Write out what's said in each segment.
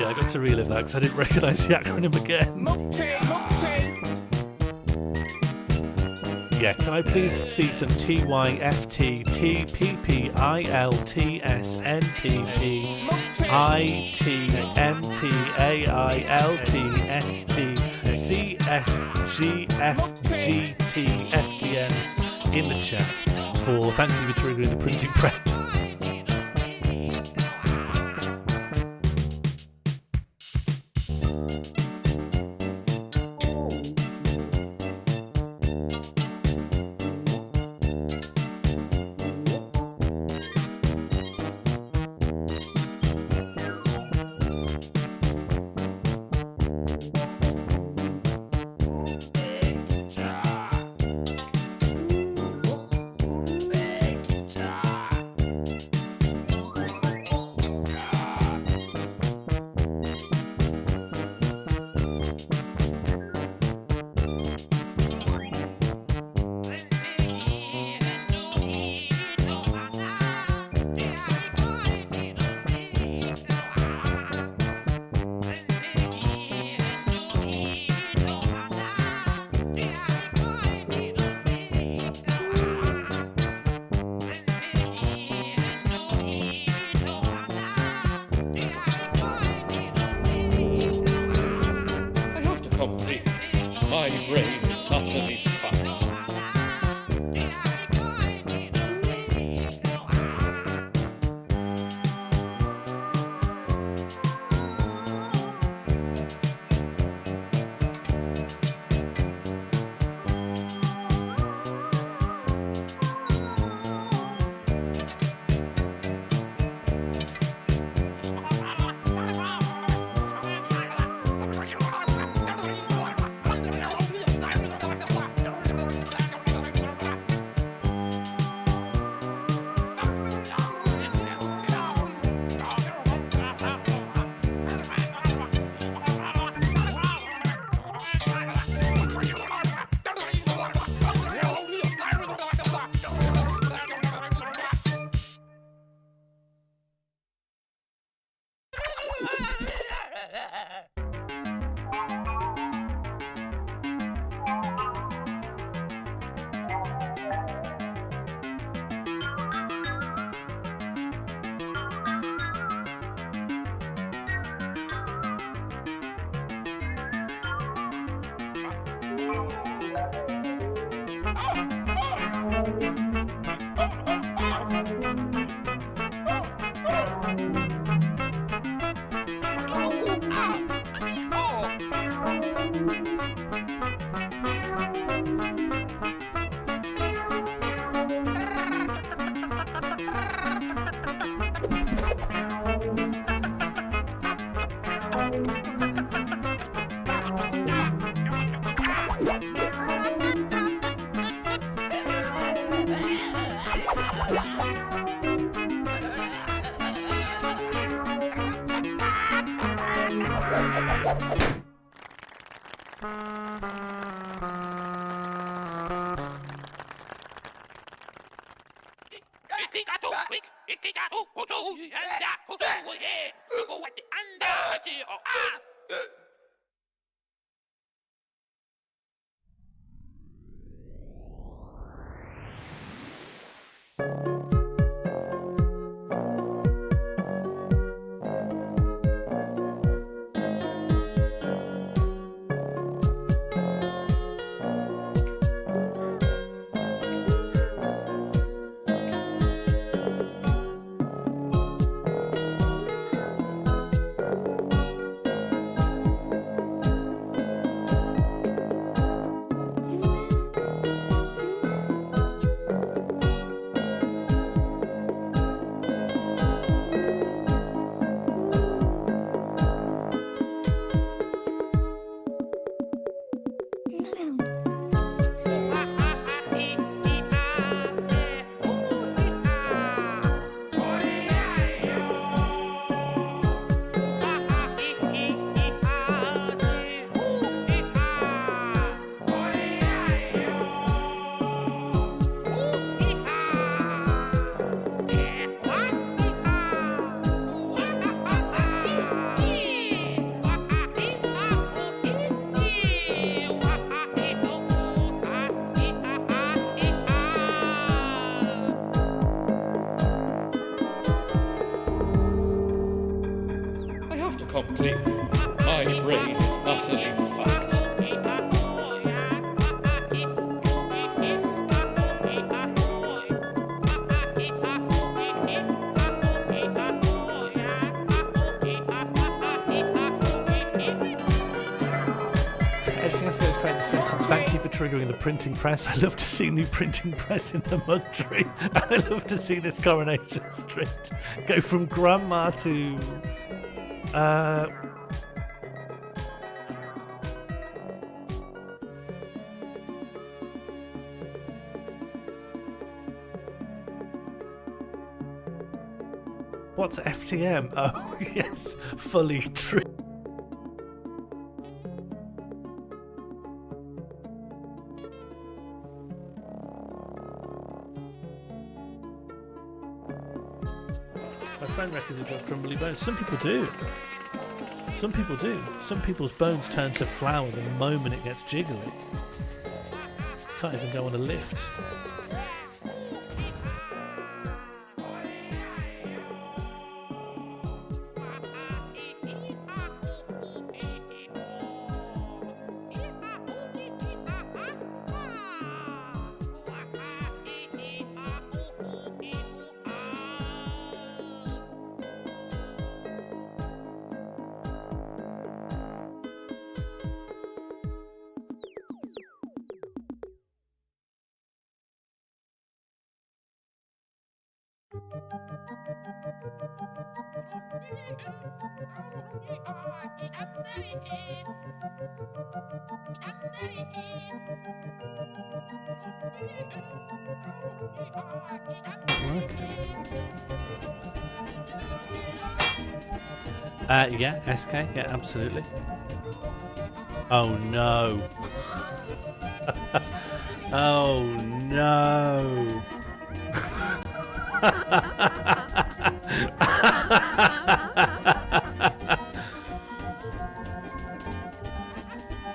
I got to relive that because I didn't recognise the acronym again. Yeah, can I please see some TYFT, in the chat for thank you for triggering the printing press. My brain is utterly fucked. My brain is utterly fucked. Everything else goes great in the sentence. Thank you for triggering the printing press. I love to see new printing press in the mug tree. I love to see this Coronation Street go from grandma to what's FTM? Oh yes, fully true. My friend reckons he's got crumbly bones. Some people do. Some people do. Some people's bones turn to flour the moment it gets jiggly. Can't even go on a lift. Yeah, SK, yeah, absolutely. Oh no. Oh no.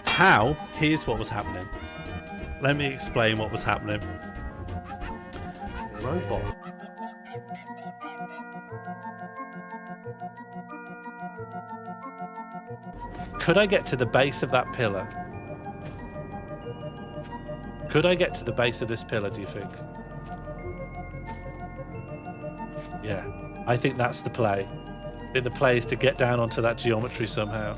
How? Here's what was happening. Let me explain what was happening. Robot. Could I get to the base of that pillar? Could I get to the base of this pillar, do you think? Yeah, I think that's the play. I think the play is to get down onto that geometry somehow.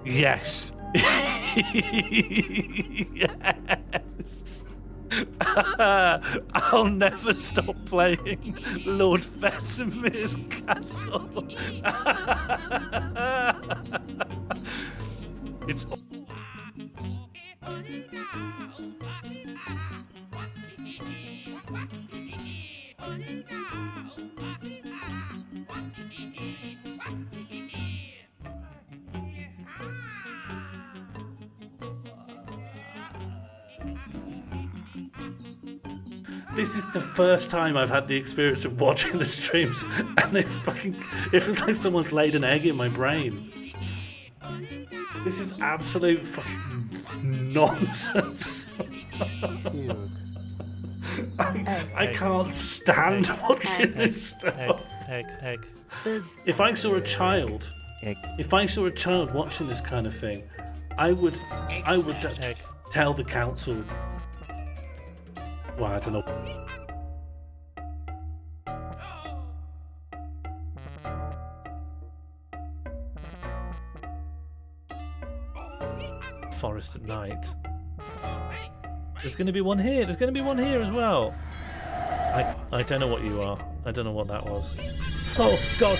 Yes. Yes. I'll never stop playing Lord Vesemir's castle. It's This is the first time I've had the experience of watching the streams, and it feels like someone's laid an egg in my brain. This is absolute fucking nonsense. I can't stand watching this stuff. Egg. If I saw a child watching this kind of thing, I would tell the council. Well, I don't know. Forest at night. There's going to be one here. There's going to be one here as well. I don't know what you are. I don't know what that was. Oh, God.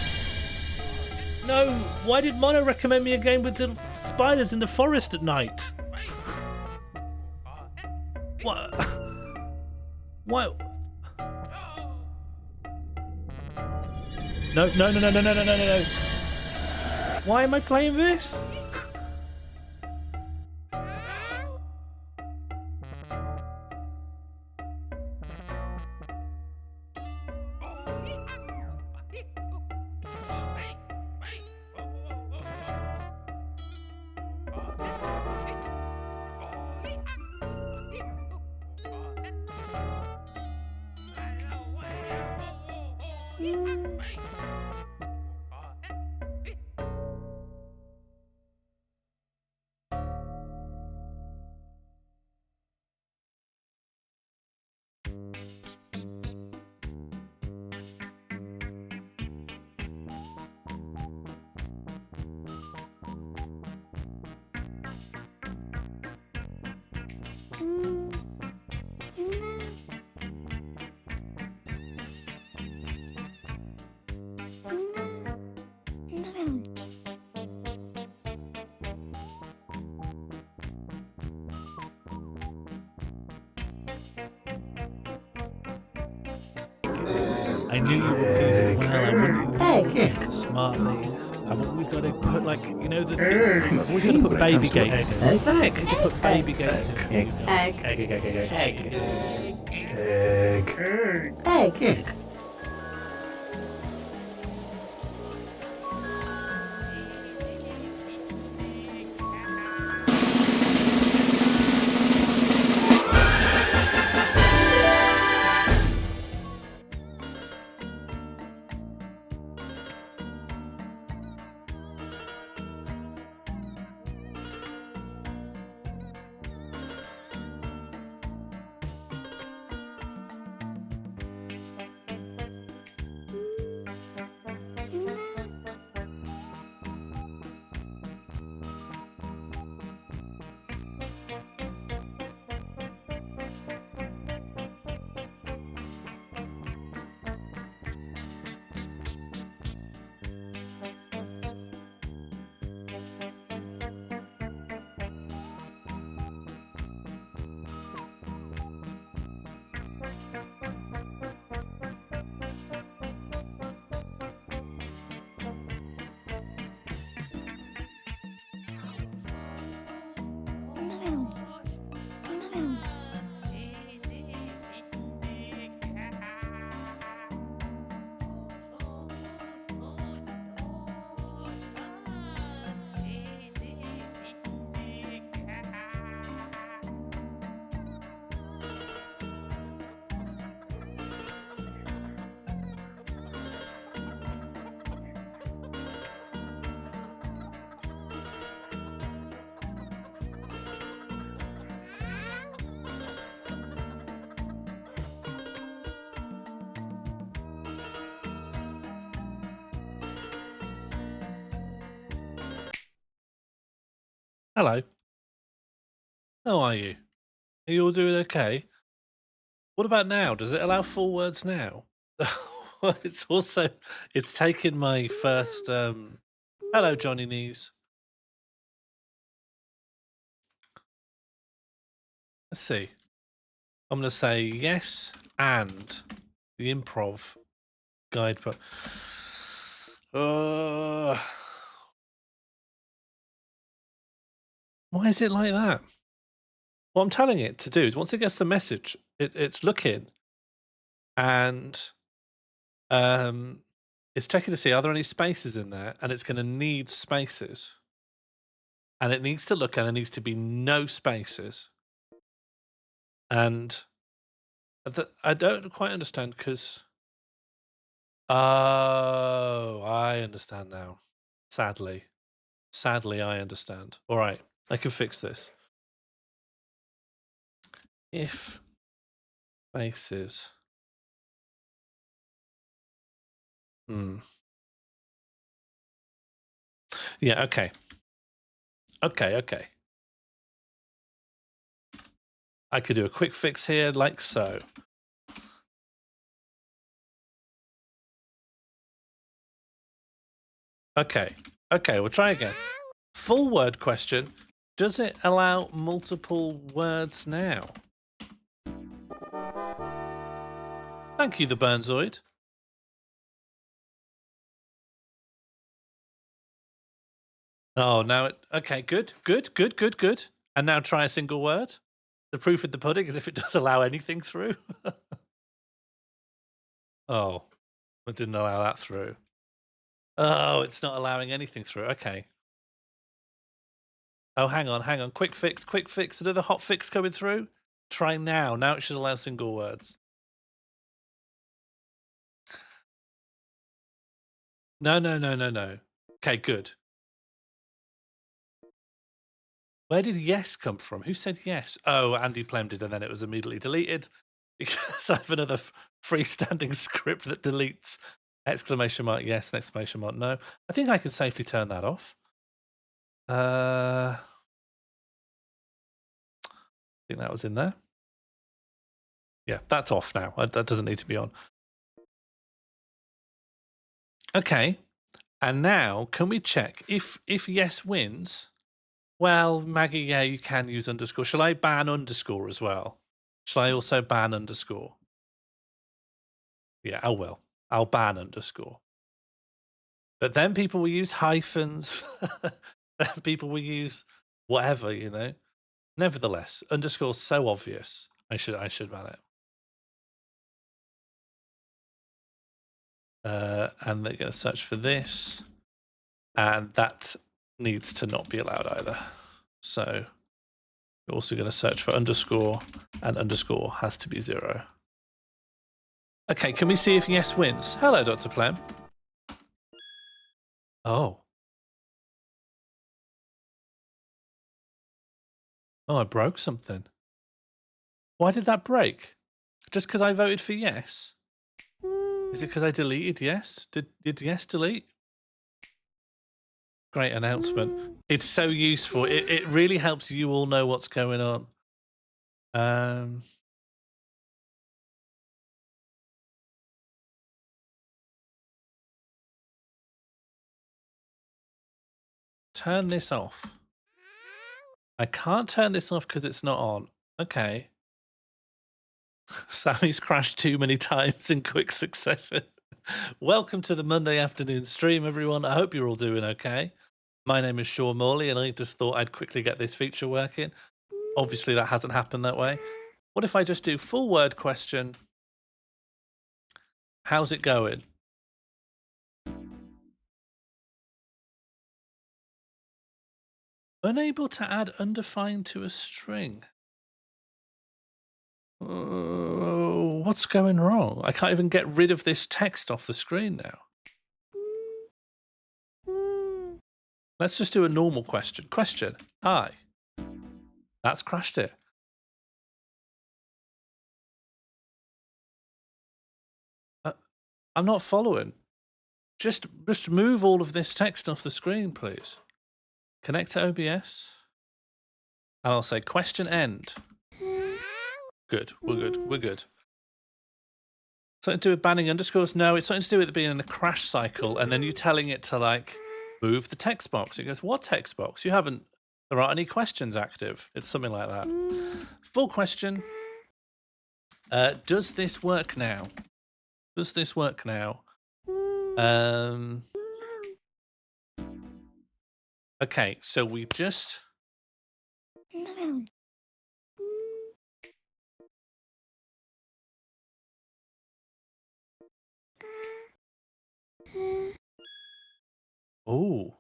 No. Why did Mono recommend me a game with the spiders in the forest at night? What? Why? No. Why am I playing this? I knew you wouldn't use it well. I wouldn't Egg. use it smartly. I've always got to put, like, you know, I've always got to put baby gates in. Egg. I need to put baby gates in. Egg. Egg. Egg. Hello. How are you? Are you all doing okay? What about now? Does it allow full words now? Well, it's taken my first hello, Johnny News. Let's see. I'm gonna say yes and the improv guidebook. Why is it like that? What I'm telling it to do is once it gets the message, it's looking and it's checking to see are there any spaces in there, and it's going to need spaces, and it needs to look, and there needs to be no spaces, and I don't quite understand because oh, I understand now. Sadly, I understand. All right, I can fix this. If spaces. Yeah, okay. Okay. I could do a quick fix here, like so. Okay, we'll try again. Full word question. Does it allow multiple words now? Thank you, the Burnzoid. Oh, now it... Okay, good. And now try a single word. The proof in the pudding is if it does allow anything through. Oh, it didn't allow that through. Oh, it's not allowing anything through. Okay. Oh, hang on. Quick fix. Another hot fix coming through. Try now. Now it should allow single words. No, no, no, no, no. Okay, good. Where did yes come from? Who said yes? Oh, Andy Plem did, and then it was immediately deleted because I have another freestanding script that deletes exclamation mark yes and exclamation mark no. I think I can safely turn that off. I think that was in there. Yeah, that's off now. That doesn't need to be on. Okay, and now can we check if yes wins? Well, Maggie, yeah, you can use underscore. Shall I ban underscore as well? Shall I also ban underscore? Yeah, I will. I'll ban underscore. But then people will use hyphens. People will use whatever, you know. Nevertheless, underscore's so obvious. I should ban it. And they're going to search for this, and that needs to not be allowed either. So we're also going to search for underscore, and underscore has to be 0. Okay, can we see if yes wins? Hello, Dr. Plem. Oh. Oh, I broke something. Why did that break? Just because I voted for yes? Is it because I deleted yes? Did yes delete? Great announcement. It's so useful. It really helps you all know what's going on. Turn this off. I can't turn this off because it's not on. Okay. Sammy's crashed too many times in quick succession. Welcome to the Monday afternoon stream, everyone. I hope you're all doing okay. My name is Sean Morley, and I just thought I'd quickly get this feature working. Obviously, that hasn't happened that way. What if I just do full word question? How's it going? Unable to add undefined to a string. What's going wrong? I can't even get rid of this text off the screen now. Let's just do a normal question. Question. Hi. That's crashed it. I'm not following. Just move all of this text off the screen, please. Connect to OBS. And I'll say question end. Good. We're good. We're good. Something to do with banning underscores? No, it's something to do with it being in a crash cycle and then you telling it to like move the text box. It goes, what text box? You haven't, there aren't any questions active. It's something like that. Full question. Does this work now? Does this work now? Okay, so we just... Oh.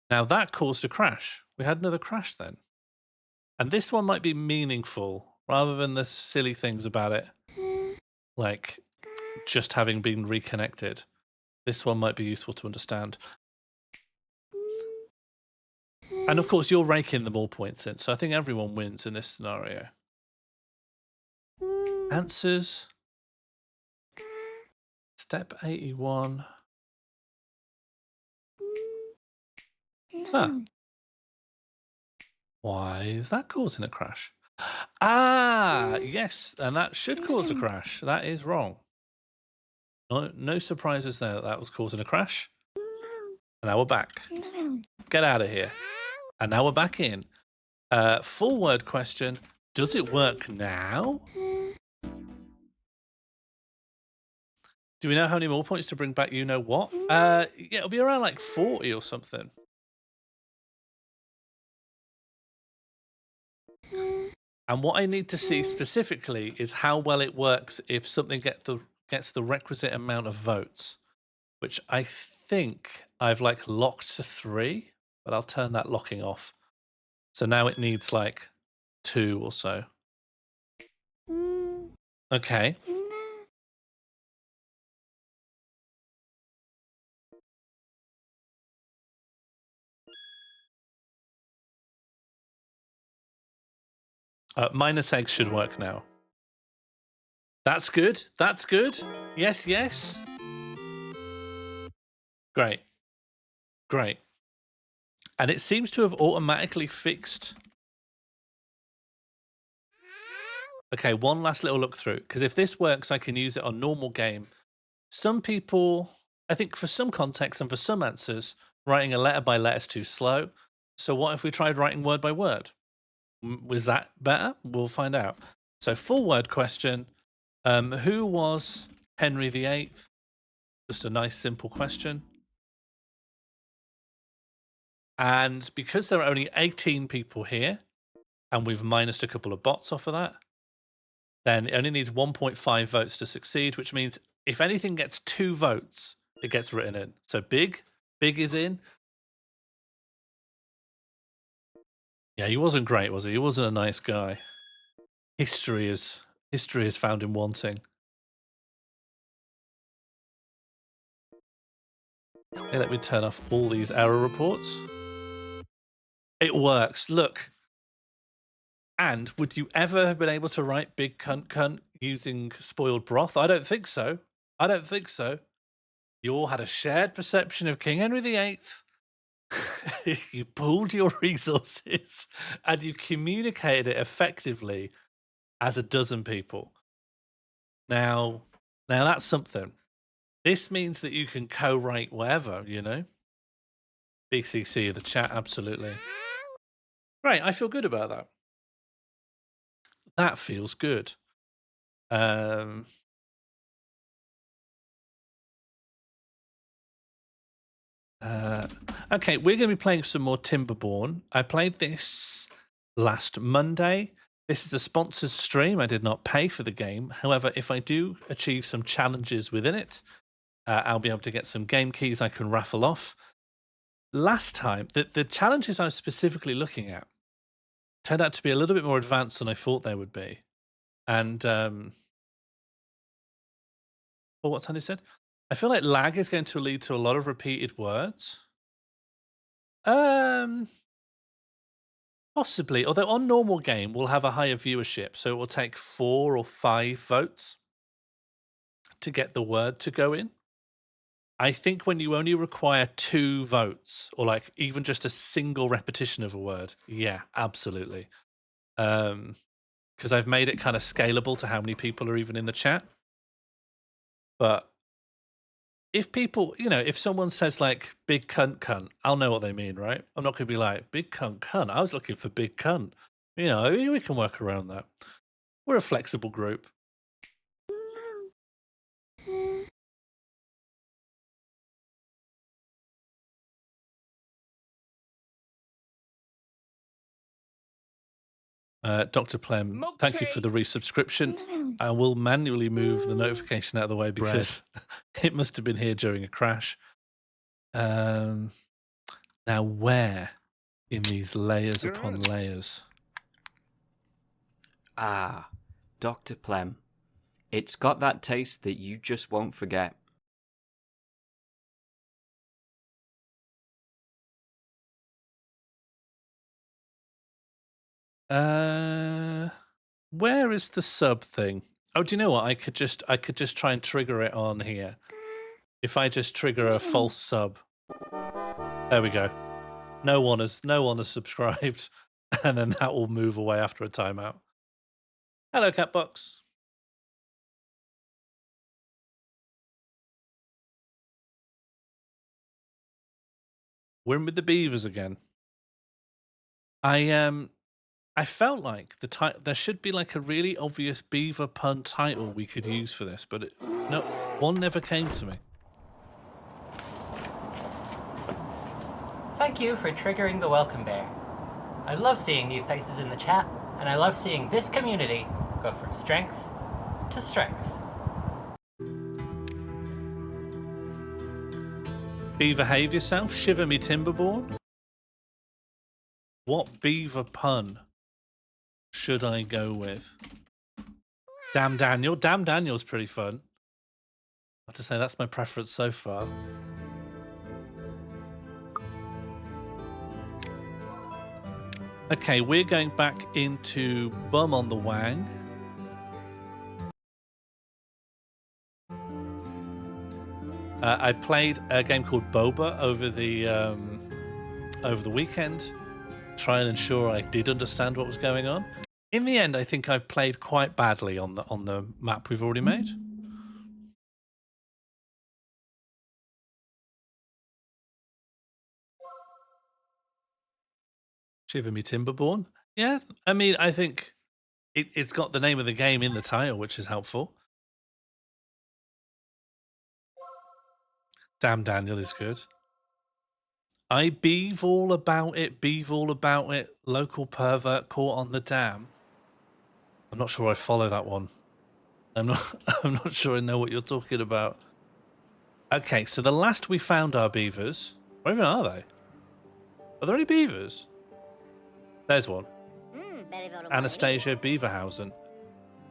Now that caused a crash. We had another crash then. And this one might be meaningful rather than the silly things about it. Like just having been reconnected. This one might be useful to understand. And of course, you're raking the more points in. So I think everyone wins in this scenario. Answers. Step 81. Huh. Why is that causing a crash? Ah, yes, and that should cause a crash. That is wrong. No surprises there that was causing a crash. And now we're back. Get out of here. And now we're back in. Full word question. Does it work now? Do we know how many more points to bring back you know what? Yeah, it'll be around like 40 or something. And what I need to see specifically is how well it works if something gets the requisite amount of votes, which I think I've like locked to 3, but I'll turn that locking off. So now it needs like 2 or so. Okay. Minus eggs should work now. That's good. That's good. Yes, yes. Great. Great. And it seems to have automatically fixed. Okay, one last little look through. Because if this works, I can use it on normal game. Some people, I think for some context and for some answers, writing a letter by letter is too slow. So what if we tried writing word by word? Was that better? We'll find out. So full word question. Who was Henry VIII? Just a nice simple question. And because there are only 18 people here, and we've minused a couple of bots off of that, then it only needs 1.5 votes to succeed, which means if anything gets 2 votes, it gets written in. So big is in. Yeah, he wasn't great, was he? He wasn't a nice guy. History is found him wanting. Okay, let me turn off all these error reports. It works. Look. And would you ever have been able to write big cunt using spoiled broth? I don't think so. I don't think so. You all had a shared perception of King Henry VIII. You pooled your resources and you communicated it effectively as a dozen people. Now that's something. This means that you can co-write wherever, you know? BCC, the chat, absolutely. Right, I feel good about that. That feels good. Okay, we're going to be playing some more Timberborn. I played this last Monday. This is the sponsored stream. I did not pay for the game. However, if I do achieve some challenges within it, I'll be able to get some game keys I can raffle off. Last time, the challenges I was specifically looking at turned out to be a little bit more advanced than I thought they would be. And what's Andy said? I feel like lag is going to lead to a lot of repeated words. Possibly, although on normal game we'll have a higher viewership, so it will take 4 or 5 votes to get the word to go in. I think when you only require 2 votes, or like even just a single repetition of a word, yeah, absolutely. Because I've made it kind of scalable to how many people are even in the chat. But if people, you know, if someone says like big cunt, I'll know what they mean, right? I'm not going to be like, big cunt. I was looking for big cunt. You know, we can work around that. We're a flexible group. Dr. Plem, thank you for the resubscription. I will manually move the notification out of the way because it must have been here during a crash. Now, where in these layers upon layers? Ah, Dr. Plem. It's got that taste that you just won't forget. Where is the sub thing? Oh, do you know what? I could just try and trigger it on here. If I just trigger a false sub. There we go. No one has subscribed, and then that will move away after a timeout. Hello, Catbox. We're in with the beavers again. I felt like there should be like a really obvious beaver pun title we could use for this, but no, one never came to me. Thank you for triggering the welcome bear. I love seeing new faces in the chat, and I love seeing this community go from strength to strength. Behave yourself, shiver me Timberborn. What beaver pun should I go with? Damn Daniel. Damn Daniel's pretty fun. I have to say that's my preference so far. Okay, we're going back into Bum on the Wang. I played a game called Boba over the weekend, try and ensure I did understand what was going on. In the end, I think I've played quite badly on the map we've already made. Shiver me Timberborn. Yeah, I mean, I think it's got the name of the game in the title, which is helpful. Damn Daniel is good. I beeve all about it, local pervert caught on the dam. I'm not sure I follow that one. I'm not sure I know what you're talking about. Okay, so the last we found our beavers. Where even are they? Are there any beavers? There's one. Anastasia Beaverhausen.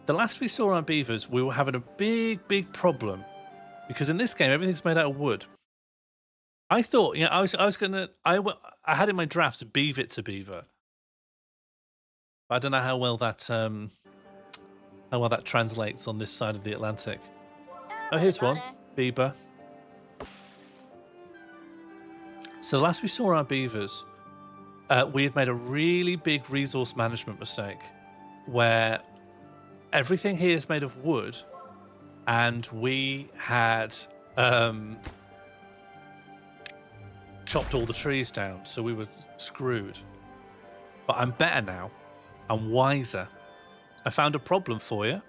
The last we saw our beavers, we were having a big problem. Because in this game, everything's made out of wood. I thought, I was gonna, I had in my drafts beav it to beaver. I don't know how well that translates on this side of the Atlantic. Oh, here's one, beaver. So last we saw our beavers, we had made a really big resource management mistake, where everything here is made of wood, and we had chopped all the trees down, so we were screwed. But I'm better now. I'm wiser. I found a problem for you.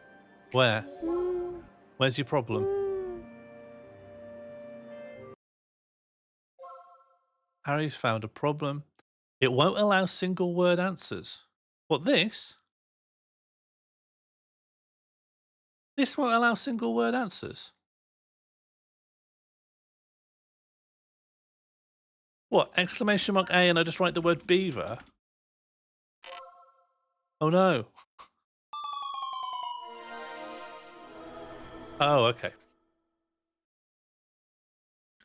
Where? Where's your problem? Harry's found a problem. It won't allow single word answers. What, this? This won't allow single word answers. What, exclamation mark A and I just write the word beaver? Oh no. Oh, okay.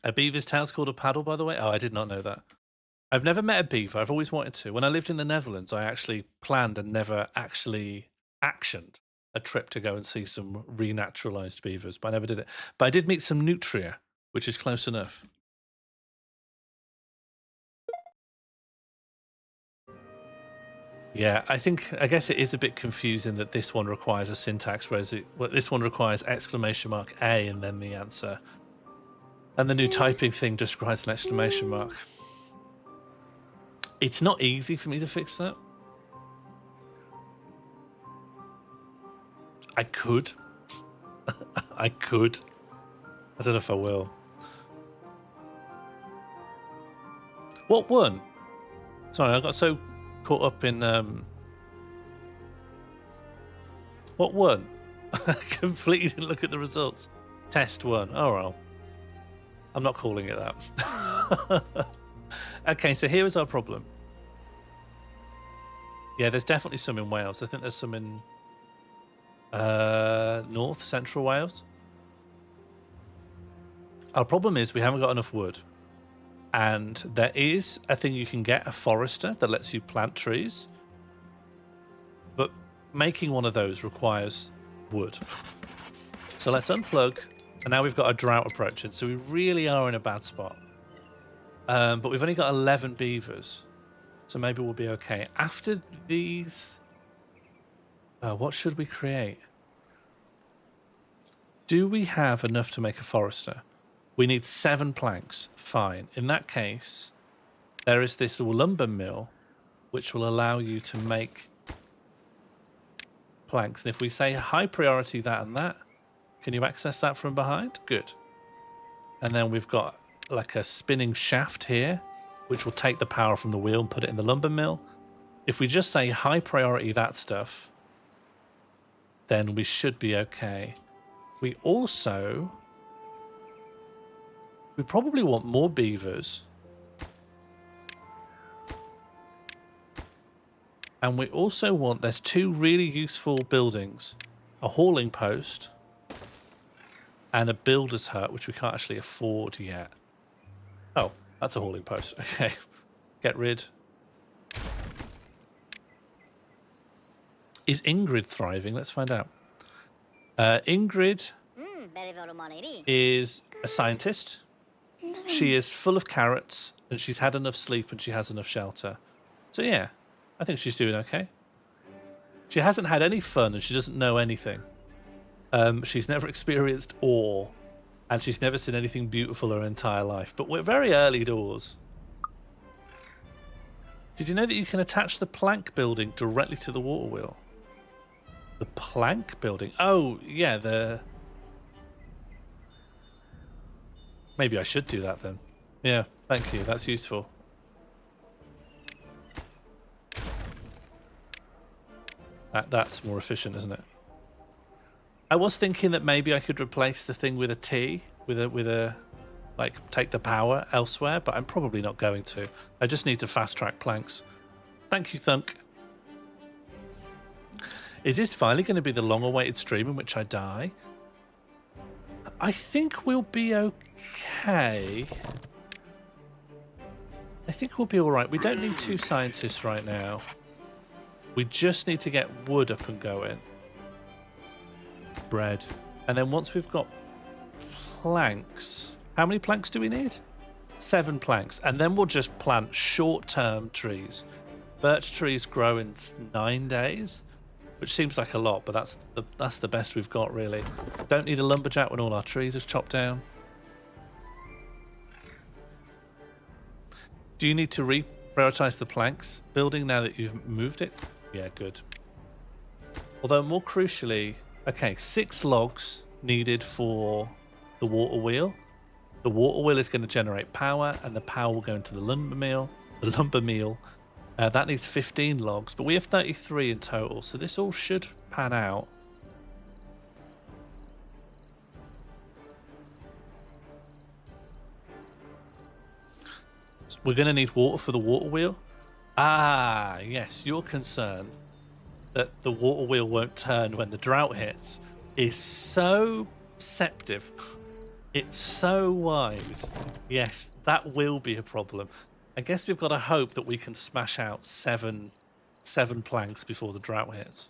A beaver's tail's called a paddle, by the way? Oh, I did not know that. I've never met a beaver. I've always wanted to. When I lived in the Netherlands, I actually planned and never actually actioned a trip to go and see some renaturalized beavers, but I never did it. But I did meet some nutria, which is close enough. Yeah, I guess it is a bit confusing that this one requires a syntax, whereas this one requires exclamation mark A and then the answer. And the new typing thing just requires an exclamation mark. It's not easy for me to fix that. I could. I could. I don't know if I will. What won? Sorry, I got so caught up in what won? I completely didn't look at the results. Test 1. Oh well. I'm not calling it that. Okay, so here is our problem. Yeah, there's definitely some in Wales. I think there's some in North Central Wales. Our problem is we haven't got enough wood. And there is a thing you can get, a forester, that lets you plant trees. But making one of those requires wood. So let's unplug. And now we've got a drought approaching. So we really are in a bad spot. But we've only got 11 beavers. So maybe we'll be okay. After these... what should we create? Do we have enough to make a forester? We need 7 planks. Fine. In that case, there is this lumber mill, which will allow you to make planks. And if we say high priority that and that, can you access that from behind? Good. And then we've got like a spinning shaft here, which will take the power from the wheel and put it in the lumber mill. If we just say high priority that stuff, then we should be okay. We also... we probably want more beavers. And we also want... there's 2 really useful buildings. A hauling post and a builder's hut, which we can't actually afford yet. Oh, that's a hauling post. Okay. Get rid. Is Ingrid thriving? Let's find out. Ingrid is a scientist. She is full of carrots, and she's had enough sleep, and she has enough shelter. So yeah, I think she's doing okay. She hasn't had any fun, and she doesn't know anything. She's never experienced awe, and she's never seen anything beautiful her entire life. But we're very early doors. Did you know that you can attach the plank building directly to the water wheel? The plank building? Oh, yeah, Maybe I should do that then. Yeah, thank you. That's useful. That's more efficient, isn't it? I was thinking that maybe I could replace the thing with a T, with a like take the power elsewhere, but I'm probably not going to. I just need to fast track planks. Thank you, Thunk. Is this finally going to be the long-awaited stream in which I die? I think we'll be okay. I think we'll be all right. We don't need 2 scientists right now. We just need to get wood up and going. Bread. And then once we've got planks... How many planks do we need? 7 planks. And then we'll just plant short-term trees. Birch trees grow in 9 days, which seems like a lot, but that's the best we've got, really. Don't need a lumberjack when all our trees are chopped down. Do you need to reprioritize the planks building now that you've moved it? Yeah, good. Although more crucially, okay, 6 logs needed for the water wheel. The water wheel is going to generate power, and the power will go into the lumber mill. That needs 15 logs, but we have 33 in total, so this all should pan out. So we're going to need water for the water wheel. Ah, yes, your concern that the water wheel won't turn when the drought hits is so perceptive. It's so wise. Yes, that will be a problem. I guess we've got to hope that we can smash out seven planks before the drought hits.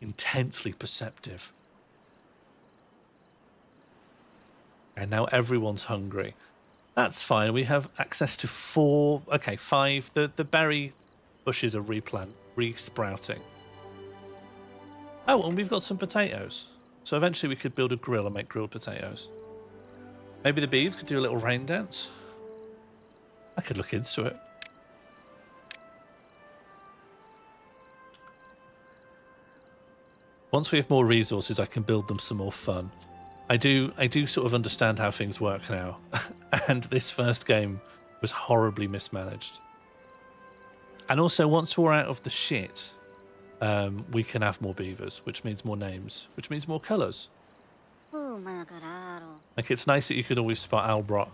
Intensely perceptive. And now everyone's hungry. That's fine. We have access to 4... Okay, 5. The berry bushes are re-sprouting. Oh, and we've got some potatoes. So eventually we could build a grill and make grilled potatoes. Maybe the bees could do a little rain dance. I could look into it. Once we have more resources, I can build them some more fun. I do sort of understand how things work now. And this first game was horribly mismanaged. And also, once we're out of the shit, we can have more beavers, which means more names, which means more colours. Like, it's nice that you could always spot Albrot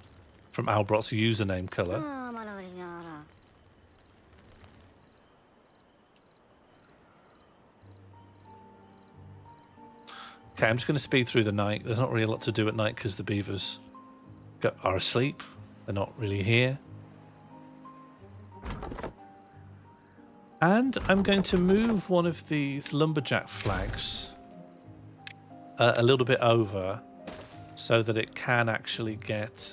from Albrot's username colour. Okay, I'm just going to speed through the night. There's not really a lot to do at night because the beavers are asleep. They're not really here. And I'm going to move one of these lumberjack flags a little bit over so that it can actually get...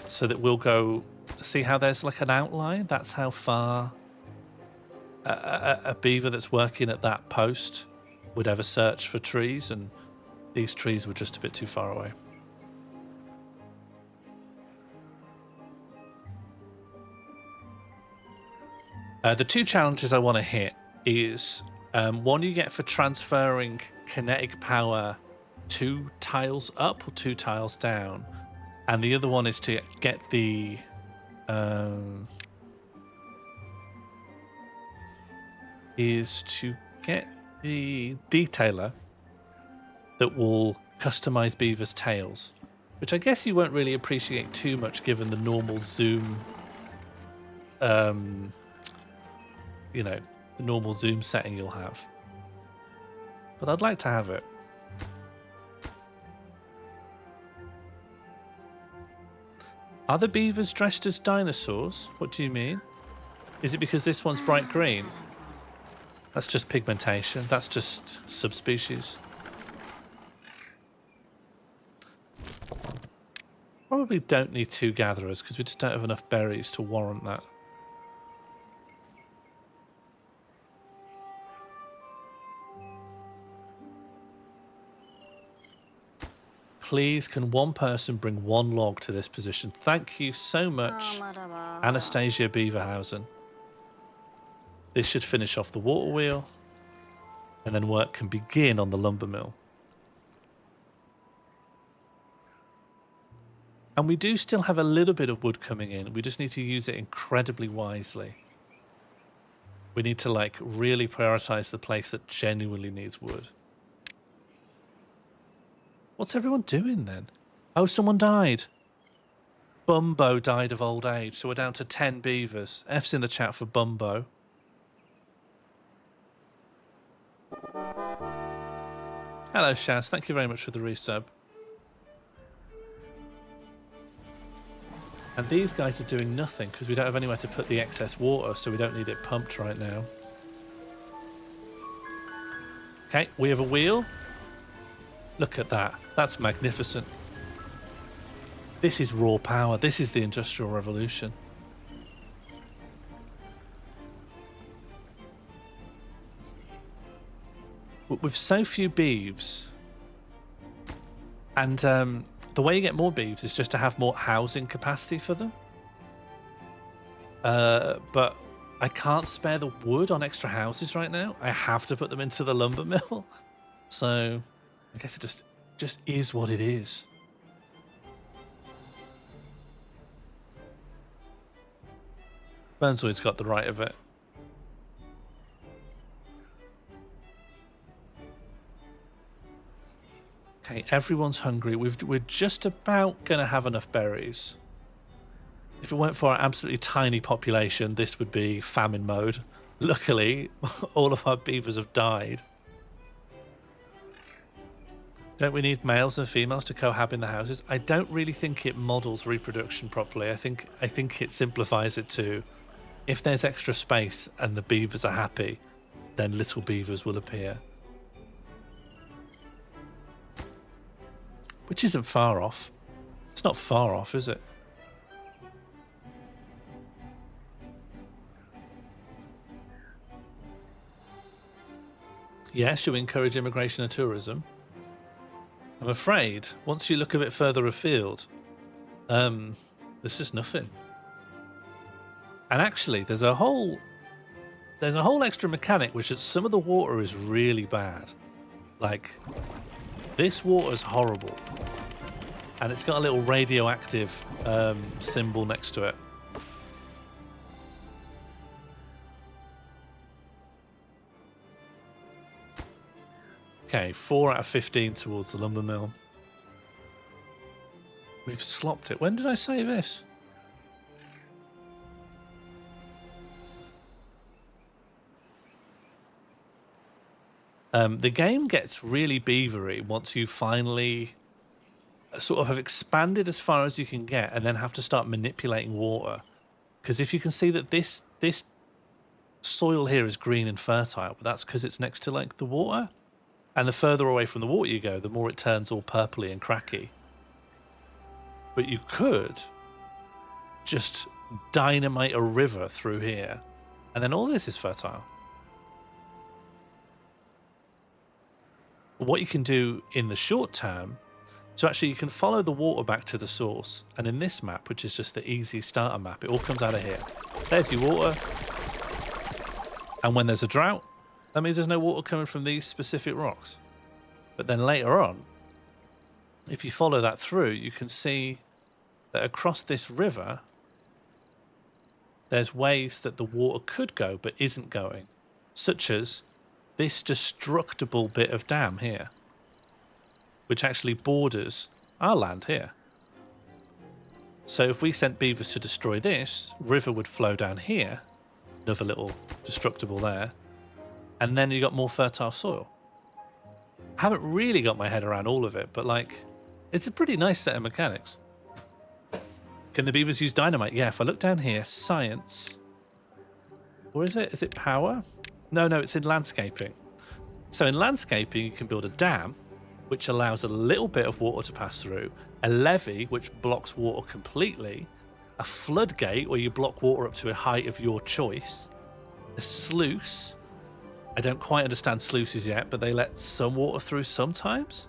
so that we'll go... See how there's like an outline? That's how far a beaver that's working at that post would ever search for trees, and these trees were just a bit too far away. The 2 challenges I want to hit is one you get for transferring kinetic power 2 tiles up or 2 tiles down, and the other one is to get the detailer that will customize beavers' tails, which I guess you won't really appreciate too much given the normal zoom. You know, the normal zoom setting you'll have. But I'd like to have it. Are the beavers dressed as dinosaurs? What do you mean? Is it because this one's bright green? That's just pigmentation. That's just subspecies. Probably don't need 2 gatherers because we just don't have enough berries to warrant that. Please, can one person bring 1 log to this position? Thank you so much, Anastasia Beaverhausen. This should finish off the water wheel, and then work can begin on the lumber mill. And we do still have a little bit of wood coming in. We just need to use it incredibly wisely. We need to like really prioritize the place that genuinely needs wood. What's everyone doing then? Oh, someone died. Bumbo died of old age, so we're down to 10 beavers. F's in the chat for Bumbo. Hello, Shaz. Thank you very much for the resub. And these guys are doing nothing because we don't have anywhere to put the excess water, so we don't need it pumped right now. Okay, we have a wheel. Look at that. That's magnificent. This is raw power. This is the Industrial Revolution. With so few beeves, and the way you get more beeves is just to have more housing capacity for them. But I can't spare the wood on extra houses right now. I have to put them into the lumber mill. So I guess it just is what it is. Burnzoid's got the right of it. Okay, everyone's hungry. We're just about going to have enough berries. If it weren't for our absolutely tiny population, this would be famine mode. Luckily, all of our beavers have died. Don't we need males and females to cohabit in the houses? I don't really think it models reproduction properly. I think it simplifies it to, if there's extra space and the beavers are happy, then little beavers will appear. Which isn't far off. It's not far off, is it? Yes, you encourage immigration and tourism. I'm afraid, once you look a bit further afield, there's just nothing. And actually, there's a whole extra mechanic, which is some of the water is really bad. Like, this water's horrible. And it's got a little radioactive symbol next to it. Okay, 4 out of 15 towards the lumber mill. We've slopped it. When did I say this? The game gets really beavery once you finally sort of have expanded as far as you can get and then have to start manipulating water. Because if you can see that this soil here is green and fertile, but that's because it's next to like the water. And the further away from the water you go, the more it turns all purpley and cracky. But you could just dynamite a river through here, and then all this is fertile. What you can do in the short term, so actually you can follow the water back to the source, and in this map, which is just the easy starter map, it all comes out of here. There's your water, and when there's a drought, that means there's no water coming from these specific rocks. But then later on, if you follow that through, you can see that across this river, there's ways that the water could go but isn't going, such as this destructible bit of dam here, which actually borders our land here. So if we sent beavers to destroy this, river would flow down here, another little destructible there, and then you got more fertile soil. I haven't really got my head around all of it, but like, it's a pretty nice set of mechanics. Can the beavers use dynamite? Yeah, if I look down here, science. Or is it? Is it power? No, it's in landscaping. So in landscaping, you can build a dam, which allows a little bit of water to pass through, a levee, which blocks water completely, a floodgate, where you block water up to a height of your choice, a sluice. I don't quite understand sluices yet, but they let some water through sometimes.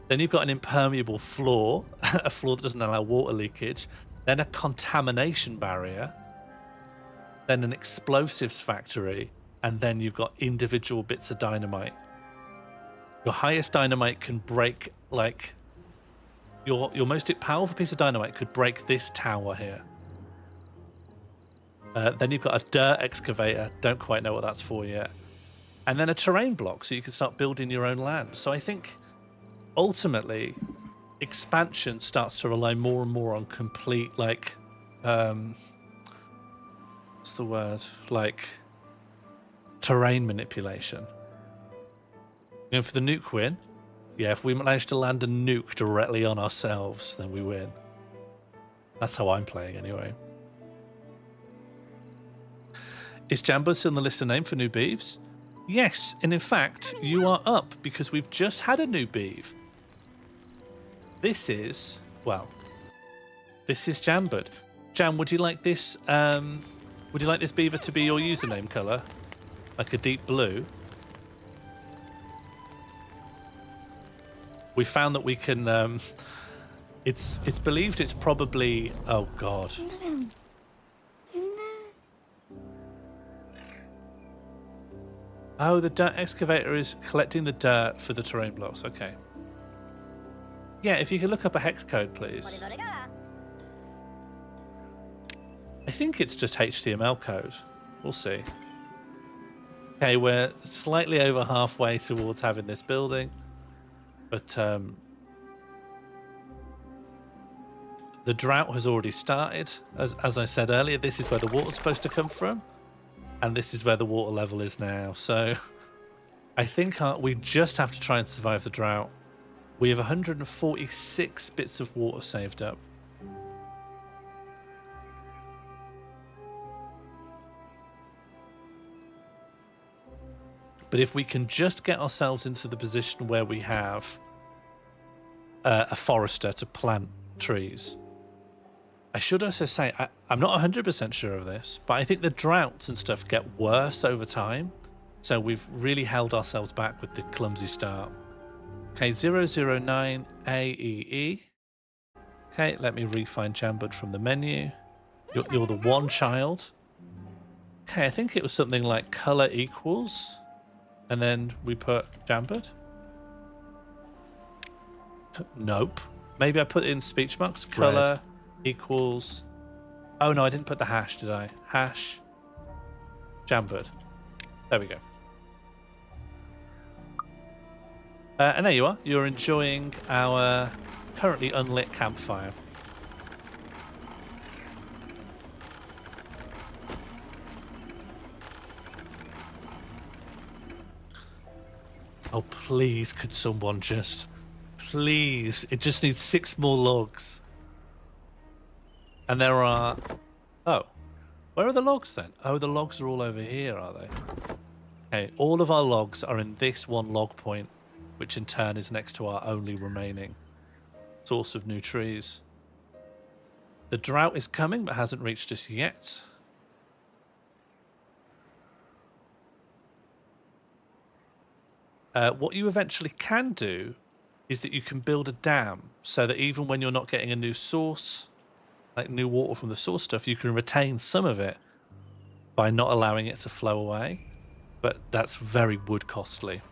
Then you've got an impermeable floor, a floor that doesn't allow water leakage, then a contamination barrier, then an explosives factory, and then you've got individual bits of dynamite. Your highest dynamite can break, like, your most powerful piece of dynamite could break this tower here. Then you've got a dirt excavator, don't quite know what that's for yet. And then a terrain block, so you can start building your own land. So I think, ultimately, expansion starts to rely more and more on complete, like, what's the word? Like, terrain manipulation. You know, for the nuke win, yeah, if we manage to land a nuke directly on ourselves, then we win. That's how I'm playing anyway. Is Jambo still on the list of name for new beeves? Yes, and in fact, you are up because we've just had a new beeve. This is, well, this is Jambud. Jam, would you like this? Would you like this beaver to be your username color, like a deep blue? We found that we can. It's believed it's probably. Oh God. Oh, the dirt excavator is collecting the dirt for the terrain blocks. Okay. Yeah, if you could look up a hex code, please. I think it's just HTML code. We'll see. Okay, we're slightly over halfway towards having this building. But the drought has already started. As I said earlier, this is where the water's supposed to come from. And this is where the water level is now. So I think we just have to try and survive the drought. We have 146 bits of water saved up. But if we can just get ourselves into the position where we have a forester to plant trees. I should also say, I'm not 100% sure of this, but I think the droughts and stuff get worse over time. So we've really held ourselves back with the clumsy start. Okay, 009 AEE. Okay, let me re-find Jambud from the menu. You're the one child. Okay, I think it was something like color equals. And then we put Jambud. Nope. Maybe I put in speech marks. Color equals. Oh no, I didn't put the hash, did I? Hash Jambud. There we go. And there you are. You're enjoying our currently unlit campfire. Oh, please, could someone just... Please. It just needs 6 more logs. And there are... Oh. Where are the logs then? Oh, the logs are all over here, are they? Okay, all of our logs are in this one log point, which in turn is next to our only remaining source of new trees. The drought is coming, but hasn't reached us yet. What you eventually can do is that you can build a dam so that even when you're not getting a new source, like new water from the source stuff, you can retain some of it by not allowing it to flow away. But that's very wood costly.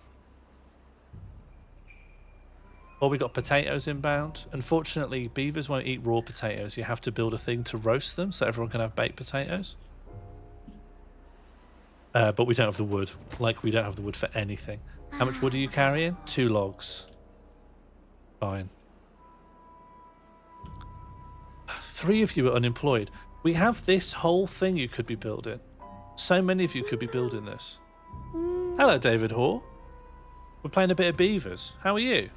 Well, we got potatoes inbound. Unfortunately, beavers won't eat raw potatoes. You have to build a thing to roast them so everyone can have baked potatoes. But we don't have the wood. Like, we don't have the wood for anything. How much wood are you carrying? 2 logs. Fine. 3 of you are unemployed. We have this whole thing you could be building. So many of you could be building this. Hello, David Hoare. We're playing a bit of beavers. How are you?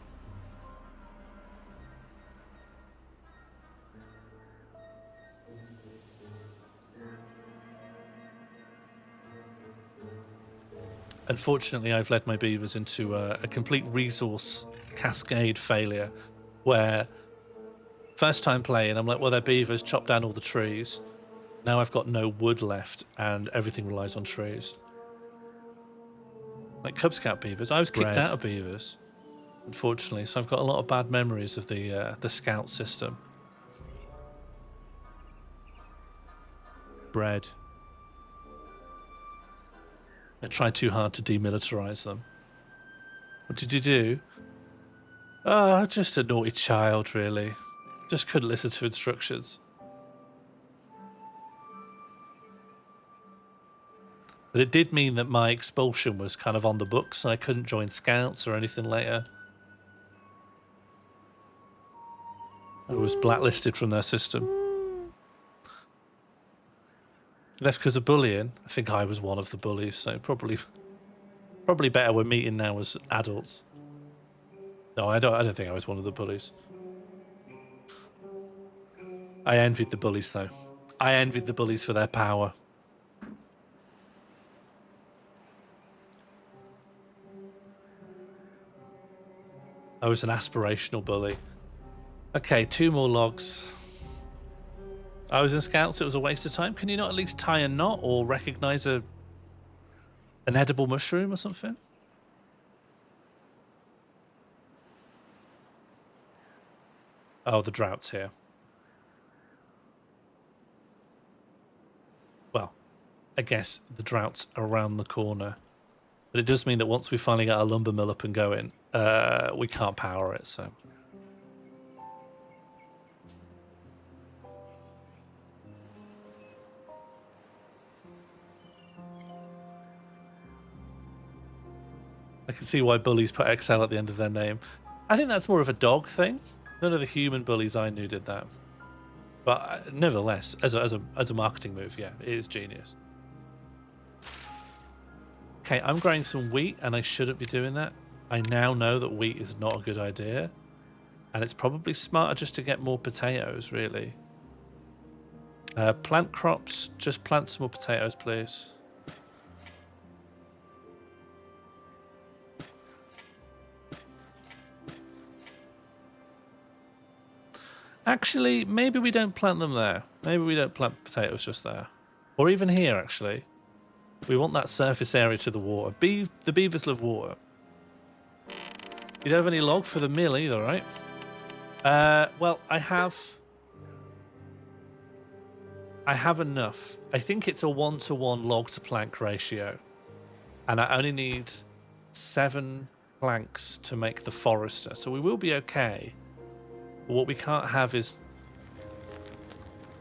unfortunately, I've led my beavers into a complete resource cascade failure where first time playing, I'm like, well, they're beavers, chop down all the trees. Now I've got no wood left and everything relies on trees. Like Cub Scout beavers. I was kicked out of beavers, unfortunately, so I've got a lot of bad memories of the scout system. Bread. I tried too hard to demilitarize them. What did you do? Oh, just a naughty child, really. Just couldn't listen to instructions. But it did mean that my expulsion was kind of on the books and I couldn't join scouts or anything later. I was blacklisted from their system. Left because of bullying. I think I was one of the bullies, so probably better we're meeting now as adults. No, I don't think I was one of the bullies. I envied the bullies, though. I envied the bullies for their power. I was an aspirational bully. Okay, 2 more logs. I was in scouts, it was a waste of time. Can you not at least tie a knot or recognize an edible mushroom or something? Oh, the drought's here. Well, I guess the drought's around the corner. But it does mean that once we finally get our lumber mill up and going, we can't power it, so... I can see why bullies put XL at the end of their name. I think that's more of a dog thing. None of the human bullies I knew did that. But nevertheless, as a marketing move, yeah, it is genius. Okay, I'm growing some wheat, and I shouldn't be doing that. I now know that wheat is not a good idea. And it's probably smarter just to get more potatoes, really. Plant crops, just plant some more potatoes, please. Actually, maybe we don't plant them there. Maybe we don't plant potatoes just there. Or even here, actually. We want that surface area to the water. The beavers love water. You don't have any log for the mill either, right? Well, I have enough. I think it's a 1-to-1 log to plank ratio. And I only need 7 planks to make the forester. So we will be okay. What we can't have is...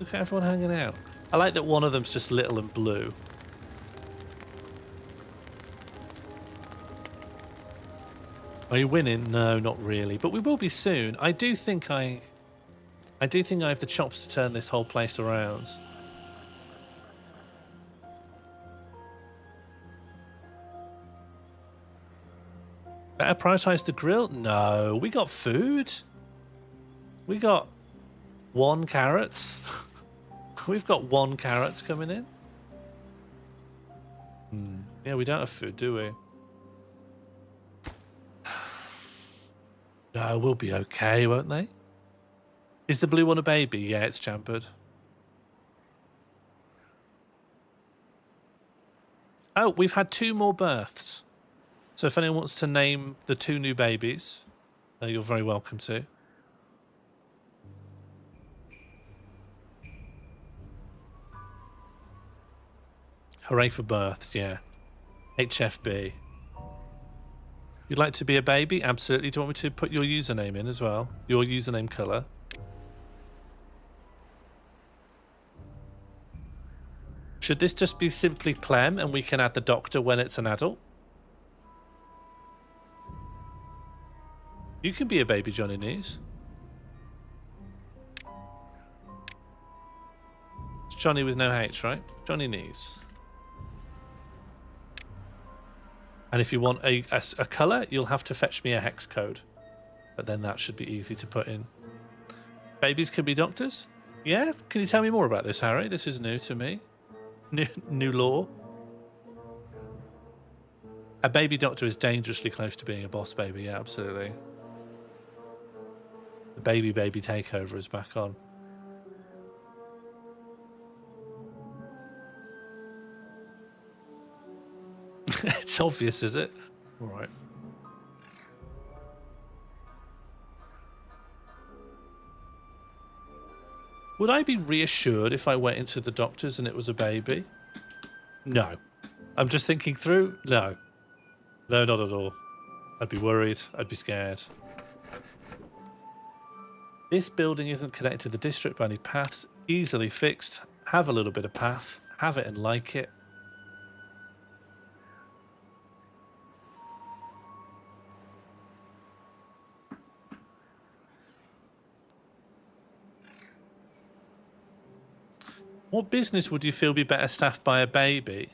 Look at everyone hanging out. I like that one of them's just little and blue. Are you winning? No, not really. But we will be soon. I do think I have the chops to turn this whole place around. Better prioritize the grill? No, we got food. We got 1 carrot. We've got 1 carrot coming in. Yeah, we don't have food, do we? No, we'll be okay, won't they? Is the blue one a baby? Yeah, it's chambered. Oh, we've had 2 more births. So if anyone wants to name the 2 new babies, you're very welcome to. Hooray for births, yeah. HFB. You'd like to be a baby? Absolutely. Do you want me to put your username in as well? Your username colour? Should this just be simply Clem and we can add the doctor when it's an adult? You can be a baby Johnny Knees. It's Johnny with no H, right? Johnny Knees. And if you want a colour, you'll have to fetch me a hex code. But then that should be easy to put in. Babies can be doctors? Yeah? Can you tell me more about this, Harry? This is new to me. New law. A baby doctor is dangerously close to being a boss baby. Yeah, absolutely. The baby takeover is back on. It's obvious, is it? All right. Would I be reassured if I went into the doctor's and it was a baby? No. I'm just thinking through. No. No, not at all. I'd be worried. I'd be scared. This building isn't connected to the district by any paths. Easily fixed. Have a little bit of path. Have it and like it. What business would you feel be better staffed by a baby?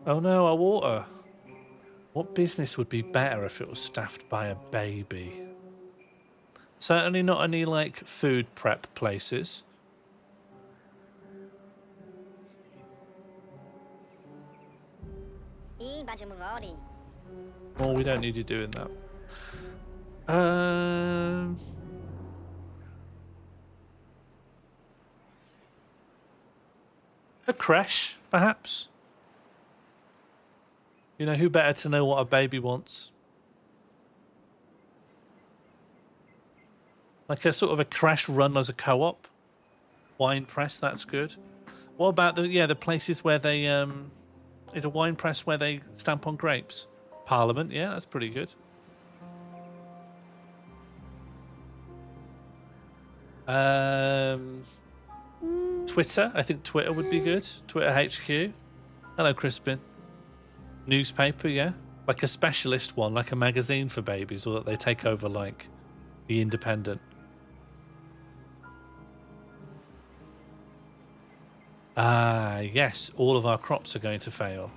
Oh no, our water. What business would be better if it was staffed by a baby? Certainly not any, like, food prep places. Oh, we don't need you doing that. A creche, perhaps? You know, who better to know what a baby wants? Like a sort of a creche run as a co-op. Wine press, that's good. What about the places where they is a wine press where they stamp on grapes? Parliament, yeah, that's pretty good. Twitter, I think Twitter would be good. Twitter HQ. Hello, Crispin. Newspaper, yeah. Like a specialist one, like a magazine for babies, or that they take over like The Independent. Ah, yes, all of our crops are going to fail.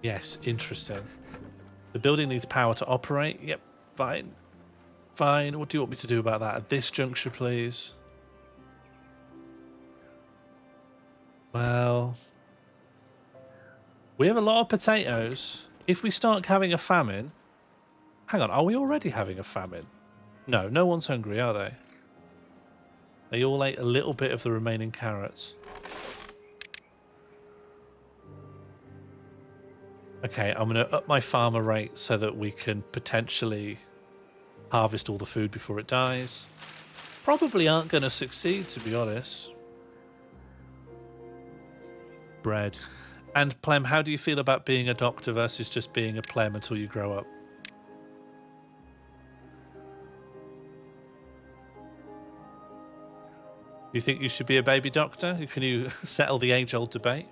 Yes, interesting. The building needs power to operate. Yep, fine. Fine, what do you want me to do about that at this juncture, please? Well, we have a lot of potatoes. If we start having a famine... Hang on, are we already having a famine? No, no one's hungry, are they? They all ate a little bit of the remaining carrots. Okay, I'm going to up my farmer rate so that we can potentially harvest all the food before it dies. Probably aren't going to succeed, to be honest. Bread. And Plem, how do you feel about being a doctor versus just being a Plem until you grow up? Do you think you should be a baby doctor? Can you settle the age-old debate?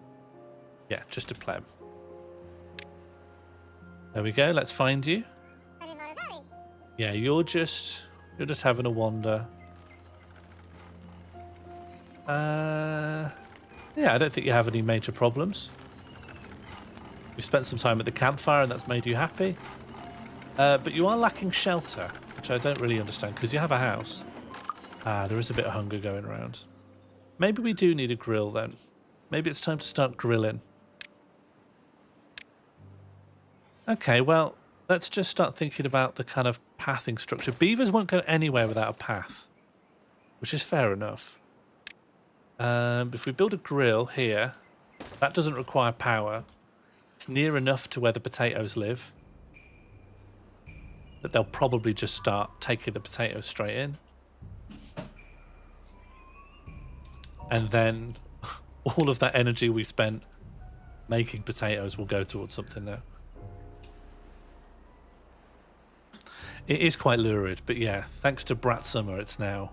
Yeah, just a Plem. There we go. Let's find you. Yeah, you're just having a wander. Yeah, I don't think you have any major problems. We spent some time at the campfire and that's made you happy. But you are lacking shelter, which I don't really understand because you have a house. Ah, there is a bit of hunger going around. Maybe we do need a grill then. Maybe it's time to start grilling. Okay, well, let's just start thinking about the kind of pathing structure. Beavers won't go anywhere without a path, which is fair enough. If we build a grill here, that doesn't require power. It's near enough to where the potatoes live that they'll probably just start taking the potatoes straight in. And then all of that energy we spent making potatoes will go towards something now. It is quite lurid, but yeah, thanks to Brat Summer, it's now.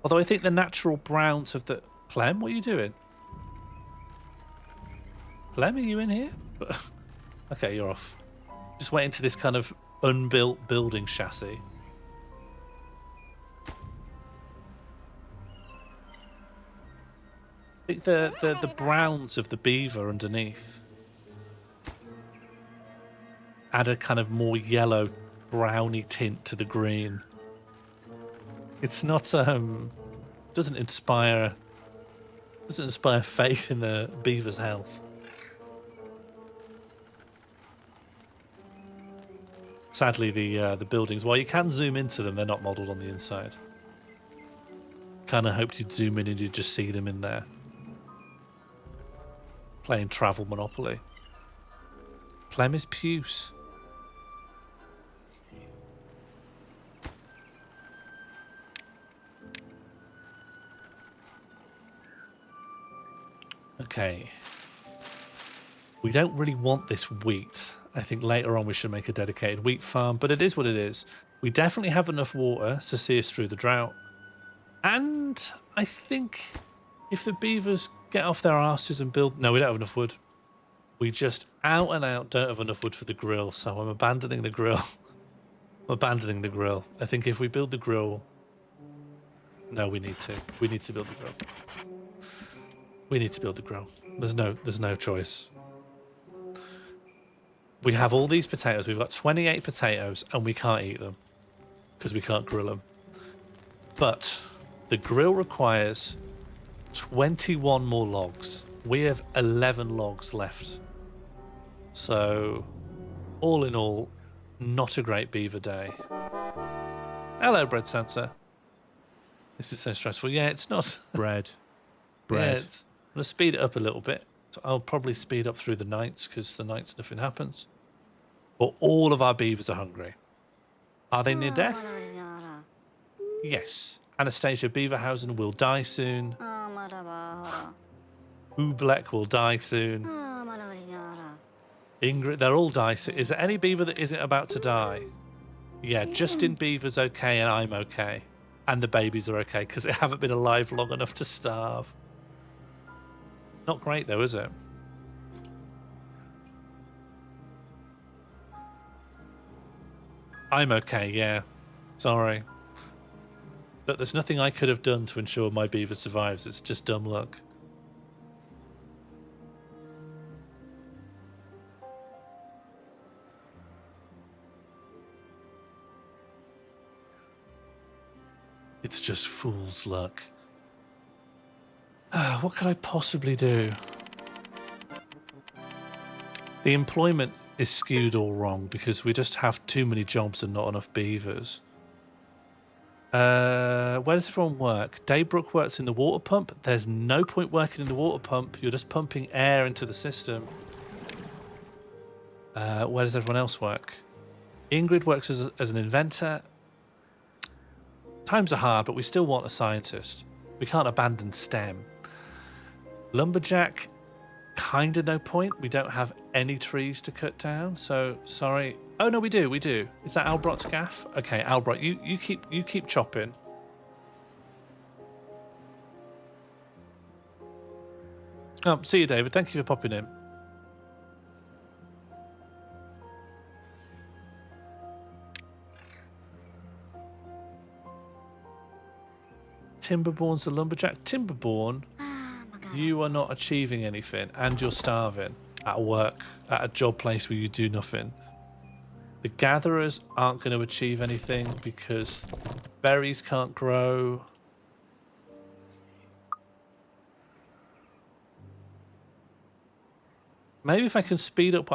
Although I think the natural browns of the... Plem, what are you doing? Plem, are you in here? Okay, you're off. Just wait into this kind of unbuilt building chassis. I think the browns of the beaver underneath add a kind of more yellow browny tint to the green. It's not doesn't inspire faith in the beaver's health. Sadly, the buildings, while you can zoom into them, they're not modelled on the inside. Kind of hoped you'd zoom in and you'd just see them in there. Playing Travel Monopoly. Plem is puce. Okay. We don't really want this wheat. I think later on we should make a dedicated wheat farm, but it is what it is. We definitely have enough water to see us through the drought. And I think if the beavers get off their arses and build... No, we don't have enough wood. We just out and out don't have enough wood for the grill, so I'm abandoning the grill. I'm abandoning the grill. I think if we build the grill... No, we need to. We need to build the grill. We need to build the grill. There's no choice. We have all these potatoes. We've got 28 potatoes, and we can't eat them because we can't grill them. But the grill requires 21 more logs. We have 11 logs left. So, all in all, not a great beaver day. Hello, Bread Santa. This is so stressful. Yeah, it's not. Bread. Yeah, I'm going to speed it up a little bit. So I'll probably speed up through the nights because the nights nothing happens. But all of our beavers are hungry. Are they near death? Yes. Anastasia Beaverhausen will die soon. Oobleck will die soon. Ingrid, they'll all die soon. Is there any beaver that isn't about to die? Yeah, Justin Beaver's okay and I'm okay. And the babies are okay because they haven't been alive long enough to starve. Not great though, is it? I'm okay, yeah. Sorry. But there's nothing I could have done to ensure my beaver survives. It's just dumb luck. It's just fool's luck. What could I possibly do? The employment is skewed all wrong because we just have too many jobs and not enough beavers. Where does everyone work? Daybrook works in the water pump. There's no point working in the water pump. You're just pumping air into the system. Where does everyone else work? Ingrid works as an inventor. Times are hard, but we still want a scientist. We can't abandon STEM. Lumberjack, kind of no point. We don't have any trees to cut down, so sorry. Oh no, we do. Is that Albrot's gaff? Okay, Albrot, you keep chopping. Oh, see you, David. Thank you for popping in. Timberborn's the lumberjack. Timberborn, you are not achieving anything, and you're starving at work, at a job place where you do nothing. The gatherers aren't going to achieve anything because berries can't grow. Maybe if I can speed up,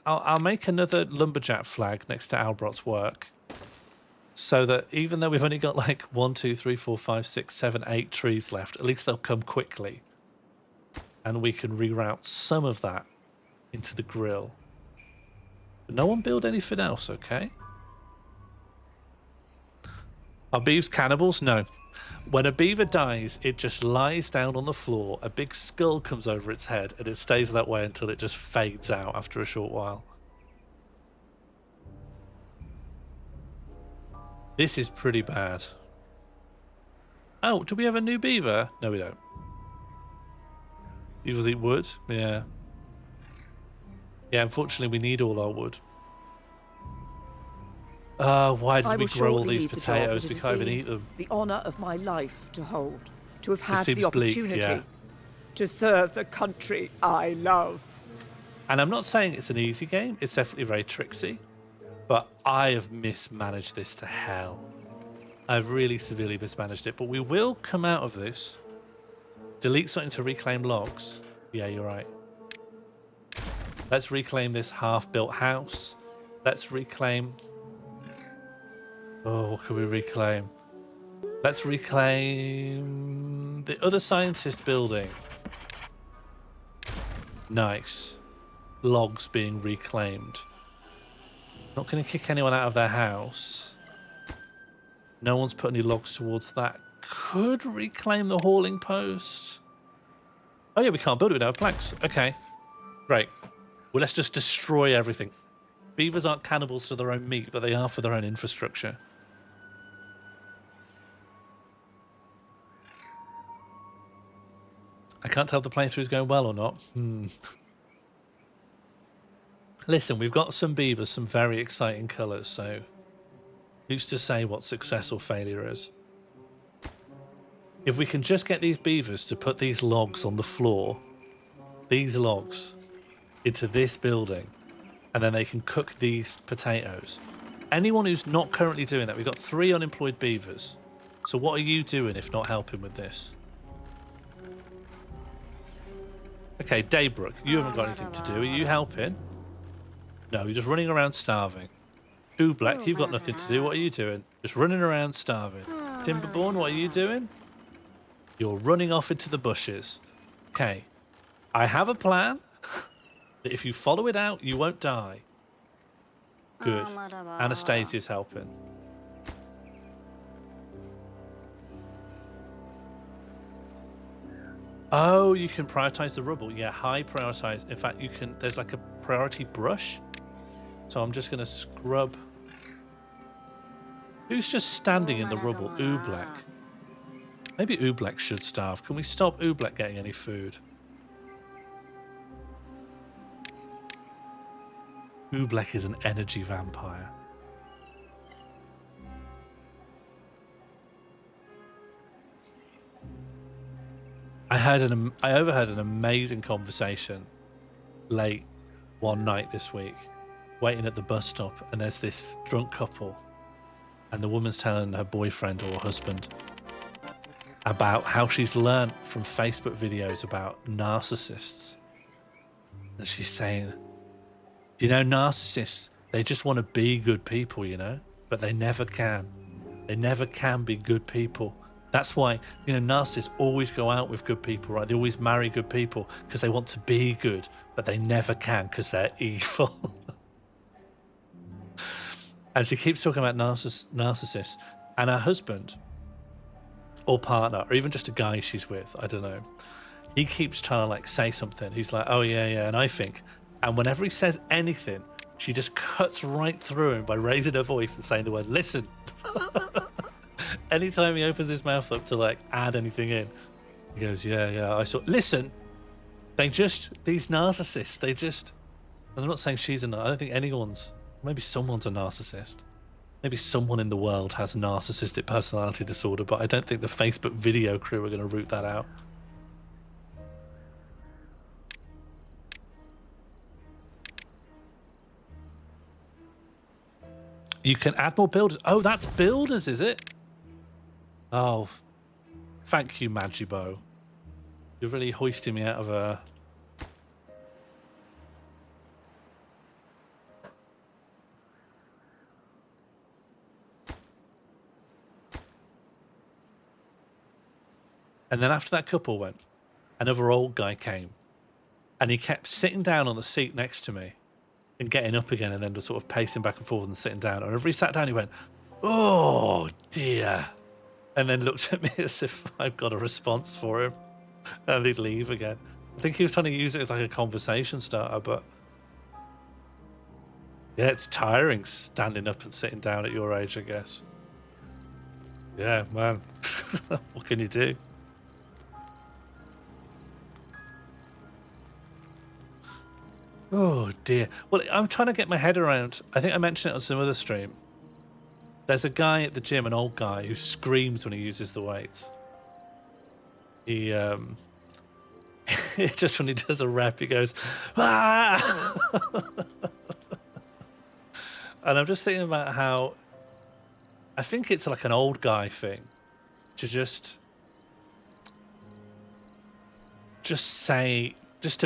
I'll make another lumberjack flag next to Albrot's work. So that even though we've only got like 1, 2, 3, 4, 5, 6, 7, 8 trees left, at least they'll come quickly. And we can reroute some of that into the grill. But no one build anything else, okay? Are beavers cannibals? No. When a beaver dies, it just lies down on the floor, a big skull comes over its head, and it stays that way until it just fades out after a short while. This is pretty bad. Oh, do we have a new beaver? No, we don't. Beavers eat wood? Yeah. Yeah, unfortunately, we need all our wood. Why did we grow all these potatoes? We can't even eat them. The honour of my life to hold, to have had seems the opportunity bleak, yeah. to serve the country I love. And I'm not saying it's an easy game. It's definitely very tricksy. But I have mismanaged this to hell. I've really severely mismanaged it. But we will come out of this. Delete something to reclaim logs. Yeah, you're right. Let's reclaim this half-built house. Let's reclaim Oh, what can we reclaim? Let's reclaim the other scientist building. Nice. Logs being reclaimed. Not going to kick anyone out of their house. No one's put any logs towards that. Could reclaim the hauling post. Oh yeah, we can't build it without planks. Okay, great. Well, let's just destroy everything. Beavers aren't cannibals for their own meat, but they are for their own infrastructure. I can't tell if the playthrough is going well or not. Listen, we've got some beavers, some very exciting colours, so who's to say what success or failure is? If we can just get these beavers to put these logs on the floor, these logs, into this building, and then they can cook these potatoes. Anyone who's not currently doing that, we've got 3 unemployed beavers. So what are you doing if not helping with this? Okay, Daybrook, you haven't got anything to do. Are you helping? No, you're just running around starving. Oobleck, you've got nothing to do. What are you doing? Just running around starving. Timberborn, what are you doing? You're running off into the bushes. Okay, I have a plan that if you follow it out, you won't die. Good. Anastasia's helping. Oh, you can prioritize the rubble. Yeah, high prioritize. In fact, you can. There's like a priority brush. So I'm just going to scrub. Who's just standing in the rubble? Oobleck. Maybe Oobleck should starve. Can we stop Oobleck getting any food? Oobleck is an energy vampire. I overheard an amazing conversation late one night this week, waiting at the bus stop, and there's this drunk couple, and the woman's telling her boyfriend or husband about how she's learned from Facebook videos about narcissists. And she's saying, do you know, narcissists, they just want to be good people, you know, but they never can. They never can be good people. That's why, you know, narcissists always go out with good people, right? They always marry good people because they want to be good, but they never can because they're evil. And she keeps talking about narcissists. And her husband or partner, or even just a guy she's with, I don't know, he keeps trying to like say something. He's like, oh yeah, and I think. And whenever he says anything, she just cuts right through him by raising her voice and saying the word, listen. Anytime he opens his mouth up to like add anything in, he goes, yeah, I saw. Listen, these narcissists, I'm not saying she's a narcissist. I don't think maybe someone's a narcissist. Maybe someone in the world has narcissistic personality disorder, but I don't think the Facebook video crew are going to root that out. You can add more builders. Oh, that's builders, is it? Oh, thank you, Magibo. You're really hoisting me out of a... And then after that couple went, another old guy came. And he kept sitting down on the seat next to me and getting up again and then just sort of pacing back and forth and sitting down. And whenever he sat down, he went, oh, dear. And then looked at me as if I've got a response for him. And he'd leave again. I think he was trying to use it as like a conversation starter, but... yeah, it's tiring standing up and sitting down at your age, I guess. Yeah, man. What can you do? Oh, dear. Well, I'm trying to get my head around... I think I mentioned it on some other stream. There's a guy at the gym, an old guy, who screams when he uses the weights. He, just when he does a rep, he goes, ah! And I'm just thinking about how... I think it's like an old guy thing to just to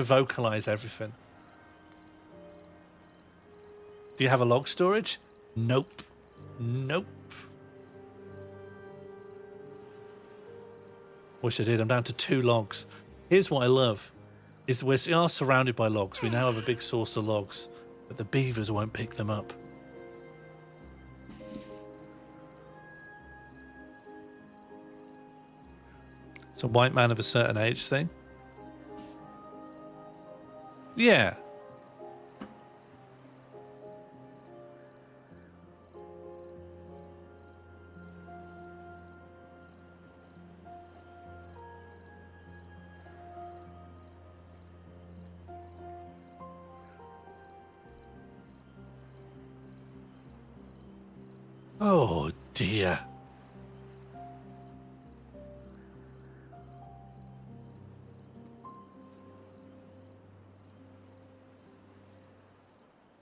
vocalize everything. Do you have a log storage? Nope. Wish I did. I'm down to 2 logs. Here's what I love. Is we are surrounded by logs. We now have a big source of logs. But the beavers won't pick them up. It's a white man of a certain age thing. Yeah. Oh dear.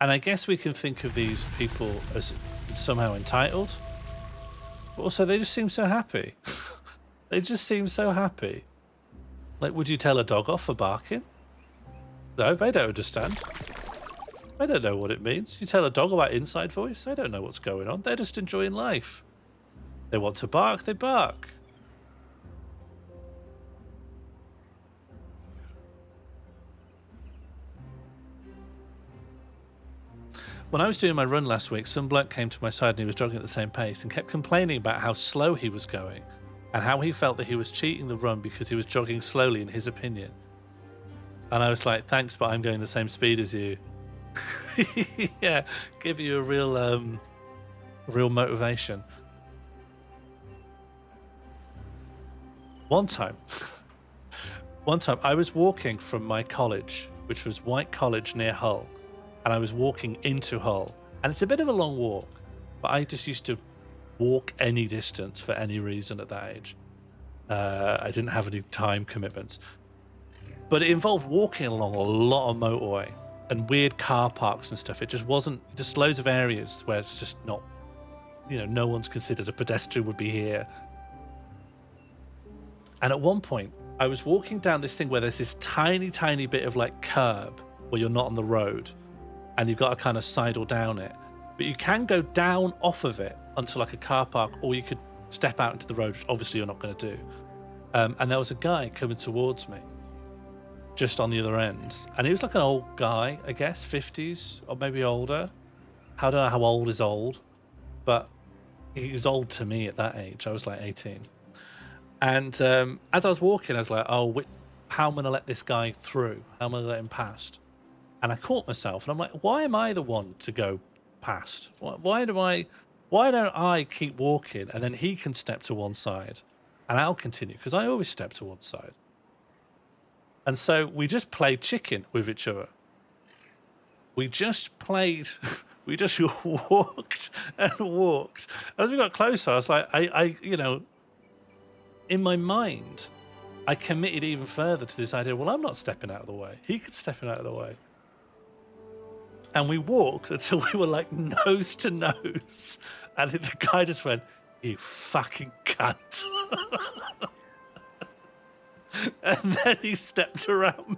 And I guess we can think of these people as somehow entitled. But also, they just seem so happy. They just seem so happy. Like, would you tell a dog off for barking? No, they don't understand. They don't know what it means. You tell a dog about inside voice, they don't know what's going on. They're just enjoying life. They want to bark, they bark. When I was doing my run last week, some bloke came to my side and he was jogging at the same pace and kept complaining about how slow he was going and how he felt that he was cheating the run because he was jogging slowly in his opinion. And I was like, thanks, but I'm going the same speed as you. Yeah, give you a real motivation. One time I was walking from my college, which was White College near Hull, and I was walking into Hull, and it's a bit of a long walk, but I just used to walk any distance for any reason at that age. I didn't have any time commitments, but it involved walking along a lot of motorway and weird car parks and stuff. It just wasn't, just loads of areas where it's just not, no one's considered a pedestrian would be here. And at one point, I was walking down this thing where there's this tiny, tiny bit of like curb where you're not on the road and you've got to kind of sidle down it. But you can go down off of it onto like a car park, or you could step out into the road, which obviously you're not going to do. And there was a guy coming towards me just on the other end. And he was like an old guy, I guess, 50s or maybe older. I don't know how old is old, but he was old to me at that age. I was like 18. And as I was walking, I was like, oh, how am I going to let this guy through? How am I going to let him past? And I caught myself, and I'm like, why am I the one to go past? Why don't I keep walking, and then he can step to one side, and I'll continue, because I always step to one side. And so we just played chicken with each other. We just walked and walked. As we got closer, I was like, in my mind, I committed even further to this idea, well, I'm not stepping out of the way. He could step out of the way. And we walked until we were like nose to nose. And the guy just went, you fucking cunt. And then he stepped around me.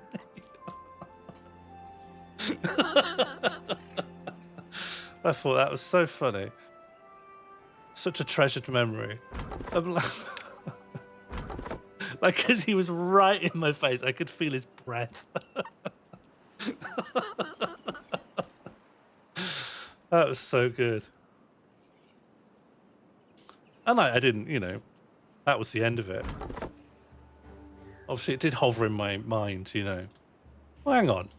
I thought that was so funny. Such a treasured memory. I'm like, because he was right in my face. I could feel his breath. That was so good. And I didn't, that was the end of it. Obviously, it did hover in my mind, Well, hang on.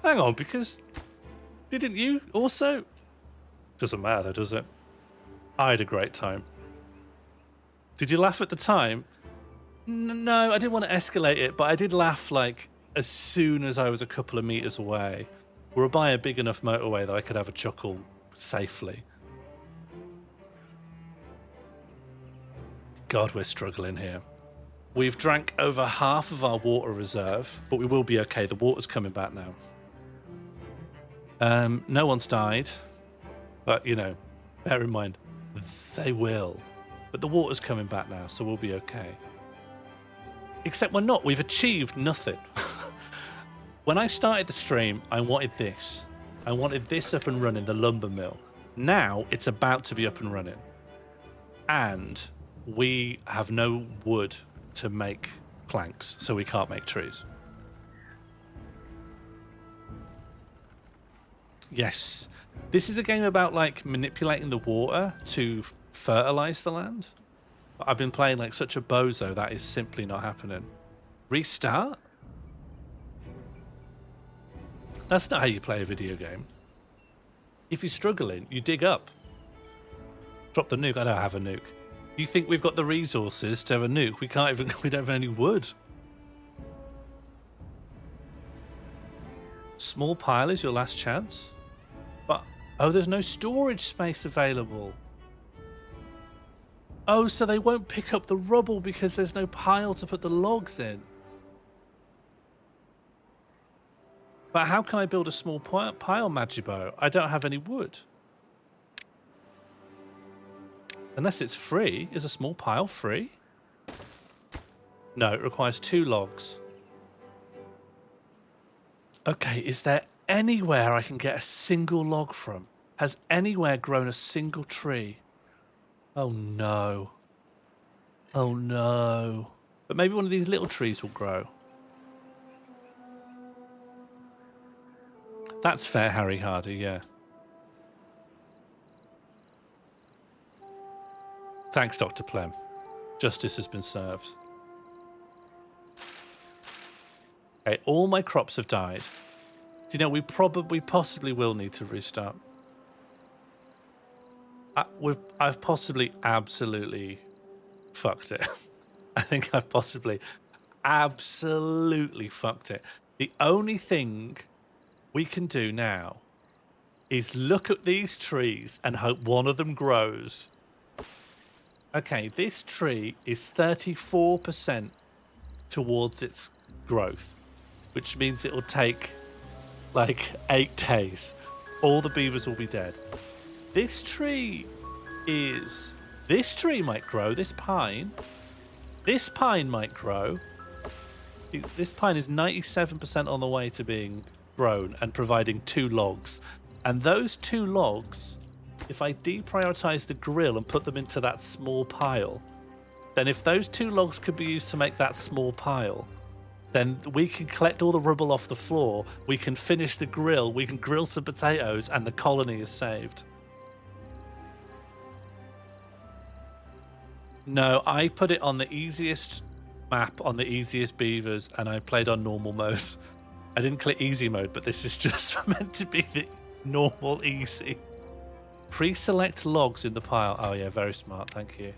Hang on, because didn't you also? Doesn't matter, does it? I had a great time. Did you laugh at the time? No, I didn't want to escalate it, but I did laugh like as soon as I was a couple of meters away. We were by a big enough motorway that I could have a chuckle safely. God, we're struggling here. We've drank over half of our water reserve, but we will be okay. The water's coming back now. No one's died, but, bear in mind, they will. But the water's coming back now, so we'll be okay. Except we're not. We've achieved nothing. When I started the stream, I wanted this. I wanted this up and running, the lumber mill. Now it's about to be up and running. And we have no wood to make planks, so we can't make trees. Yes. This is a game about, like, manipulating the water to fertilize the land. But I've been playing like such a bozo, that is simply not happening. Restart? That's not how you play a video game. If you're struggling, you dig up. Drop the nuke. I don't have a nuke. You think we've got the resources to have a nuke? We can't even. We don't have any wood. Small pile is your last chance. But oh, there's no storage space available. Oh, so they won't pick up the rubble because there's no pile to put the logs in. But how can I build a small pile, Magibo? I don't have any wood. Unless it's free. Is a small pile free? No, it requires 2 logs. Okay, is there anywhere I can get a single log from? Has anywhere grown a single tree? Oh no. Oh no. But maybe one of these little trees will grow. That's fair, Harry Hardy, yeah. Thanks, Dr. Plem. Justice has been served. Okay, all my crops have died. Do you know, we possibly will need to restart. I've possibly absolutely fucked it. I think I've possibly absolutely fucked it. The only thing we can do now is look at these trees and hope one of them grows. Okay, this tree is 34% towards its growth, which means it'll take like 8 days. All the beavers will be dead. This tree might grow, this pine. This pine might grow. This pine is 97% on the way to being grown and providing 2 logs. And those 2 logs, if I deprioritize the grill and put them into that small pile, then if those 2 logs could be used to make that small pile, then we can collect all the rubble off the floor, we can finish the grill, we can grill some potatoes, and the colony is saved. No, I put it on the easiest map, on the easiest beavers, and I played on normal mode. I didn't click easy mode, but this is just meant to be the normal easy. Pre-select logs in the pile. Oh yeah, very smart, thank you.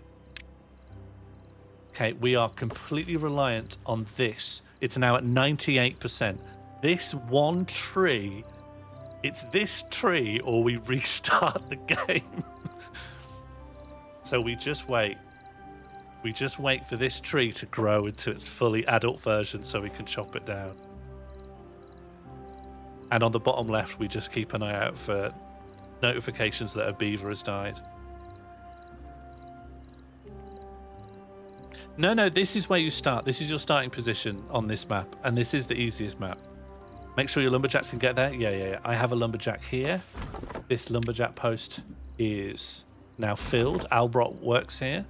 Okay, we are completely reliant on this. It's now at 98%. This one tree, it's this tree or we restart the game. So we just wait. We just wait for this tree to grow into its fully adult version so we can chop it down. And on the bottom left, we just keep an eye out for notifications that a beaver has died. No, this is where you start. This is your starting position on this map, and this is the easiest map. Make sure your lumberjacks can get there. Yeah. I have a lumberjack here. This lumberjack post is now filled. Albrot works here.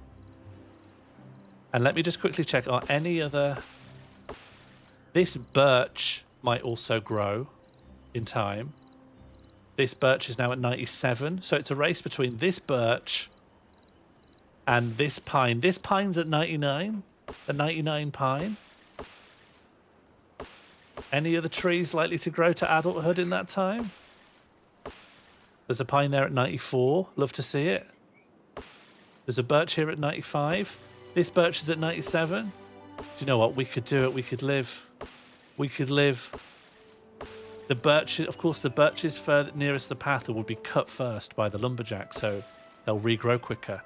And let me just quickly check, are any other... This birch might also grow in time. This birch is now at 97, so it's a race between this birch and this pine. This pine's at 99, the 99 pine. Any other trees likely to grow to adulthood in that time? There's a pine there at 94, love to see it. There's a birch here at 95. This birch is at 97. Do you know what? We could do it. We could live. We could live. The birch, of course, the birches further nearest the path will be cut first by the lumberjack, so they'll regrow quicker.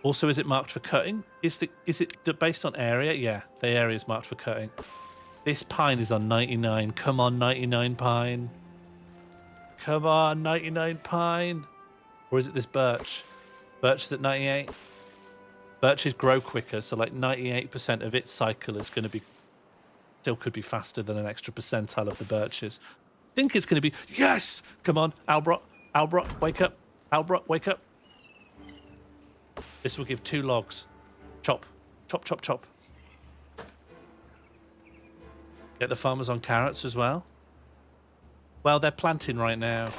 Also, is it marked for cutting? Is it based on area? Yeah, the area is marked for cutting. This pine is on 99. Come on, 99 pine. Come on, 99 pine. Or is it this birch? Birch is at 98. Birches grow quicker, so like 98% of its cycle is going to be, still could be faster than an extra percentile of the birches. I think it's going to be, yes! Come on, Albrot, wake up. Albrot, wake up. This will give 2 logs. Chop. Chop, chop, chop. Get the farmers on carrots as well. Well, they're planting right now.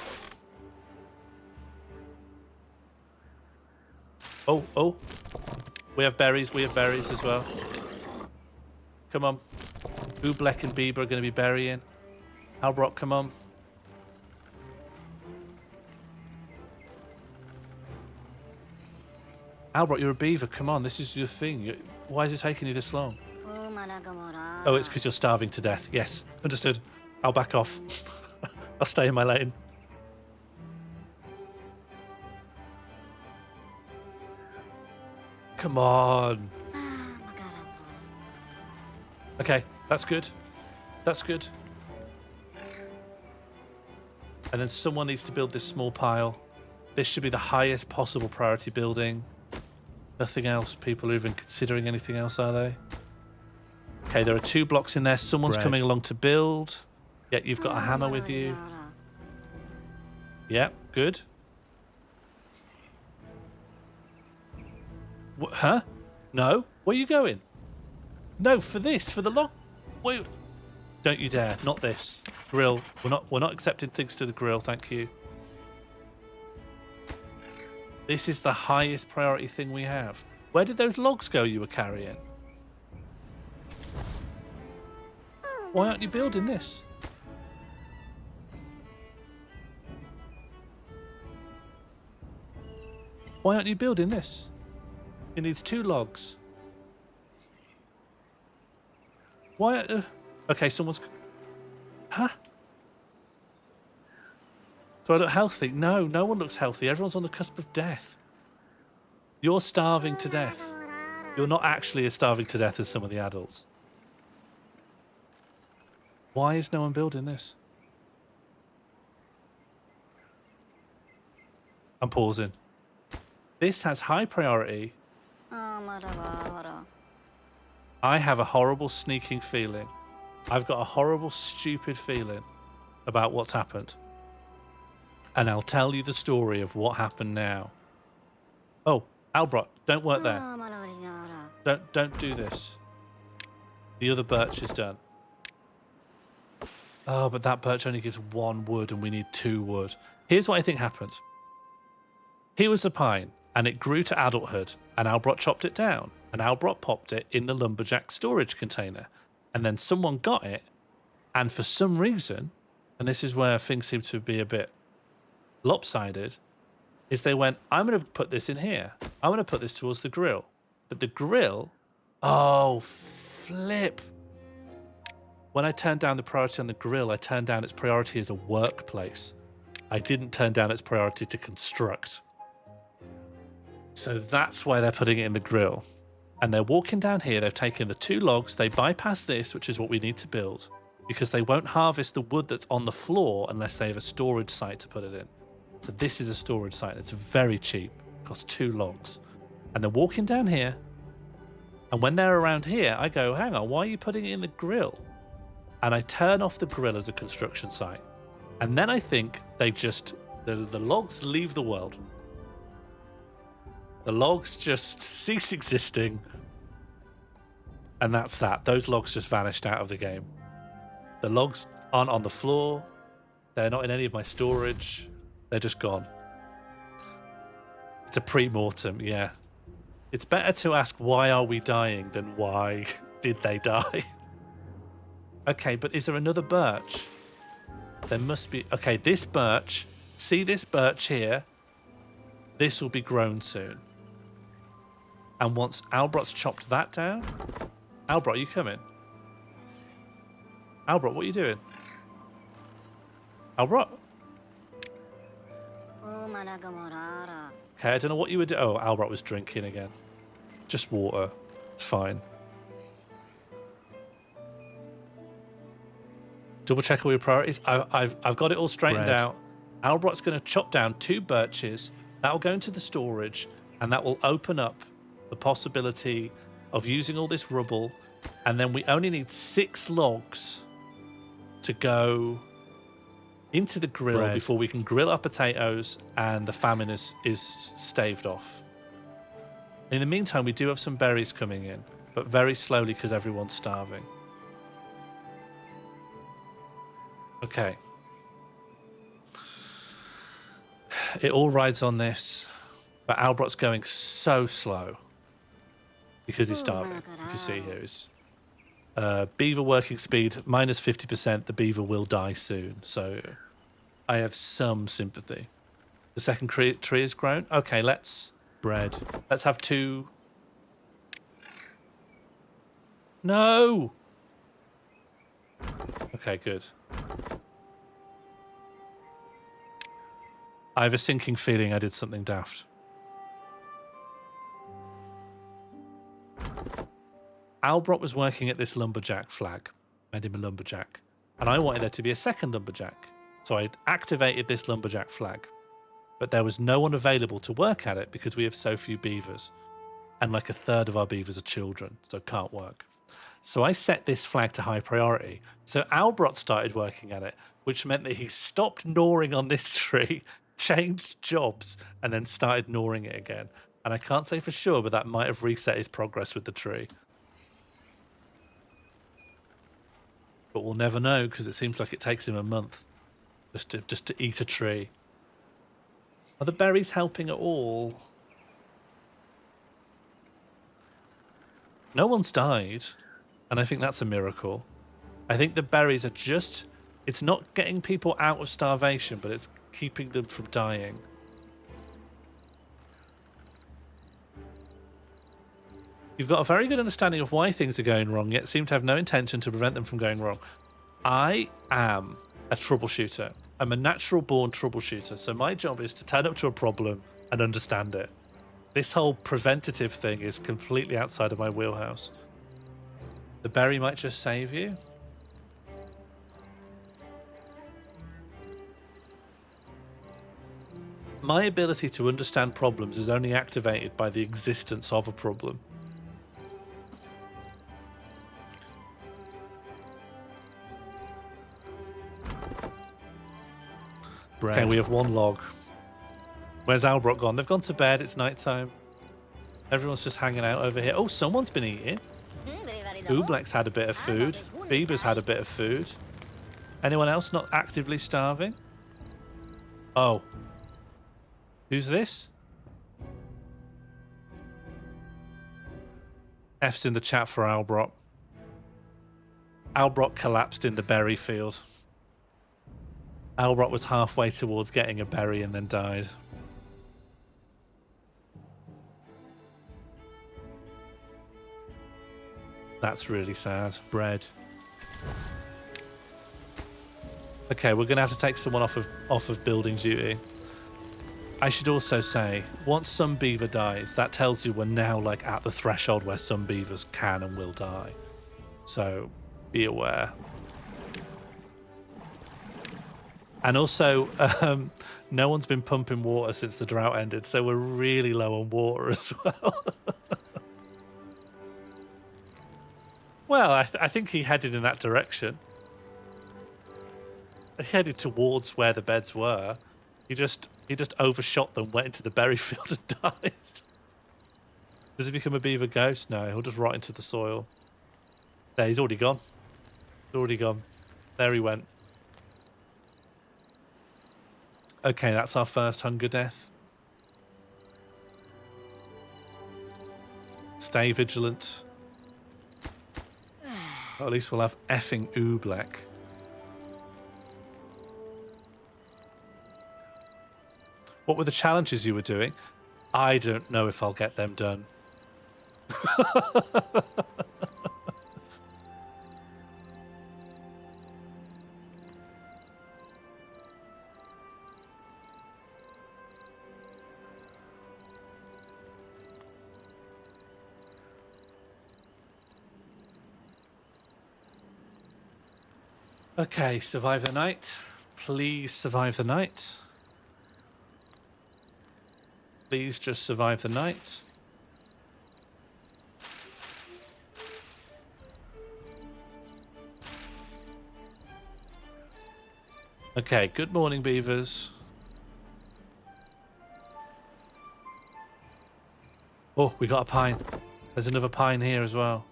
Oh, oh. We have berries as well. Come on. Oobleck and Bieber are going to be berrying. Albrock, come on. Albrock, you're a beaver. Come on, this is your thing. Why is it taking you this long? Oh, it's because you're starving to death. Yes, understood. I'll back off. I'll stay in my lane. Come on. Okay, that's good. That's good. And then someone needs to build this small pile. This should be the highest possible priority building. Nothing else. People are even considering anything else, are they? Okay, there are 2 blocks in there. Someone's coming along to build. Yeah, you've got a hammer with you. Yeah, good. What, huh? No? Where are you going? No, for this, for the log. Wait. Don't you dare. Not this. Grill. We're not accepting things to the grill, thank you. This is the highest priority thing we have. Where did those logs go you were carrying? Why aren't you building this? Why aren't you building this? It needs 2 logs. Why? Okay, someone's... Huh? Do I look healthy? No, no one looks healthy. Everyone's on the cusp of death. You're starving to death. You're not actually as starving to death as some of the adults. Why is no one building this? I'm pausing. This has high priority. I have a horrible sneaking feeling. I've got a horrible, stupid feeling about what's happened. And I'll tell you the story of what happened now. Oh, Albrock, don't work there. Don't do this. The other birch is done. Oh, but that birch only gives 1 wood and we need 2 wood. Here's what I think happened. Here was a pine and it grew to adulthood and Albrock chopped it down and Albrock popped it in the lumberjack storage container. And then someone got it and for some reason, and this is where things seem to be a bit lopsided, is they went, I'm going to put this in here. I'm going to put this towards the grill. But the grill, oh, flip. When I turned down the priority on the grill, I turned down its priority as a workplace. I didn't turn down its priority to construct. So that's why they're putting it in the grill. And they're walking down here, they've taken the 2 logs, they bypass this, which is what we need to build, because they won't harvest the wood that's on the floor unless they have a storage site to put it in. So this is a storage site. It's very cheap. It costs 2 logs. And they're walking down here. And when they're around here, I go, hang on, why are you putting it in the grill? And I turn off the grill as a construction site. And then I think they just, the logs leave the world. The logs just cease existing. And that's that. Those logs just vanished out of the game. The logs aren't on the floor. They're not in any of my storage. They're just gone. It's a pre-mortem, yeah. It's better to ask why are we dying than why did they die? Okay, but is there another birch? There must be. Okay, this birch. See this birch here? This will be grown soon. And once Albrock's chopped that down... Albrock, you coming? Albrock, what are you doing? Albrock? Okay, I don't know what you were doing. Oh, Albrock was drinking again. Just water. It's fine. Double check all your priorities. I've got it all straightened out. Albrock's going to chop down 2 birches. That will go into the storage, and that will open up the possibility of using all this rubble. And then we only need 6 logs to go into the grill before we can grill our potatoes and the famine is staved off. In the meantime, we do have some berries coming in, but very slowly because everyone's starving. Okay. It all rides on this, but Albrot's going so slow because he's starving. If you see here, is beaver working speed minus 50%. The beaver will die soon, so I have some sympathy. The second tree is grown. Okay, let's have 2. No. Okay, good. I have a sinking feeling I did something daft. Albrot was working at this lumberjack flag. Made him a lumberjack. And I wanted there to be a second lumberjack. So I activated this lumberjack flag. But there was no one available to work at it because we have so few beavers. And like a third of our beavers are children, so it can't work. So I set this flag to high priority. So Albrot started working at it, which meant that he stopped gnawing on this tree, changed jobs, and then started gnawing it again. And I can't say for sure, but that might have reset his progress with the tree. But we'll never know because it seems like it takes him a month just to eat a tree. Are the berries helping at all? No one's died, and I think that's a miracle. I think the berries are just... It's not getting people out of starvation, but it's keeping them from dying. You've got a very good understanding of why things are going wrong, yet seem to have no intention to prevent them from going wrong. I am a troubleshooter. I'm a natural-born troubleshooter, so my job is to turn up to a problem and understand it. This whole preventative thing is completely outside of my wheelhouse. The berry might just save you. My ability to understand problems is only activated by the existence of a problem. Okay, we have 1 log. Where's Albrot gone? They've gone to bed. It's nighttime. Everyone's just hanging out over here. Oh, someone's been eating. Oobleck's had a bit of food. Beaver's had a bit of food. Anyone else not actively starving? Oh. Who's this? F's in the chat for Albrot. Albrot collapsed in the berry field. Albrot was halfway towards getting a berry and then died. That's really sad. Bread. Okay, we're going to have to take someone off of building duty. I should also say, once some beaver dies, that tells you we're now like at the threshold where some beavers can and will die. So, be aware. And also, no one's been pumping water since the drought ended, so we're really low on water as well. Well, I think he headed in that direction. He headed towards where the beds were. He just overshot them, went into the berry field and died. Does he become a beaver ghost? No, he'll just rot into the soil. There, he's already gone. He's already gone. There he went. Okay, that's our first hunger death. Stay vigilant. Or at least we'll have effing Oobleck. What were the challenges you were doing? I don't know if I'll get them done. Okay, survive the night. Please survive the night. Please just survive the night. Okay, good morning, beavers. Oh, we got a pine. There's another pine here as well.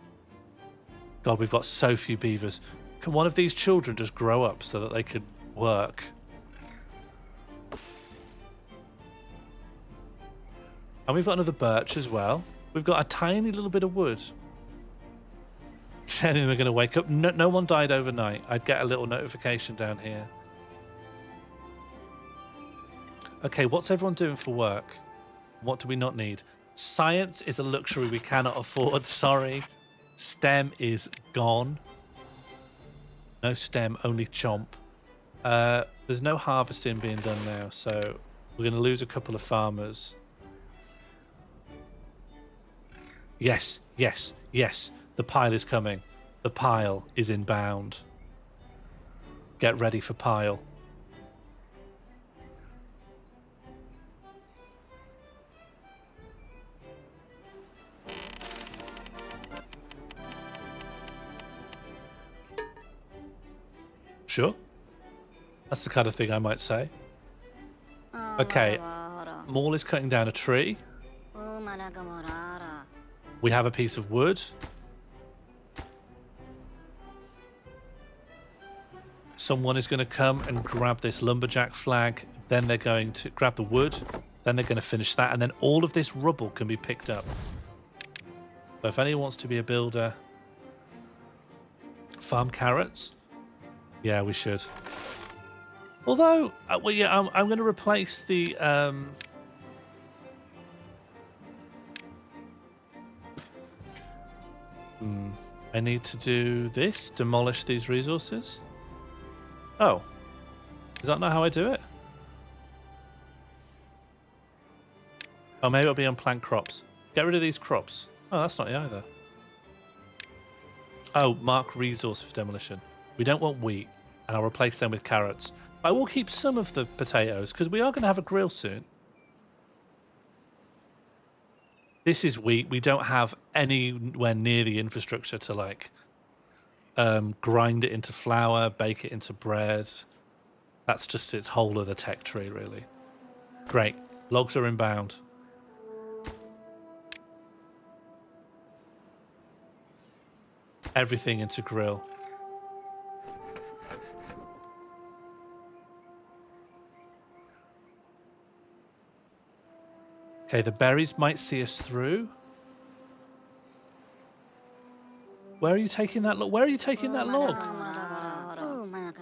God, we've got so few beavers. Can one of these children just grow up so that they could work? And we've got another birch as well. We've got a tiny little bit of wood. Telling them we're going to wake up. No one died overnight. I'd get a little notification down here. Okay, what's everyone doing for work? What do we not need? Science is a luxury we cannot afford. Sorry. STEM is gone. No STEM, only chomp. There's no harvesting being done now, so we're going to lose a couple of farmers. Yes, yes, yes. The pile is coming. The pile is inbound. Get ready for pile. Sure. That's the kind of thing I might say. Okay. Maul is cutting down a tree. We have a piece of wood. Someone is going to come and grab this lumberjack flag. Then they're going to grab the wood. Then they're going to finish that. And then all of this rubble can be picked up. So if anyone wants to be a builder, farm carrots. Yeah, we should. Although, well, yeah, I'm going to replace the... I need to do this, demolish these resources. Oh. Is that not how I do it? Oh, maybe it'll be on plant crops. Get rid of these crops. Oh, that's not it either. Oh, mark resource for demolition. We don't want wheat, and I'll replace them with carrots. I will keep some of the potatoes, because we are going to have a grill soon. This is wheat. We don't have anywhere near the infrastructure to, like, grind it into flour, bake it into bread. That's just its whole other tech tree, really. Great. Logs are inbound. Everything into grill. Okay, the berries might see us through. Where are you taking that log? Where are you taking that log?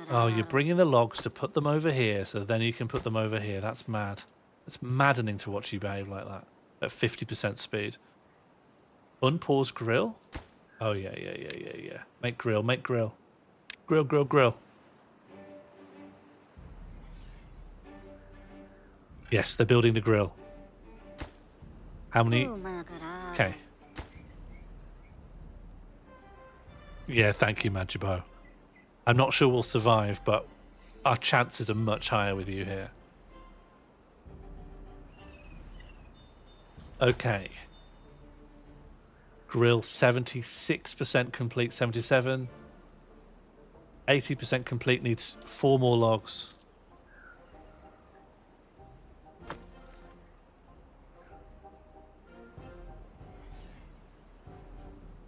Oh, you're bringing the logs to put them over here, so then you can put them over here. That's mad. It's maddening to watch you behave like that at 50% speed. Unpause grill? Oh, yeah. Make grill, make grill. Grill, grill, grill. Yes, they're building the grill. How many? Okay. Yeah, thank you, Majibo. I'm not sure we'll survive, but our chances are much higher with you here. Okay. Grill 76% complete, 77. 80% complete, needs 4 more logs.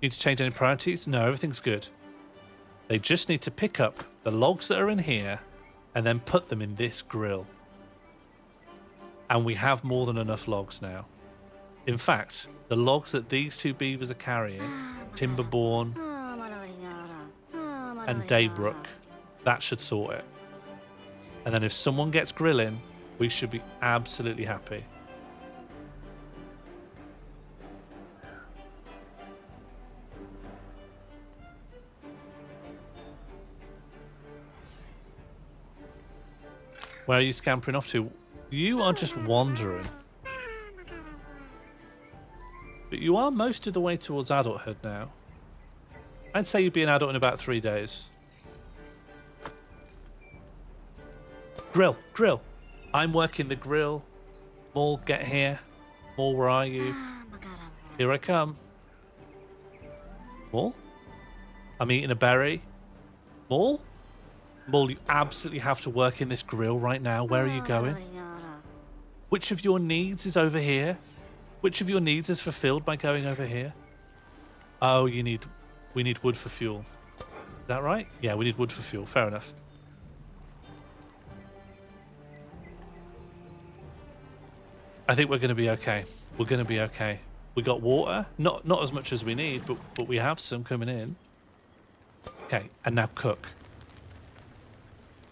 Need to change any priorities? No, everything's good. They just need to pick up the logs that are in here and then put them in this grill. And we have more than enough logs now. In fact, the logs that these 2 beavers are carrying, Timberborn and Daybrook, that should sort it. And then if someone gets grilling, we should be absolutely happy. Where are you scampering off to? You are just wandering. But you are most of the way towards adulthood now. I'd say you'd be an adult in about 3 days. Grill, grill. I'm working the grill. Maul, get here. Maul, where are you? Here I come. Maul? I'm eating a berry. Maul? Maul, you absolutely have to work in this grill right now. Where are you going? Which of your needs is over here? Which of your needs is fulfilled by going over here? Oh, we need wood for fuel. Is that right? Yeah, we need wood for fuel. Fair enough. I think we're going to be okay. We're going to be okay. We got water. Not as much as we need, but we have some coming in. Okay, and now cook.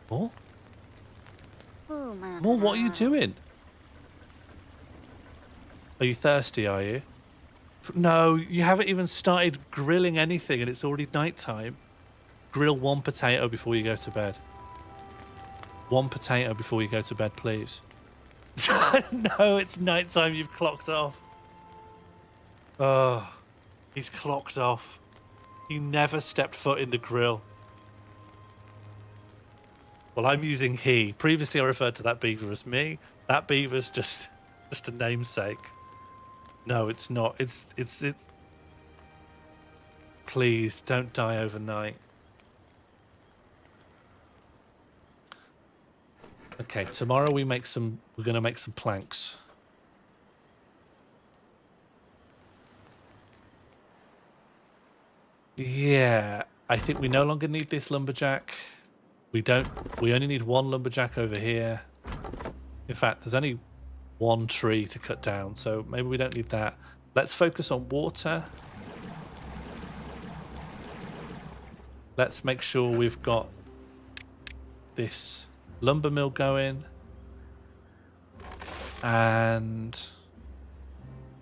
More? More, what are you doing? Are you thirsty, are you? No, you haven't even started grilling anything and it's already nighttime. Grill one potato before you go to bed. One potato before you go to bed, please. No, it's nighttime. You've clocked off. Oh, he's clocked off. He never stepped foot in the grill. Well, I'm using he. Previously, I referred to that beaver as me. That beaver's just a namesake. No, it's not. It's. Please don't die overnight. Okay, tomorrow we're gonna make some planks. Yeah, I think we no longer need this lumberjack. We only need one lumberjack over here. In fact, there's only one tree to cut down, so maybe we don't need that. Let's focus on water. Let's make sure we've got this lumber mill going. And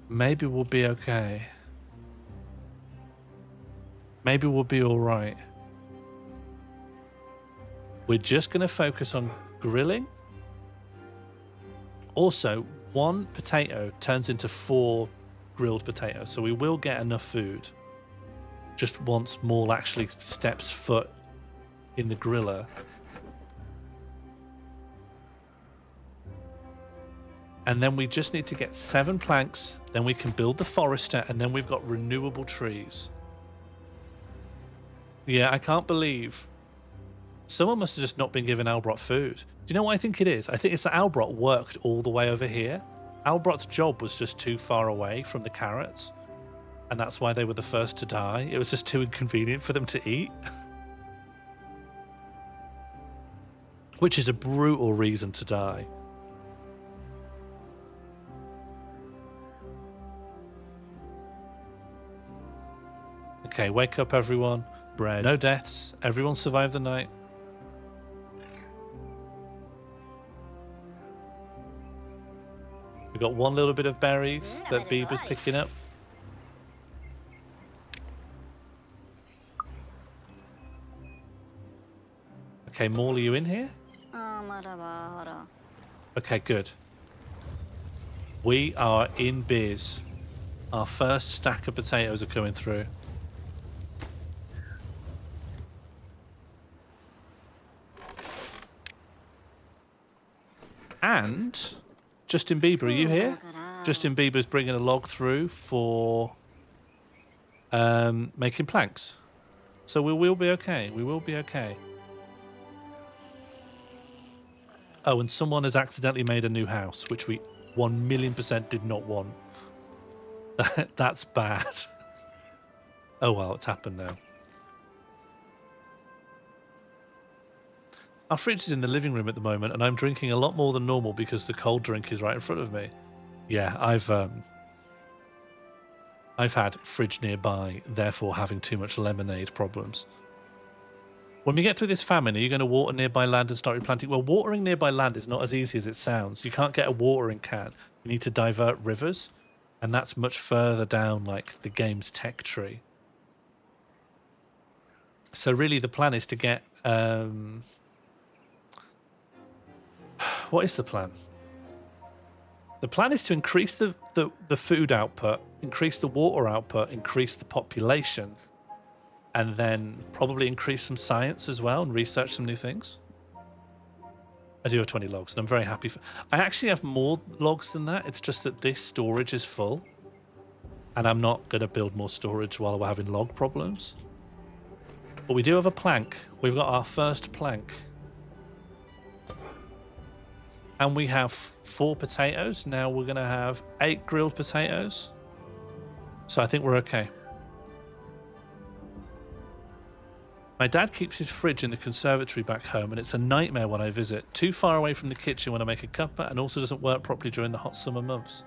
maybe we'll be okay. Maybe we'll be all right. We're just going to focus on grilling. Also, one potato turns into 4 grilled potatoes, so we will get enough food. Just once Maul actually steps foot in the griller. And then we just need to get 7 planks, then we can build the forester, and then we've got renewable trees. Yeah, I can't believe someone must have just not been given Albrot food. Do you know what I think it is? I think it's that Albrot worked all the way over here. Albrot's job was just too far away from the carrots, and that's why they were the first to die. It was just too inconvenient for them to eat. Which is a brutal reason to die. Okay, wake up everyone. Bread. No deaths. Everyone survived the night. We got one little bit of berries that Beaver's picking up. Okay, Maul, are you in here? Okay, good. We are in biz. Our first stack of potatoes are coming through. And Justin Bieber, are you here? Justin Bieber's bringing a log through for making planks. So we will be okay. We will be okay. Oh, and someone has accidentally made a new house, which we 1,000,000% did not want. That's bad. Oh well, it's happened now. Our fridge is in the living room at the moment, and I'm drinking a lot more than normal because the cold drink is right in front of me. Yeah, I've had fridge nearby, therefore having too much lemonade problems. When we get through this famine, are you going to water nearby land and start replanting? Well, watering nearby land is not as easy as it sounds. You can't get a watering can. You need to divert rivers, and that's much further down, like the game's tech tree. So really, the plan is to get. What is the plan? The plan is to increase the food output, increase the water output, increase the population, and then probably increase some science as well and research some new things. I do have 20 logs, and I'm very happy. I actually have more logs than that. It's just that this storage is full, and I'm not going to build more storage while we're having log problems. But we do have a plank. We've got our first plank. And we have 4 potatoes. Now we're going to have 8 grilled potatoes. So I think we're okay. My dad keeps his fridge in the conservatory back home, and it's a nightmare when I visit. Too far away from the kitchen when I make a cuppa, and also doesn't work properly during the hot summer months.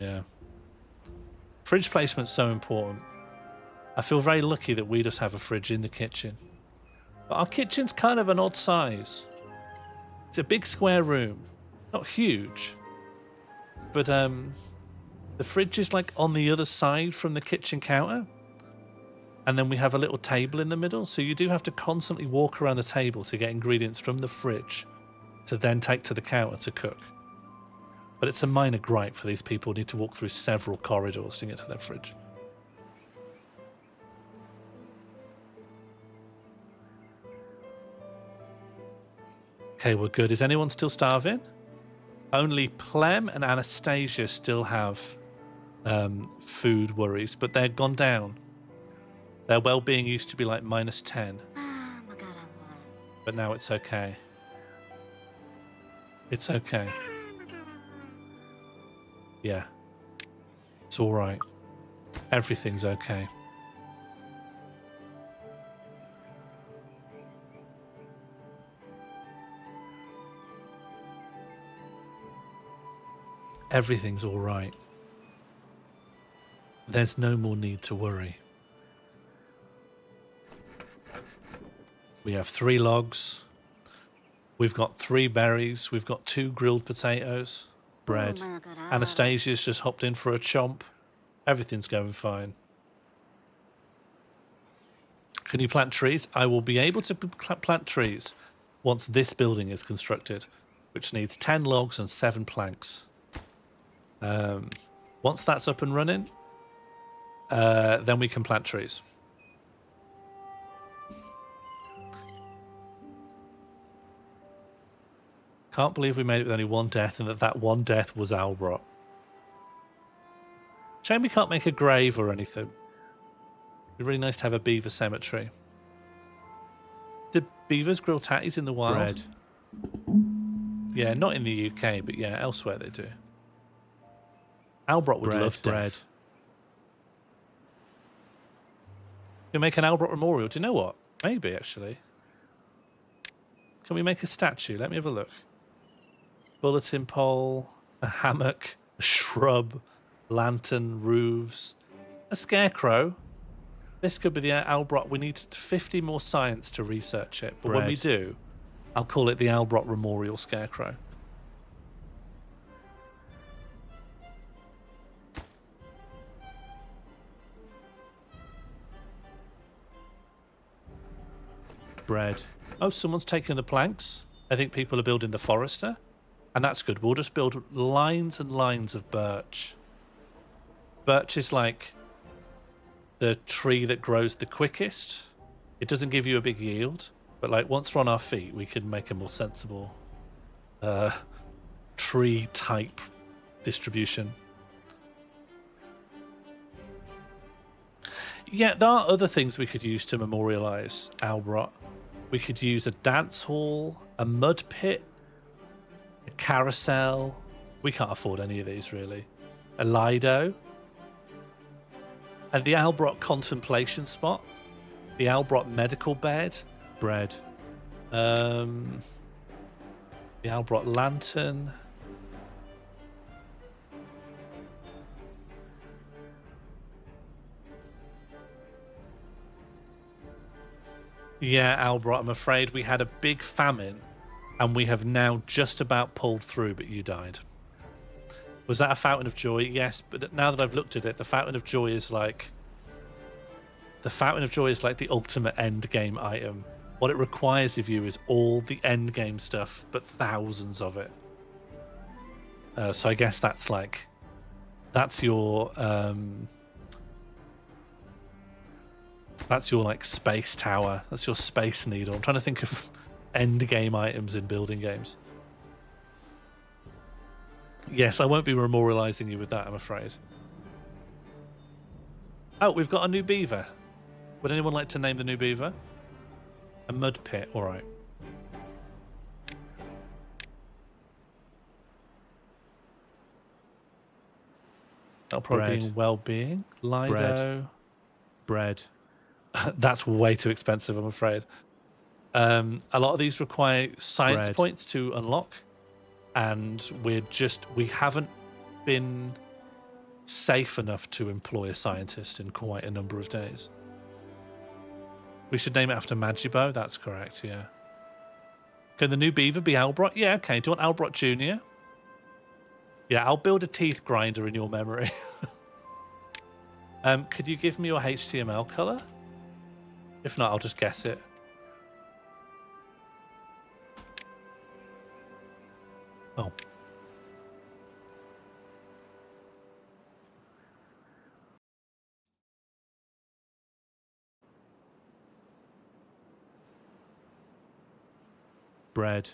Yeah. Fridge placement's so important. I feel very lucky that we just have a fridge in the kitchen. But our kitchen's kind of an odd size. It's a big square room. Not huge. But the fridge is like on the other side from the kitchen counter. And then we have a little table in the middle. So you do have to constantly walk around the table to get ingredients from the fridge to then take to the counter to cook. But it's a minor gripe for these people who need to walk through several corridors to get to their fridge. Okay, we're good. Is anyone still starving? Only Plem and Anastasia still have food worries, but they're gone down. Their well-being used to be like -10. But now it's okay. It's okay. Yeah. It's all right. Everything's okay. Everything's all right. There's no more need to worry. We have 3 logs. We've got 3 berries. We've got 2 grilled potatoes. Bread. Anastasia's just hopped in for a chomp. Everything's going fine. Can you plant trees? I will be able to plant trees once this building is constructed, which needs 10 logs and 7 planks. Once that's up and running, then we can plant trees. Can't believe we made it with only 1 death and that 1 death was Albrock. Shame we can't make a grave or anything. It'd be really nice to have a beaver cemetery. Did beavers grill tatties in the wild? Bread. Yeah, not in the UK, but yeah, elsewhere they do. Albrock would love bread. Can we make an Albrock memorial? Do you know what? Maybe, actually. Can we make a statue? Let me have a look. Bulletin pole, a hammock, a shrub, lantern, roofs, a scarecrow. This could be the Albrock. We need 50 more science to research it. But when we do, I'll call it the Albrock Memorial Scarecrow. Bread. Oh, someone's taking the planks. I think people are building the Forester. And that's good. We'll just build lines and lines of birch. Birch is like the tree that grows the quickest. It doesn't give you a big yield. But like once we're on our feet, we can make a more sensible tree type distribution. Yeah, there are other things we could use to memorialize Albrock. We could use a dance hall, a mud pit, a carousel. We can't afford any of these, really. A Lido. And the Albrock contemplation spot. The Albrock medical bed. Bread. The Albrock lantern. Yeah, Albrock, I'm afraid we had a big famine and we have now just about pulled through, but you died. Was that a fountain of joy? Yes, but now that I've looked at it, the fountain of joy is like... The fountain of joy is like the ultimate end game item. What it requires of you is all the end game stuff, but thousands of it. So I guess that's like... That's your... That's your like space tower. That's your space needle. I'm trying to think of end game items in building games. Yes, I won't be memorializing you with that, I'm afraid. Oh, we've got a new beaver. Would anyone like to name the new beaver? A mud pit, all right. microbiome and well-being. Lido. Bread. That's way too expensive, I'm afraid. A lot of these require science points to unlock, and we haven't been safe enough to employ a scientist in quite a number of days. We should name it after Majibo. That's correct, yeah. Can the new beaver be Albrot? Yeah, okay. Do you want Albrot Jr.? Yeah, I'll build a teeth grinder in your memory. Could you give me your HTML color? If not, I'll just guess it. Oh. Bread.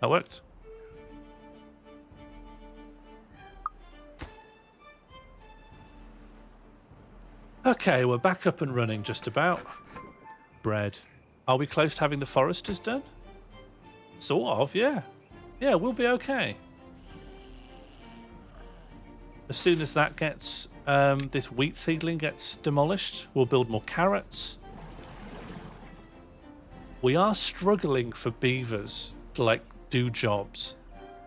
That worked. Okay, we're back up and running just about. Bread. Are we close to having the foresters done? Sort of, yeah. Yeah, we'll be okay. As soon as that gets, this wheat seedling gets demolished, we'll build more carrots. We are struggling for beavers to, like, do jobs.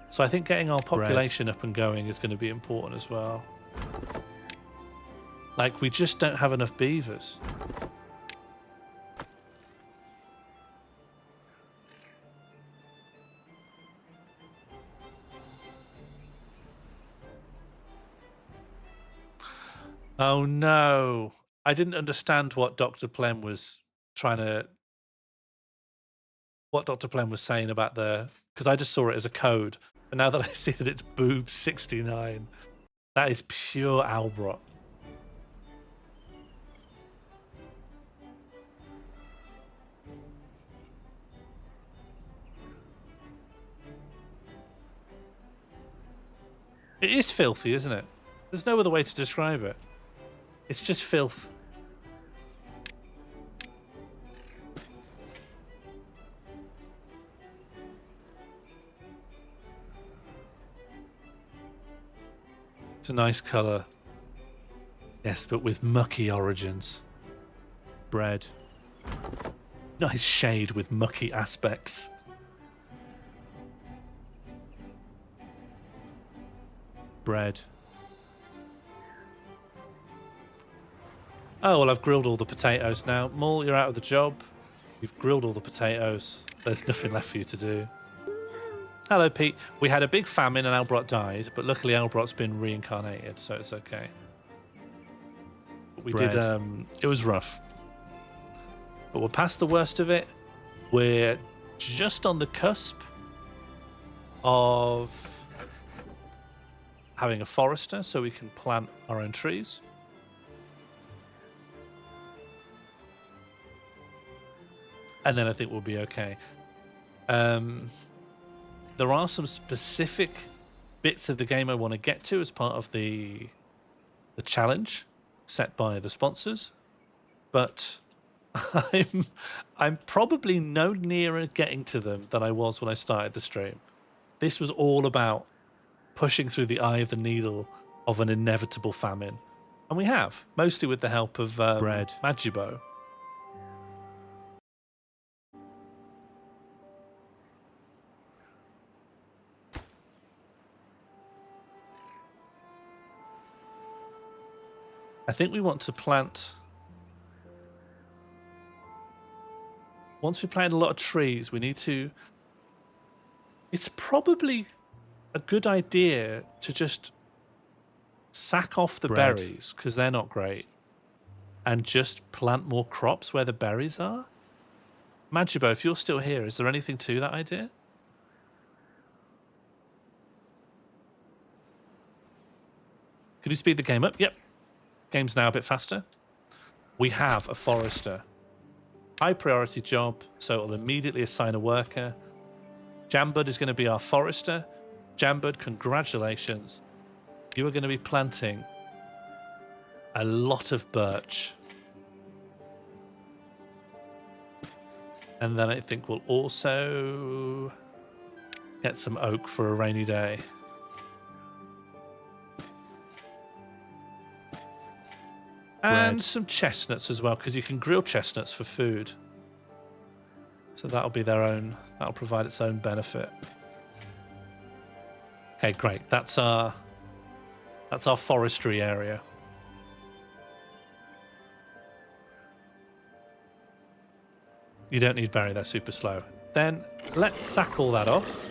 So I think getting our population up and going is going to be important as well. Like, we just don't have enough beavers. Oh no. I didn't understand what Dr. Plem was saying about because I just saw it as a code. But now that I see that it's boob 69, that is pure Albrot. It is filthy, isn't it? There's no other way to describe it. It's just filth. It's a nice colour. Yes, but with mucky origins. Bread. Nice shade with mucky aspects. Bread. Oh, well, I've grilled all the potatoes now. Maul, you're out of the job. You've grilled all the potatoes. There's nothing left for you to do. Hello, Pete. We had a big famine and Albrot died, but luckily Albrot's been reincarnated, so it's okay. But we did, it was rough. But we're past the worst of it. We're just on the cusp of having a forester so we can plant our own trees. And then I think we'll be okay. There are some specific bits of the game I want to get to as part of the challenge set by the sponsors, but I'm probably no nearer getting to them than I was when I started the stream. This was all about pushing through the eye of the needle of an inevitable famine, and we have, mostly with the help of Majibo. I think we want to plant... Once we plant a lot of trees, we need to... It's probably a good idea to just sack off the berries, because they're not great, and just plant more crops where the berries are. Majibo, if you're still here, is there anything to that idea? Could you speed the game up? Yep. Game's now a bit faster. We have a forester. High priority job, so it'll immediately assign a worker. Jambud is going to be our forester. Jambud, congratulations. You are going to be planting a lot of birch. And then I think we'll also Get some oak for a rainy day. And some chestnuts as well, because you can grill chestnuts for food. So that'll be their own, that'll provide its own benefit. Okay, great. That's our forestry area. You don't need berry, they're super slow. Then let's sack all that off.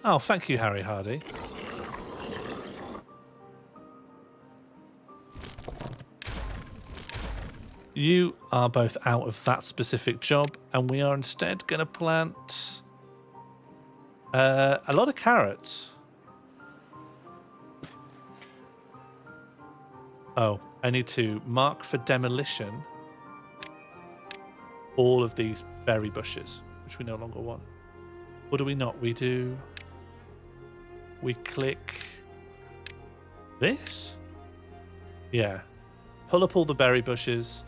Oh, thank you, Harry Hardy. You are both out of that specific job, and we are instead going to plant a lot of carrots. Oh, I need to mark for demolition all of these berry bushes, which we no longer want. Or do we not? We do. We click this? Yeah. Pull up all the berry bushes,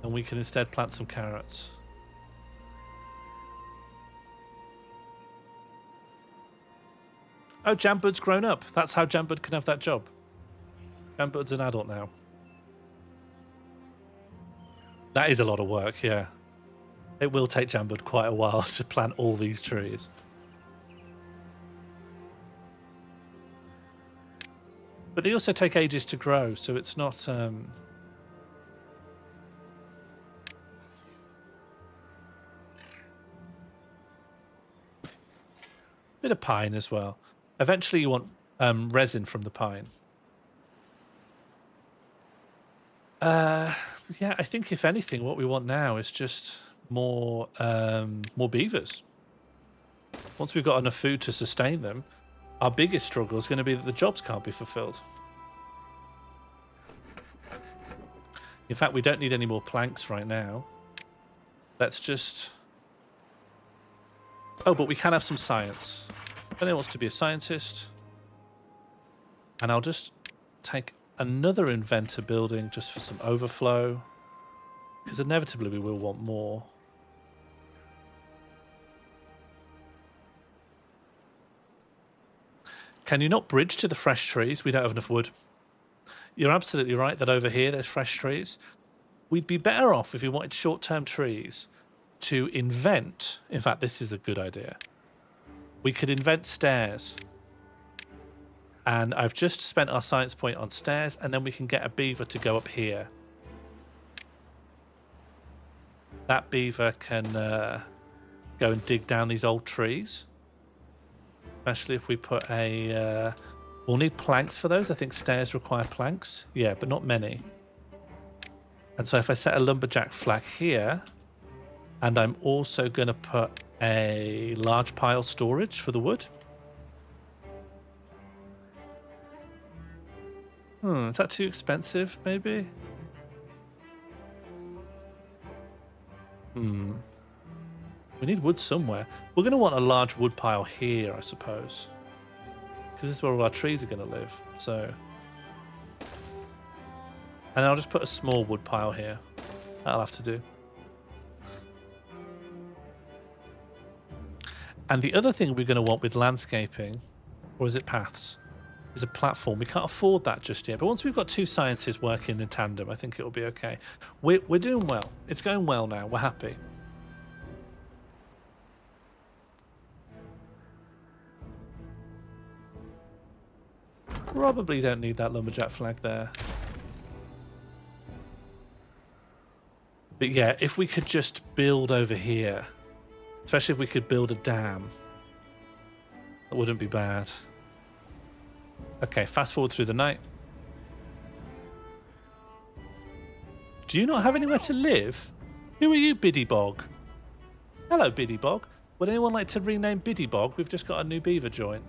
and we can instead plant some carrots. Oh, Jambud's grown up. That's how Jambud can have that job. Jambud's an adult now. That is a lot of work, yeah. It will take Jambud quite a while to plant all these trees. But they also take ages to grow, so it's not... Bit of pine as well. Eventually you want resin from the pine. Yeah, I think if anything, what we want now is just more beavers. Once we've got enough food to sustain them, our biggest struggle is going to be that the jobs can't be fulfilled. In fact, we don't need any more planks right now. Let's just... Oh, but we can have some science. If anyone wants to be a scientist. And I'll just take another inventor building just for some overflow. Because inevitably we will want more. Can you not bridge to the fresh trees? We don't have enough wood. You're absolutely right that over here there's fresh trees. We'd be better off if we wanted short-term trees to invent. In fact, this is a good idea. We could invent stairs. And I've just spent our science point on stairs, and then we can get a beaver to go up here. That beaver can go and dig down these old trees. Especially if we put a... we'll need planks for those. I think stairs require planks. Yeah, but not many. And so if I set a lumberjack flag here, and I'm also going to put a large pile storage for the wood. Is that too expensive, maybe? We need wood somewhere. We're going to want a large wood pile here, I suppose. Because this is where all our trees are going to live, so... And I'll just put a small wood pile here. That'll have to do. And the other thing we're going to want with landscaping, or is it paths, is a platform. We can't afford that just yet. But once we've got two scientists working in tandem, I think it'll be okay. We're doing well. It's going well now. We're happy. Probably don't need that lumberjack flag there. But yeah, if we could just build over here, especially if we could build a dam, that wouldn't be bad. Okay, fast forward through the night. Do you not have anywhere to live? Who are you, Biddybog? Hello, Biddybog. Would anyone like to rename Biddybog? We've just got a new beaver joint.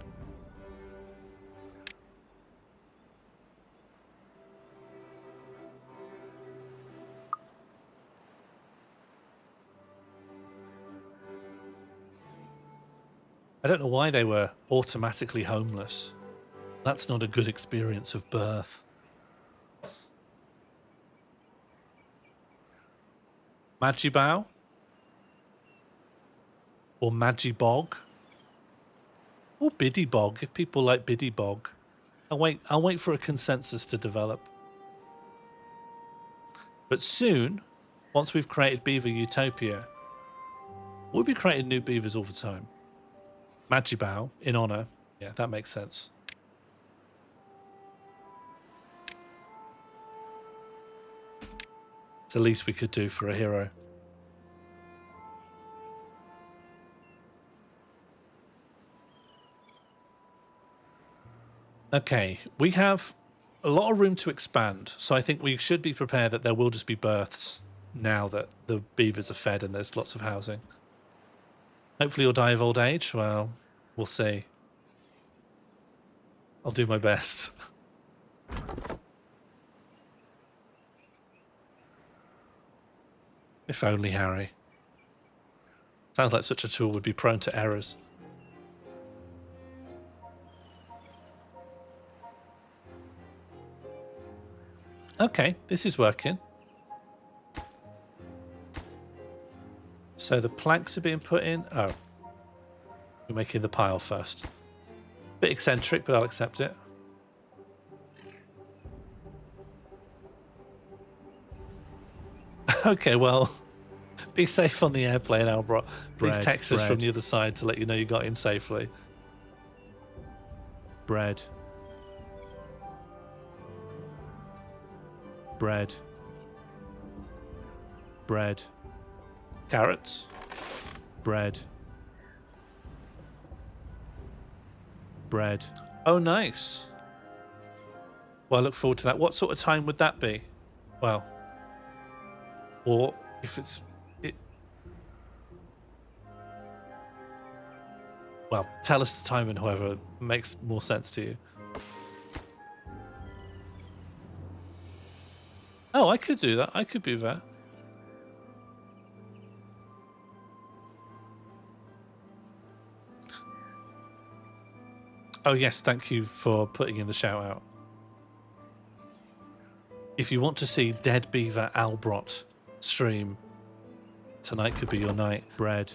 I don't know why they were automatically homeless. That's not a good experience of birth. Magibao? Or Magi Bog. Or Biddy Bog, if people like Biddy Bog. I'll wait for a consensus to develop. But soon, once we've created Beaver Utopia, we'll be creating new beavers all the time. Magibow, in honor. Yeah, that makes sense. It's the least we could do for a hero. Okay, we have a lot of room to expand, so I think we should be prepared that there will just be births now that the beavers are fed and there's lots of housing. Hopefully you'll die of old age. Well, we'll see. I'll do my best. If only, Harry. Sounds like such a tool would be prone to errors. Okay, this is working. So the planks are being put in. Oh. We're making the pile first. Bit eccentric, but I'll accept it. Okay, well, be safe on the airplane, Albert. Please text us from the other side to let you know you got in safely. Bread. Bread. Bread. Carrots. Bread. Bread. Oh, nice. Well, I look forward to that. What sort of time would that be? Well, or if it's... Well, tell us the time and however makes more sense to you. Oh, I could do that. I could do that. Oh, yes. Thank you for putting in the shout out. If you want to see Dead Beaver Albrot stream, tonight could be your night. Bread.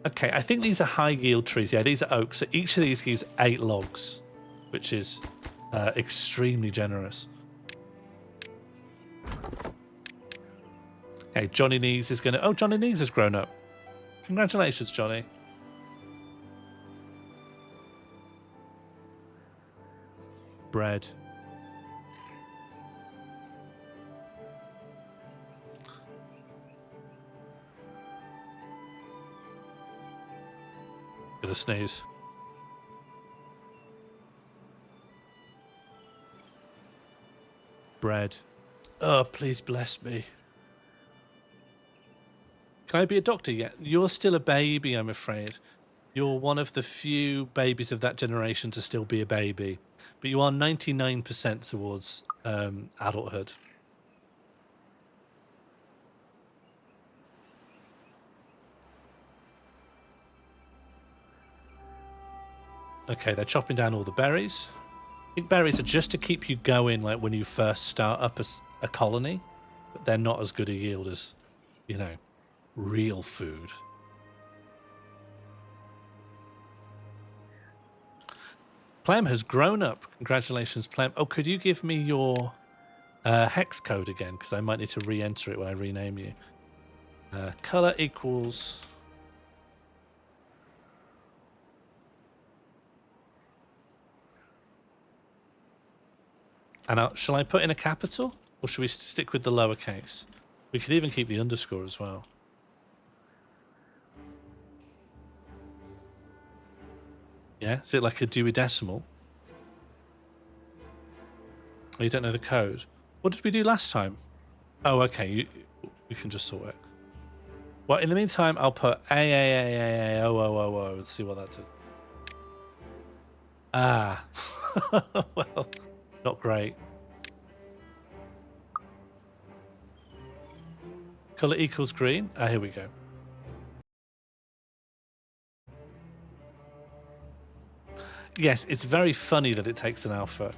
Okay, I think these are high yield trees. Yeah, these are oaks. So each of these gives 8 logs, which is extremely generous. Okay, Johnny Knees is going to... Oh, Johnny Knees has grown up. Congratulations, Johnny. Bread. Gonna sneeze. Bread. Oh, please bless me. Can I be a doctor yet? You're still a baby, I'm afraid. You're one of the few babies of that generation to still be a baby. But you are 99% towards adulthood. Okay, they're chopping down all the berries. I think berries are just to keep you going, like when you first start up a colony. But they're not as good a yield as, you know, real food. Plem has grown up. Congratulations, Plem. Oh, could you give me your hex code again? Because I might need to re-enter it when I rename you. Color equals... And shall I put in a capital? Or should we stick with the lowercase? We could even keep the underscore as well. Yeah, is it like a Dewey Decimal? Oh, you don't know the code. What did we do last time? Oh, okay, we can just sort it. Well, in the meantime, I'll put A-O-O-O-O and see what that did. Ah. Well, not great. Color equals green. Ah, here we go. Yes, it's very funny that it takes an alpha.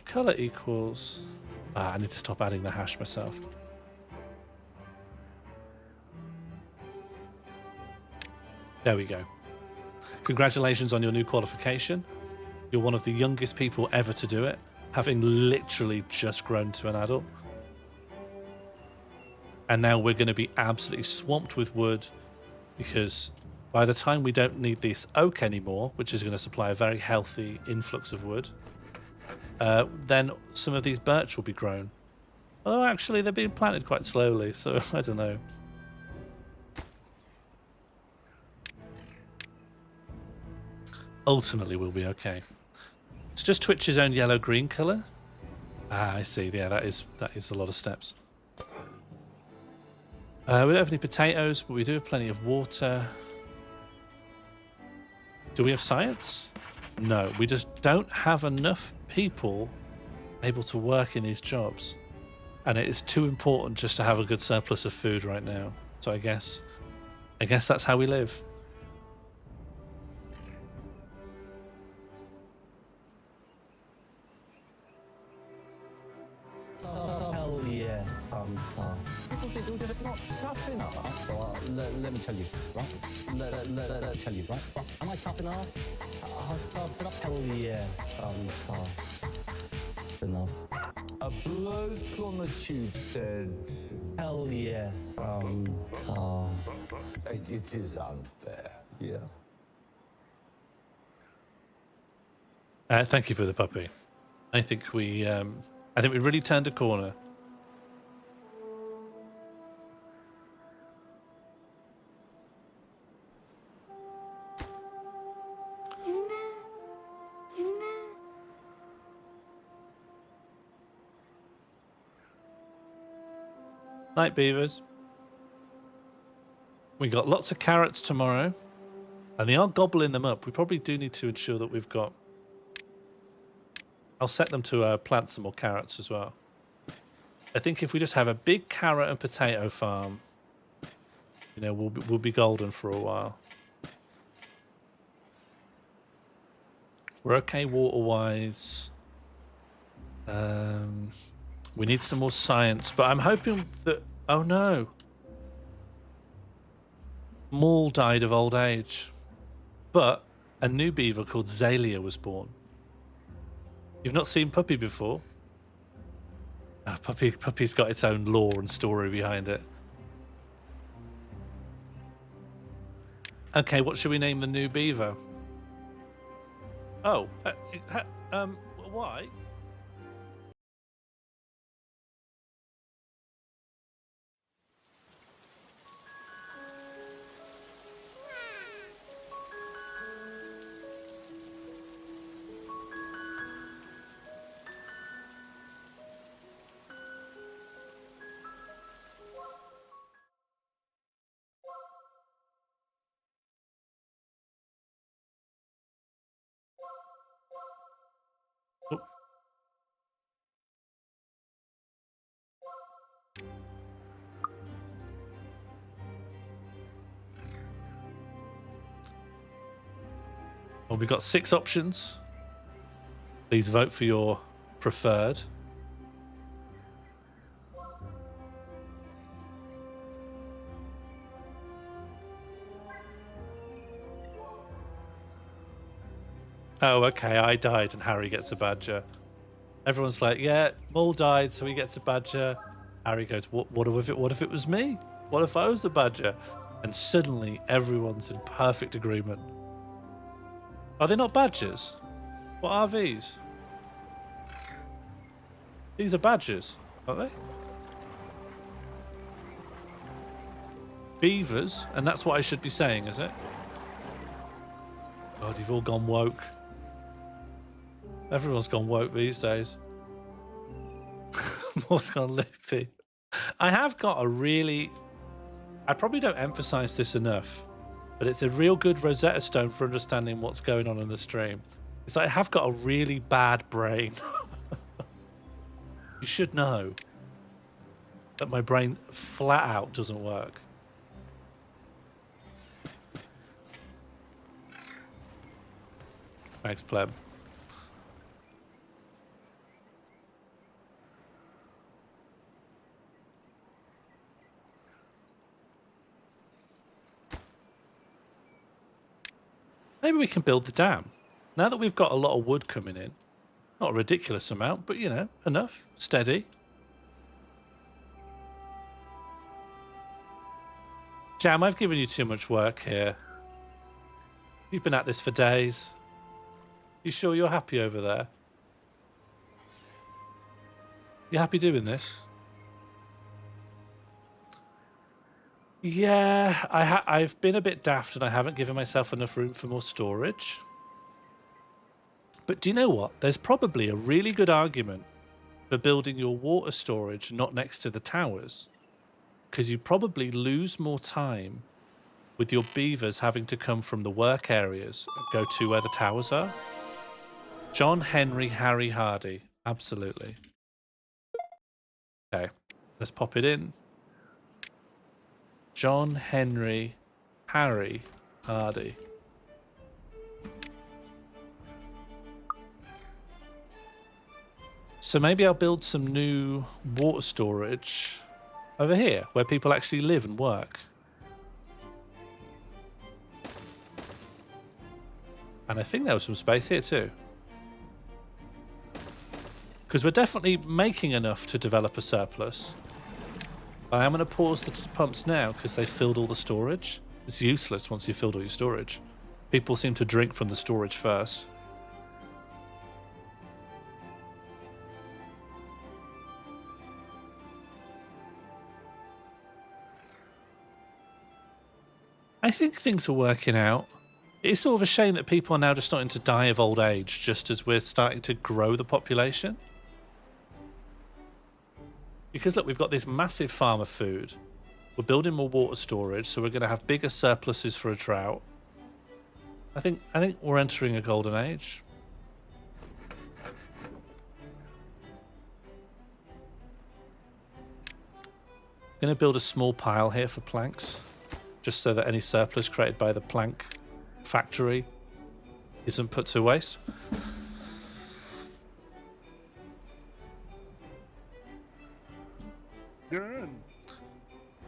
Color equals... Ah, I need to stop adding the hash myself. There we go. Congratulations on your new qualification. You're one of the youngest people ever to do it, having literally just grown to an adult. And now we're going to be absolutely swamped with wood, because by the time we don't need this oak anymore, which is going to supply a very healthy influx of wood, then some of these birch will be grown. Although actually they're being planted quite slowly, so I don't know. Ultimately we'll be okay. It's just Twitch's own yellow-green colour. Ah, I see. Yeah, that is a lot of steps. We don't have any potatoes, but we do have plenty of water. Do we have science? No, we just don't have enough people able to work in these jobs. And it is too important just to have a good surplus of food right now. So I guess that's how we live. Hell yes, I'm tough. People think you're just not tough enough. Well, let me tell you, right? Let me tell you, right? Am I tough enough? Tough enough? Hell yes, I'm tough enough. A bloke on the tube said, hell yes, I'm tough. It is unfair. Yeah. Thank you for the puppy. I think we really turned a corner. Night beavers. We got lots of carrots tomorrow, and they are gobbling them up. We probably do need to ensure that we've got... I'll set them to plant some more carrots as well. I think if we just have a big carrot and potato farm, you know, we'll be golden for a while. We're okay water-wise. We need some more science, but I'm hoping that... Oh no! Maul died of old age, but a new beaver called Zalia was born. You've not seen Puppy before? Oh, Puppy's got its own lore and story behind it. Okay, what should we name the new beaver? Oh, why? Well, we've got 6 options. Please vote for your preferred. Oh, okay, I died and Harry gets a badger. Everyone's like, yeah, Maul died, so he gets a badger. Harry goes, what if it was me? What if I was the badger? And suddenly everyone's in perfect agreement. Are they not badgers? What are these? These are badgers, aren't they? Beavers, and that's what I should be saying, is it? God, you've all gone woke. Everyone's gone woke these days. What's gone lippy? I have got a really... I probably don't emphasize this enough, but it's a real good Rosetta Stone for understanding what's going on in the stream. It's like I have got a really bad brain. You should know that my brain flat out doesn't work. Thanks, pleb. Maybe we can build the dam. Now that we've got a lot of wood coming in, not a ridiculous amount, but, you know, enough, steady. Jam, I've given you too much work here. You've been at this for days. You sure you're happy over there? You happy doing this? Yeah, I've been a bit daft and I haven't given myself enough room for more storage. But do you know what? There's probably a really good argument for building your water storage not next to the towers. Because you probably lose more time with your beavers having to come from the work areas and go to where the towers are. John Henry Harry Hardy. Absolutely. Okay, let's pop it in. John Henry Harry Hardy. So maybe I'll build some new water storage over here, where people actually live and work. And I think there was some space here too. Because we're definitely making enough to develop a surplus. I am going to pause the pumps now because they filled all the storage. It's useless once you've filled all your storage. People seem to drink from the storage first. I think things are working out. It's sort of a shame that people are now just starting to die of old age just as we're starting to grow the population. Because look, we've got this massive farm of food. We're building more water storage, so we're going to have bigger surpluses for a drought. I think we're entering a golden age. I'm going to build a small pile here for planks, just so that any surplus created by the plank factory isn't put to waste.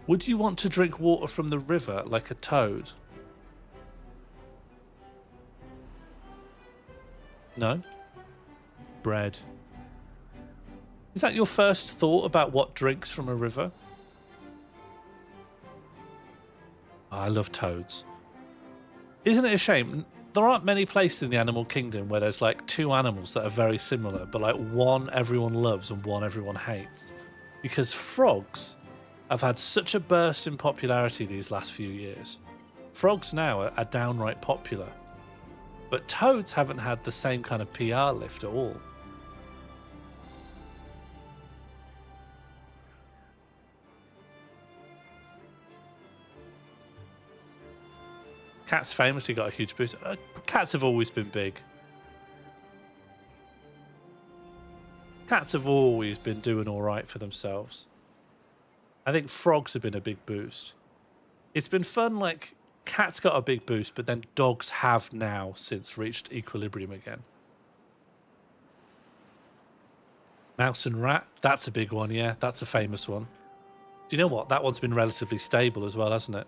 Would you want to drink water from the river like a toad? No? Bread. Is that your first thought about what drinks from a river? Oh, I love toads. Isn't it a shame? There aren't many places in the animal kingdom where there's like two animals that are very similar, but like one everyone loves and one everyone hates. Because frogs have had such a burst in popularity these last few years. Frogs now are downright popular. But toads haven't had the same kind of PR lift at all. Cats famously got a huge boost. Cats have always been big. Cats have always been doing all right for themselves. I think frogs have been a big boost. It's been fun, like, cats got a big boost, but then dogs have now since reached equilibrium again. Mouse and rat, that's a big one, yeah. That's a famous one. Do you know what? That one's been relatively stable as well, hasn't it?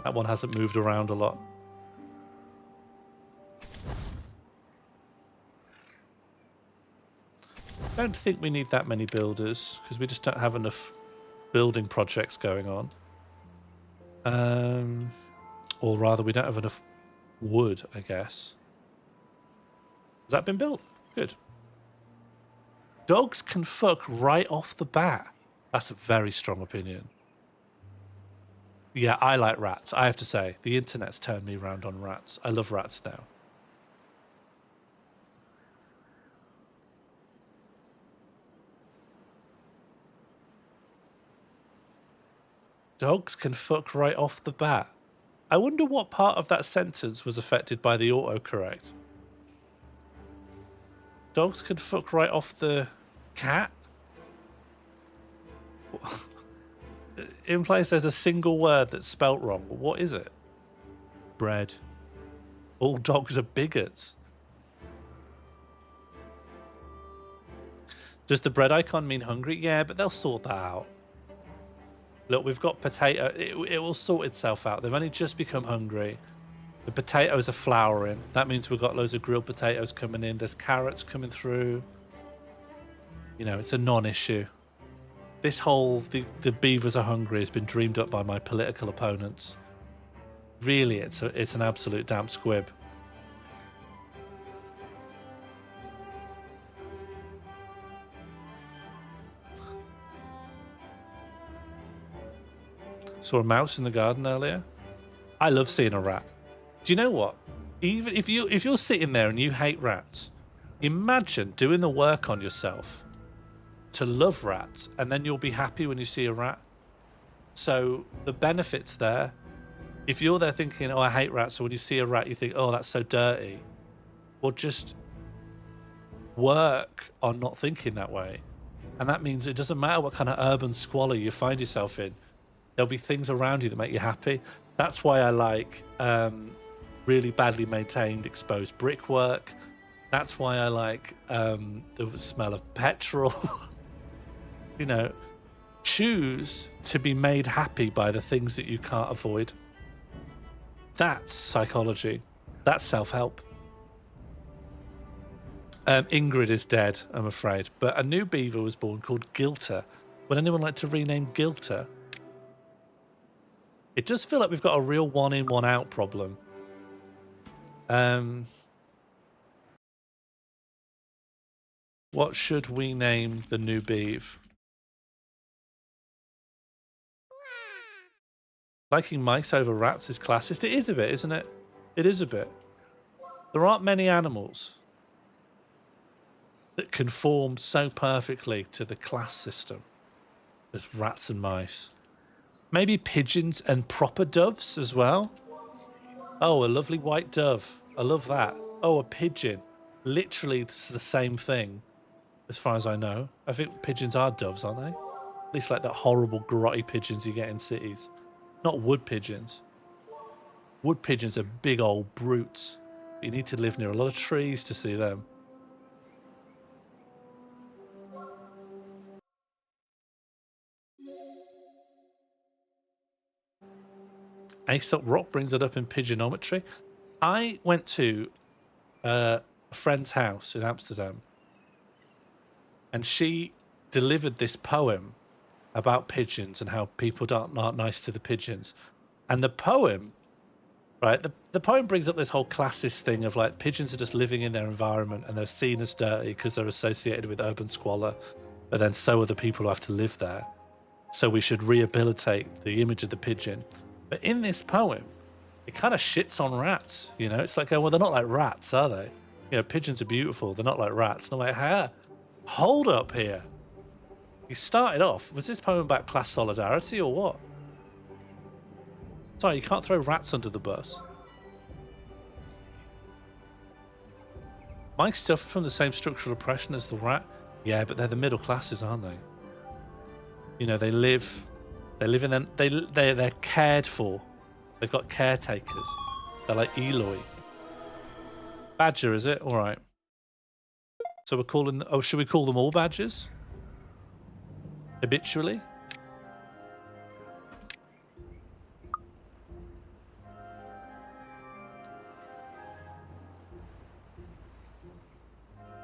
That one hasn't moved around a lot. I don't think we need that many builders because we just don't have enough building projects going on. Or rather, we don't have enough wood, I guess. Has that been built? Good. Dogs can fuck right off the bat. That's a very strong opinion. Yeah, I like rats. I have to say, the internet's turned me around on rats. I love rats now. Dogs can fuck right off the bat. I wonder what part of that sentence was affected by the autocorrect. Dogs can fuck right off the cat? It implies there's a single word that's spelt wrong. What is it? Bread. All dogs are bigots. Does the bread icon mean hungry? Yeah, but they'll sort that out. Look, we've got potato. It will sort itself out. They've only just become hungry. The potatoes are flowering. That means we've got loads of grilled potatoes coming in. There's carrots coming through. You know, it's a non-issue. This whole the beavers are hungry has been dreamed up by my political opponents. Really, it's an absolute damp squib. Saw a mouse in the garden earlier. I love seeing a rat. Do you know what? Even if you're sitting there and you hate rats, imagine doing the work on yourself to love rats, and then you'll be happy when you see a rat. So the benefits there. If you're there thinking, "Oh, I hate rats," so when you see a rat, you think, "Oh, that's so dirty," well, just work on not thinking that way, and that means it doesn't matter what kind of urban squalor you find yourself in. There'll be things around you that make you happy. That's why I like really badly maintained exposed brickwork. That's why I like the smell of petrol. You know, choose to be made happy by the things that you can't avoid. That's psychology. That's self-help. Ingrid is dead, I'm afraid. But a new beaver was born called Gilter. Would anyone like to rename Gilter? It does feel like we've got a real one-in, one-out problem. What should we name the new beeve? Liking mice over rats is classist. It is a bit, isn't it? It is a bit. There aren't many animals that conform so perfectly to the class system as rats and mice. Maybe pigeons and proper doves as well. Oh, a lovely white dove. I love that. Oh, a pigeon. Literally, it's the same thing, as far as I know. I think pigeons are doves, aren't they? At least like that horrible grotty pigeons you get in cities. Not wood pigeons. Wood pigeons are big old brutes. You need to live near a lot of trees to see them. Aesop Rock brings it up in pigeonometry. I went to a friend's house in Amsterdam, and she delivered this poem about pigeons and how people aren't nice to the pigeons. And the poem, right, the poem brings up this whole classist thing of like pigeons are just living in their environment and they're seen as dirty because they're associated with urban squalor, but then so are the people who have to live there. So we should rehabilitate the image of the pigeon. But in this poem, it kind of shits on rats, you know? It's like, oh, well, they're not like rats, are they? You know, pigeons are beautiful. They're not like rats. And I'm like, hey, hold up here. You started off, was this poem about class solidarity or what? Sorry, you can't throw rats under the bus. Mike suffer from the same structural oppression as the rat. Yeah, but they're the middle classes, aren't they? You know, they live in them. They're cared for. They've got caretakers. They're like Eloy. Badger, is it? All right. So we're calling. Oh, should we call them all badgers? Habitually.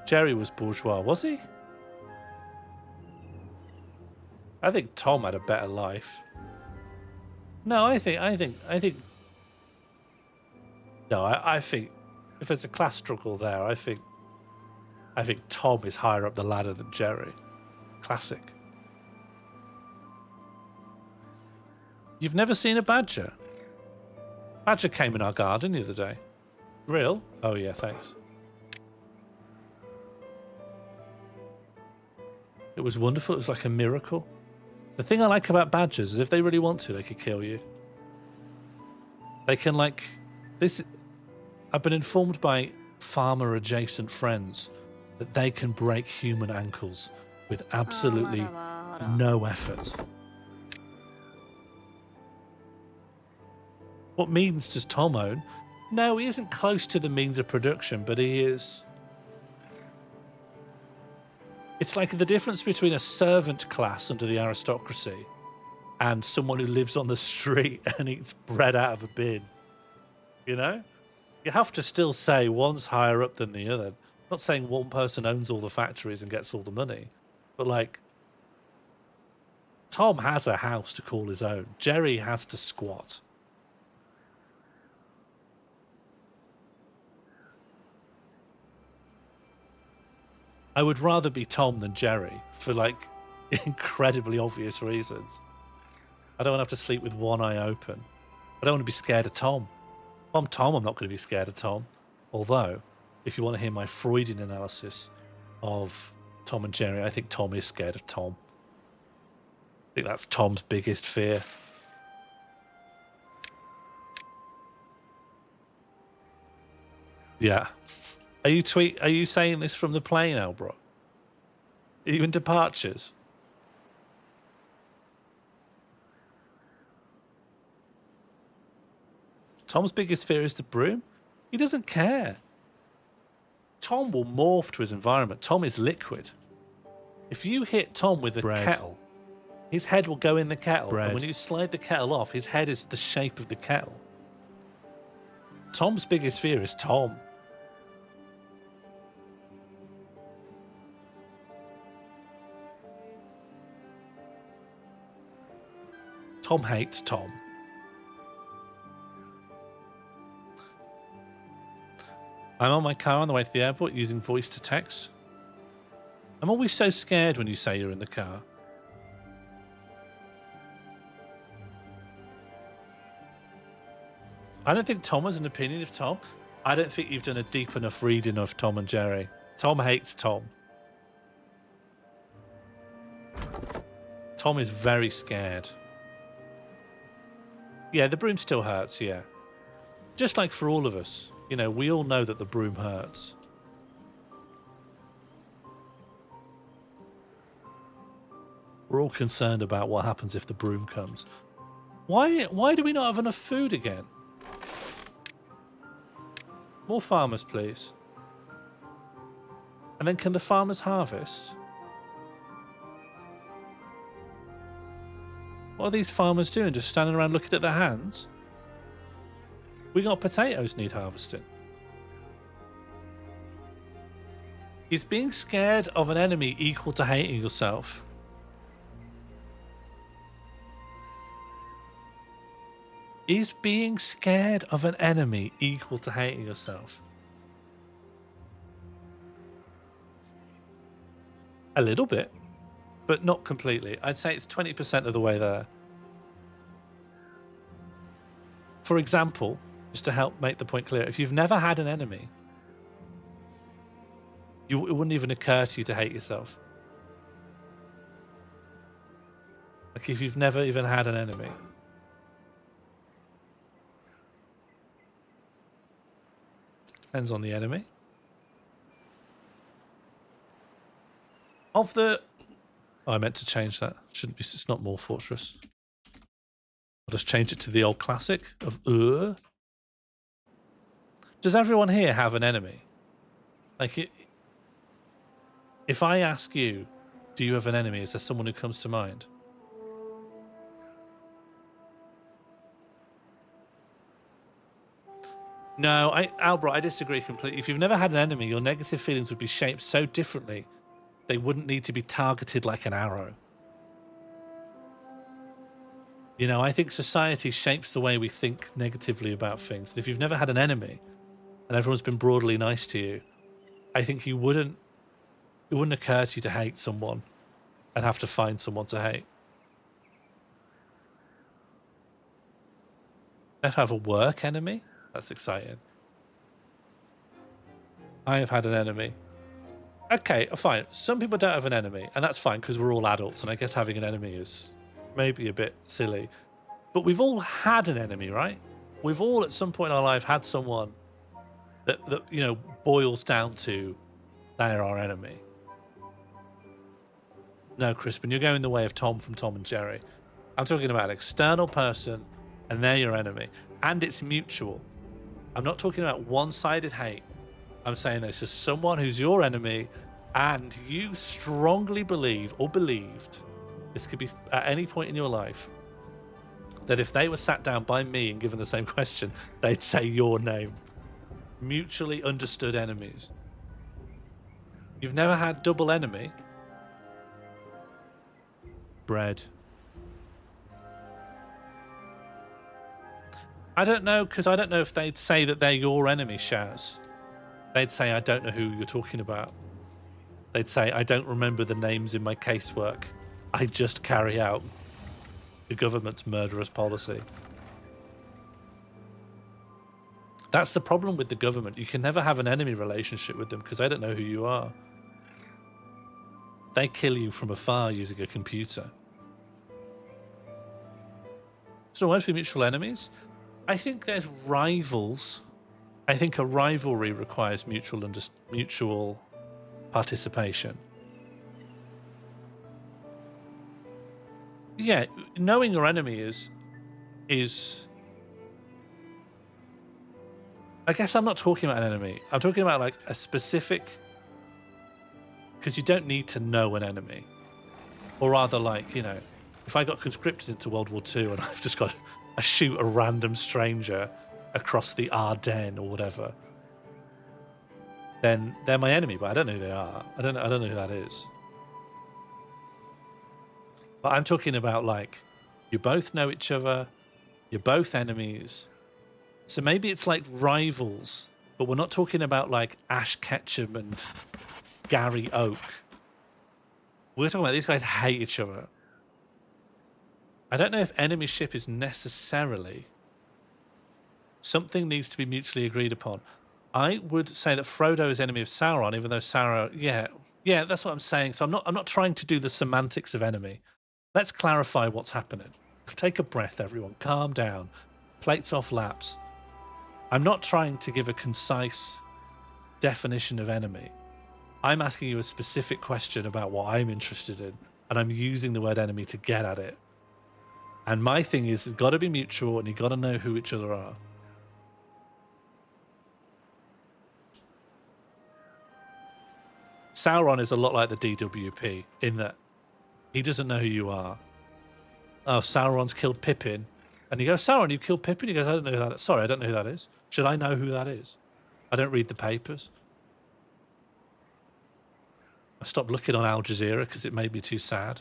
Jerry was bourgeois, was he? I think Tom had a better life. No, I think. No, I think if there's a class struggle there, I think Tom is higher up the ladder than Jerry. Classic. You've never seen a badger? Badger came in our garden the other day. Real? Oh yeah, thanks. It was wonderful. It was like a miracle. The thing I like about badgers is if they really want to, they could kill you. They can like this. I've been informed by farmer adjacent friends that they can break human ankles with absolutely no effort. What means does Tom own? No, he isn't close to the means of production, but he is. It's like the difference between a servant class under the aristocracy and someone who lives on the street and eats bread out of a bin. You know? You have to still say one's higher up than the other. I'm not saying one person owns all the factories and gets all the money, but like, Tom has a house to call his own. Jerry has to squat. I would rather be Tom than Jerry for like incredibly obvious reasons. I don't want to have to sleep with one eye open. I don't want to be scared of Tom. Well, I'm Tom, I'm not going to be scared of Tom. Although, if you want to hear my Freudian analysis of Tom and Jerry, I think Tom is scared of Tom. I think that's Tom's biggest fear. Yeah. Are you saying this from the plane, Albro? Are you in departures? Tom's biggest fear is the broom. He doesn't care. Tom will morph to his environment. Tom is liquid. If you hit Tom with a kettle, his head will go in the kettle. And when you slide the kettle off, his head is the shape of the kettle. Tom's biggest fear is Tom. Tom hates Tom. I'm on my car on the way to the airport using voice to text. I'm always so scared when you say you're in the car. I don't think Tom has an opinion of Tom. I don't think you've done a deep enough reading of Tom and Jerry. Tom hates Tom. Tom is very scared. Yeah, the broom still hurts, yeah. Just like for all of us. You know, we all know that the broom hurts. We're all concerned about what happens if the broom comes. Why do we not have enough food again? More farmers, please. And then can the farmers harvest? What are these farmers doing? Just standing around looking at their hands? We got potatoes need harvesting. Is being scared of an enemy equal to hating yourself? Is being scared of an enemy equal to hating yourself? A little bit, but not completely. I'd say it's 20% of the way there. For example, just to help make the point clear, if you've never had an enemy, it wouldn't even occur to you to hate yourself. Like if you've never even had an enemy. Depends on the enemy. Of the... Oh, I meant to change that. Shouldn't be. It's not more Fortress. I'll just change it to the old classic of Does everyone here have an enemy? Like, if I ask you, do you have an enemy? Is there someone who comes to mind? No, Albert, I disagree completely. If you've never had an enemy, your negative feelings would be shaped so differently, they wouldn't need to be targeted like an arrow. You know, I think society shapes the way we think negatively about things. And if you've never had an enemy, and everyone's been broadly nice to you, I think it wouldn't occur to you to hate someone and have to find someone to hate. If I have a work enemy, that's exciting. I have had an enemy. Okay, fine. Some people don't have an enemy, and that's fine because we're all adults, and I guess having an enemy is maybe a bit silly. But we've all had an enemy, right? We've all at some point in our life had someone that you know, boils down to they're our enemy. No, Crispin, you're going the way of Tom from Tom and Jerry. I'm talking about an external person, and they're your enemy. And it's mutual. I'm not talking about one-sided hate. I'm saying there's just someone who's your enemy, and you strongly believe or believed, this could be at any point in your life, that if they were sat down by me and given the same question, they'd say your name. Mutually understood enemies. You've never had double enemy? Bread. I don't know, because I don't know if they'd say that they're your enemy, Shaz. They'd say, I don't know who you're talking about. They'd say, I don't remember the names in my casework. I just carry out the government's murderous policy. That's the problem with the government. You can never have an enemy relationship with them because they don't know who you are. They kill you from afar using a computer. So why should we be mutual enemies? I think there's rivals. I think a rivalry requires mutual participation. Yeah, knowing your enemy is I guess I'm not talking about an enemy. I'm talking about like a specific, because you don't need to know an enemy. Or rather, like, you know, if I got conscripted into World War II and I've just got to shoot a random stranger across the Ardennes or whatever, then they're my enemy, but I don't know who they are. I don't know who that is. But I'm talking about, like, you both know each other, you're both enemies. So maybe it's like rivals, but we're not talking about like Ash Ketchum and Gary Oak. We're talking about these guys hate each other. I don't know if enemyship is necessarily something needs to be mutually agreed upon. I would say that Frodo is enemy of Sauron, even though Sauron, yeah, that's what I'm saying. So I'm not trying to do the semantics of enemy. Let's clarify what's happening. Take a breath, everyone. Calm down. Plates off laps. I'm not trying to give a concise definition of enemy. I'm asking you a specific question about what I'm interested in, and I'm using the word enemy to get at it. And my thing is, it's got to be mutual, and you've got to know who each other are. Sauron is a lot like the DWP in that he doesn't know who you are. Oh, Sauron's killed Pippin. And you go, Sauron, you killed Pippin? He goes, I don't know who that is. Sorry, I don't know who that is. Should I know who that is? I don't read the papers. I stopped looking on Al Jazeera because it made me too sad.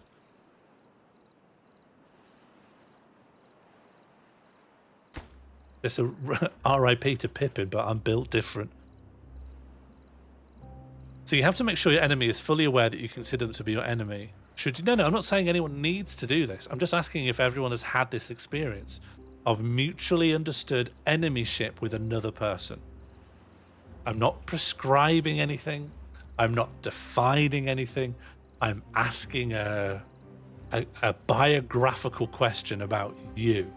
It's a RIP to Pippin, but I'm built different. So you have to make sure your enemy is fully aware that you consider them to be your enemy. Should you? No, I'm not saying anyone needs to do this. I'm just asking if everyone has had this experience of mutually understood enemyship with another person. I'm not prescribing anything. I'm not defining anything. I'm asking a biographical question about you.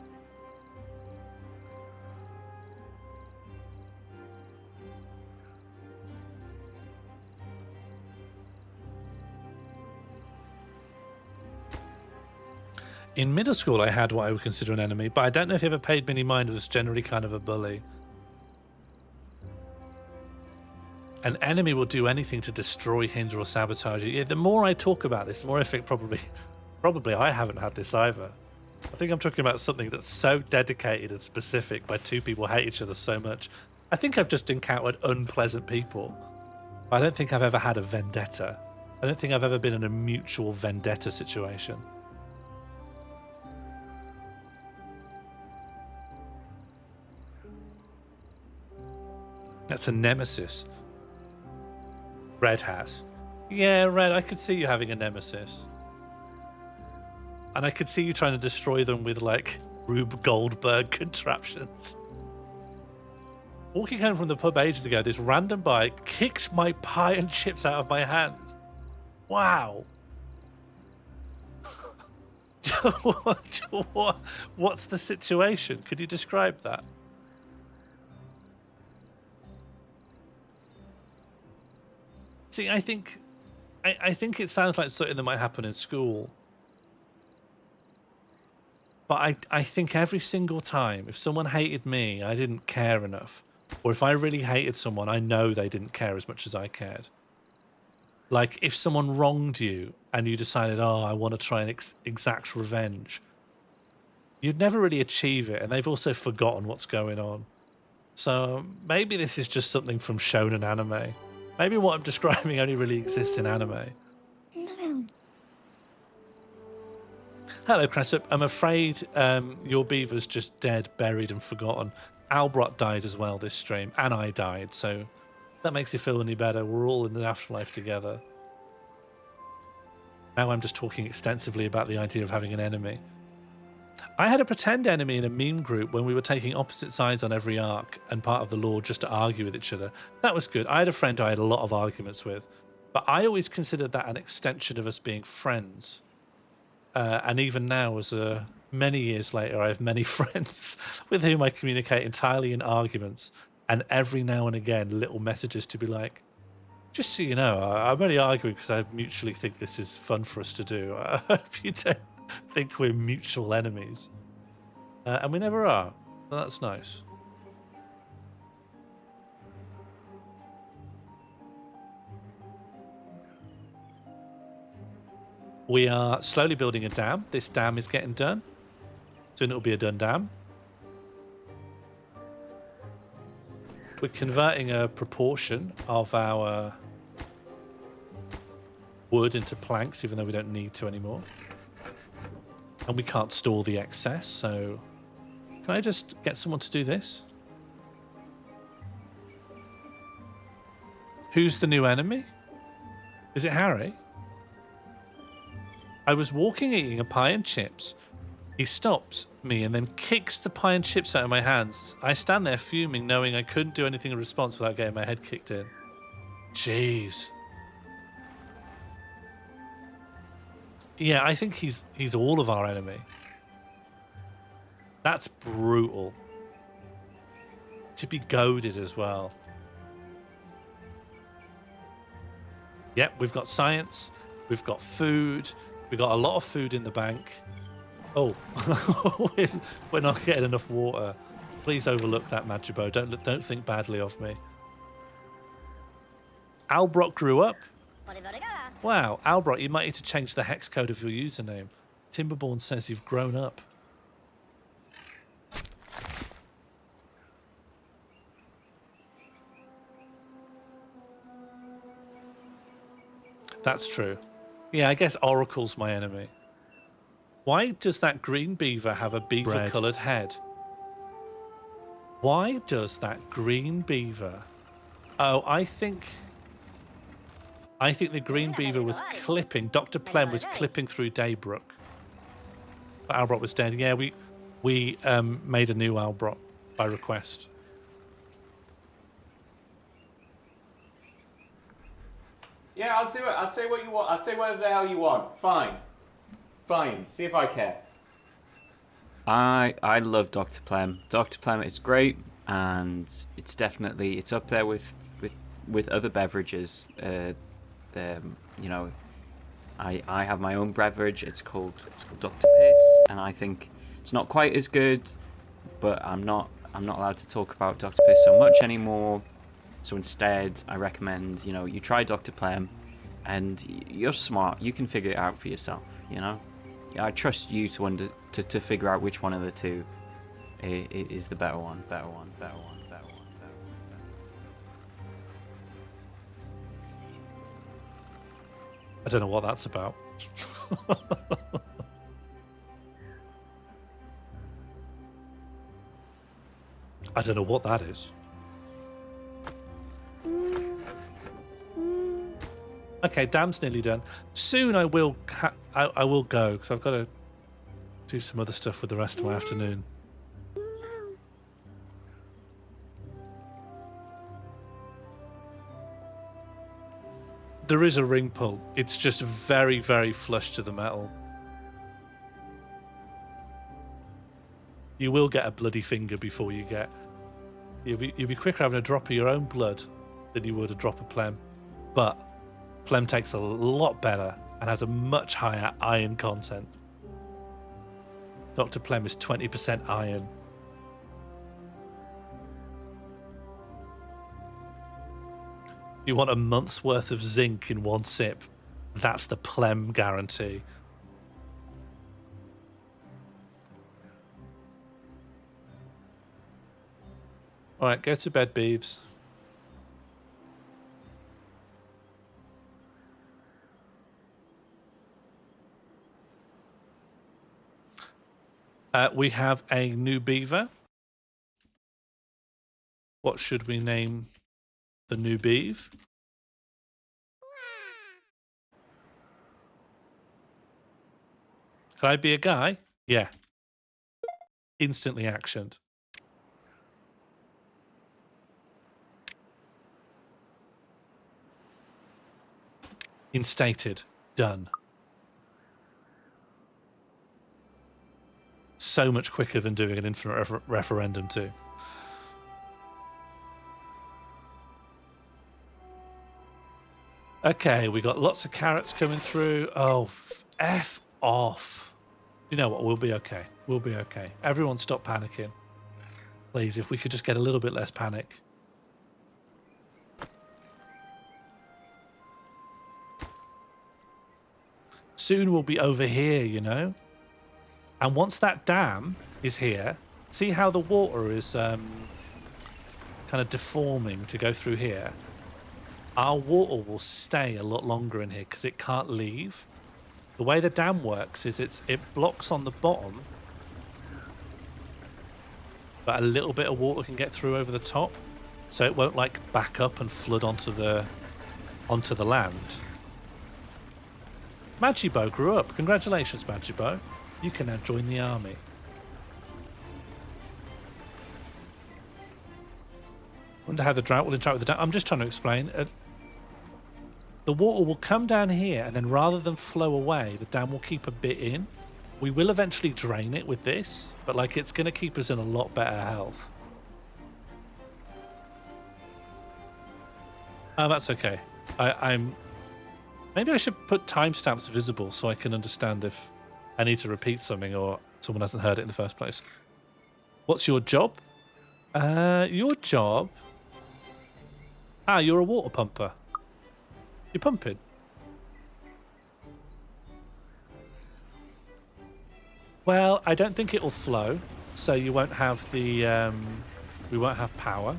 In middle school, I had what I would consider an enemy, but I don't know if he ever paid me any mind. It was generally kind of a bully. An enemy will do anything to destroy, hinder, or sabotage you. Yeah, the more I talk about this, the more I think probably I haven't had this either. I think I'm talking about something that's so dedicated and specific by two people who hate each other so much. I think I've just encountered unpleasant people. I don't think I've ever had a vendetta. I don't think I've ever been in a mutual vendetta situation. That's a nemesis. Red has. Yeah, Red, I could see you having a nemesis. And I could see you trying to destroy them with, like, Rube Goldberg contraptions. Walking home from the pub ages ago, this random bike kicked my pie and chips out of my hands. Wow. What's the situation? Could you describe that? See, I think it sounds like something that might happen in school. But I think every single time, if someone hated me, I didn't care enough. Or if I really hated someone, I know they didn't care as much as I cared. Like, if someone wronged you and you decided, oh, I want to try and exact revenge, you'd never really achieve it, and they've also forgotten what's going on. So maybe this is just something from shonen anime. Maybe what I'm describing only really exists in anime. Hello, Cressup. I'm afraid your beaver's just dead, buried, and forgotten. Albrot died as well this stream, and I died, so that makes you feel any better. We're all in the afterlife together. Now I'm just talking extensively about the idea of having an enemy. I had a pretend enemy in a meme group when we were taking opposite sides on every arc and part of the lore just to argue with each other. That was good. I had a friend I had a lot of arguments with, but I always considered that an extension of us being friends. And even now, as many years later, I have many friends with whom I communicate entirely in arguments, and every now and again, little messages to be like, just so you know, I'm only arguing because I mutually think this is fun for us to do. I hope you don't think we're mutual enemies. And we never are. So that's nice. We are slowly building a dam. This dam is getting done. Soon it'll be a done dam. We're converting a proportion of our wood into planks, even though we don't need to anymore. And we can't store the excess, so... Can I just get someone to do this? Who's the new enemy? Is it Harry? I was walking eating a pie and chips. He stops me and then kicks the pie and chips out of my hands. I stand there fuming, knowing I couldn't do anything in response without getting my head kicked in. Jeez. Yeah, I think he's all of our enemy. That's brutal. To be goaded as well. Yep, we've got science. We've got food. We've got a lot of food in the bank. Oh, we're not getting enough water. Please overlook that, Majibo. Don't think badly of me. Albrot grew up. Wow, Albrot, you might need to change the hex code of your username. Timberborn says you've grown up. That's true. Yeah, I guess Oracle's my enemy. Why does that green beaver have a beaver-coloured head? Why does that green beaver... Oh, I think the green beaver was clipping... Dr. Plem was clipping through Daybrook. But Albrot was dead. Yeah, we made a new Albrot by request. Yeah, I'll do it. I'll say what you want. I'll say whatever the hell you want. Fine. Fine. See if I care. I love Dr. Plem. Dr. Plem, it's great, and it's definitely up there with other beverages. You know, I have my own beverage. It's called Dr. Piss, and I think it's not quite as good, but I'm not allowed to talk about Dr. Piss so much anymore. So instead, I recommend, you know, you try Dr. Plem, and you're smart. You can figure it out for yourself, you know? I trust you to figure out which one of the two is the better one. I don't know what that's about. I don't know what that is. Okay, dam's nearly done. Soon I will go because I've got to do some other stuff with the rest of my afternoon. There is a ring pull. It's just very, very flush to the metal. You will get a bloody finger before you get... You'll be quicker having a drop of your own blood than you would a drop of Plem. But Plem takes a lot better and has a much higher iron content. Dr. Plem is 20% iron. You want a month's worth of zinc in one sip. That's the Plem guarantee. All right, go to bed, Beeves. We have a new beaver. What should we name the new beav? Can I be a guy? Yeah. Instantly actioned. Instated. Done. So much quicker than doing an infinite referendum too. Okay, we got lots of carrots coming through. Oh, F off. You know what? We'll be okay. We'll be okay. Everyone stop panicking. Please, if we could just get a little bit less panic. Soon we'll be over here, you know? And once that dam is here, see how the water is kind of deforming to go through here? Our water will stay a lot longer in here because it can't leave. The way the dam works is it blocks on the bottom, but a little bit of water can get through over the top, so it won't like back up and flood onto the land. Magibo grew up. Congratulations, Magibo. You can now join the army. Wonder how the drought will interact with the dam. I'm just trying to explain. The water will come down here, and then rather than flow away, the dam will keep a bit in. We will eventually drain it with this, but like it's going to keep us in a lot better health. Oh, that's okay. Maybe I should put timestamps visible so I can understand if I need to repeat something or someone hasn't heard it in the first place. What's your job? Your job? Ah, you're a water pumper. You're pumping. Well, I don't think it will flow, so you won't have the we won't have power,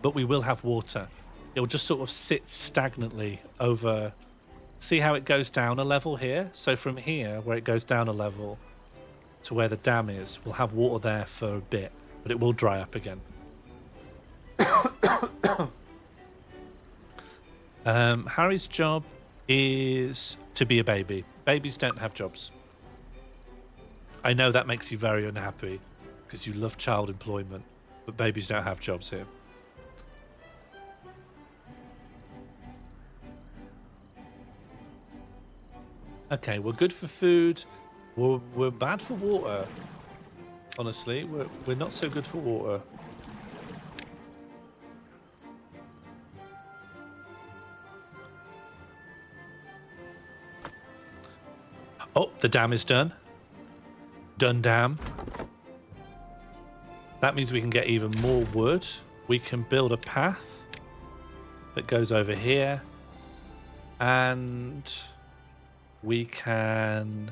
but we will have water. It'll just sort of sit stagnantly over. See how it goes down a level here? So from here, where it goes down a level to where the dam is, we'll have water there for a bit, but it will dry up again. Harry's job is to be a baby. Babies don't have jobs. I know that makes you very unhappy because you love child employment, but babies don't have jobs here. Okay, we're good for food. We're bad for water. Honestly, we're not so good for water. Oh, the dam is done. Done dam. That means we can get even more wood. We can build a path that goes over here. And we can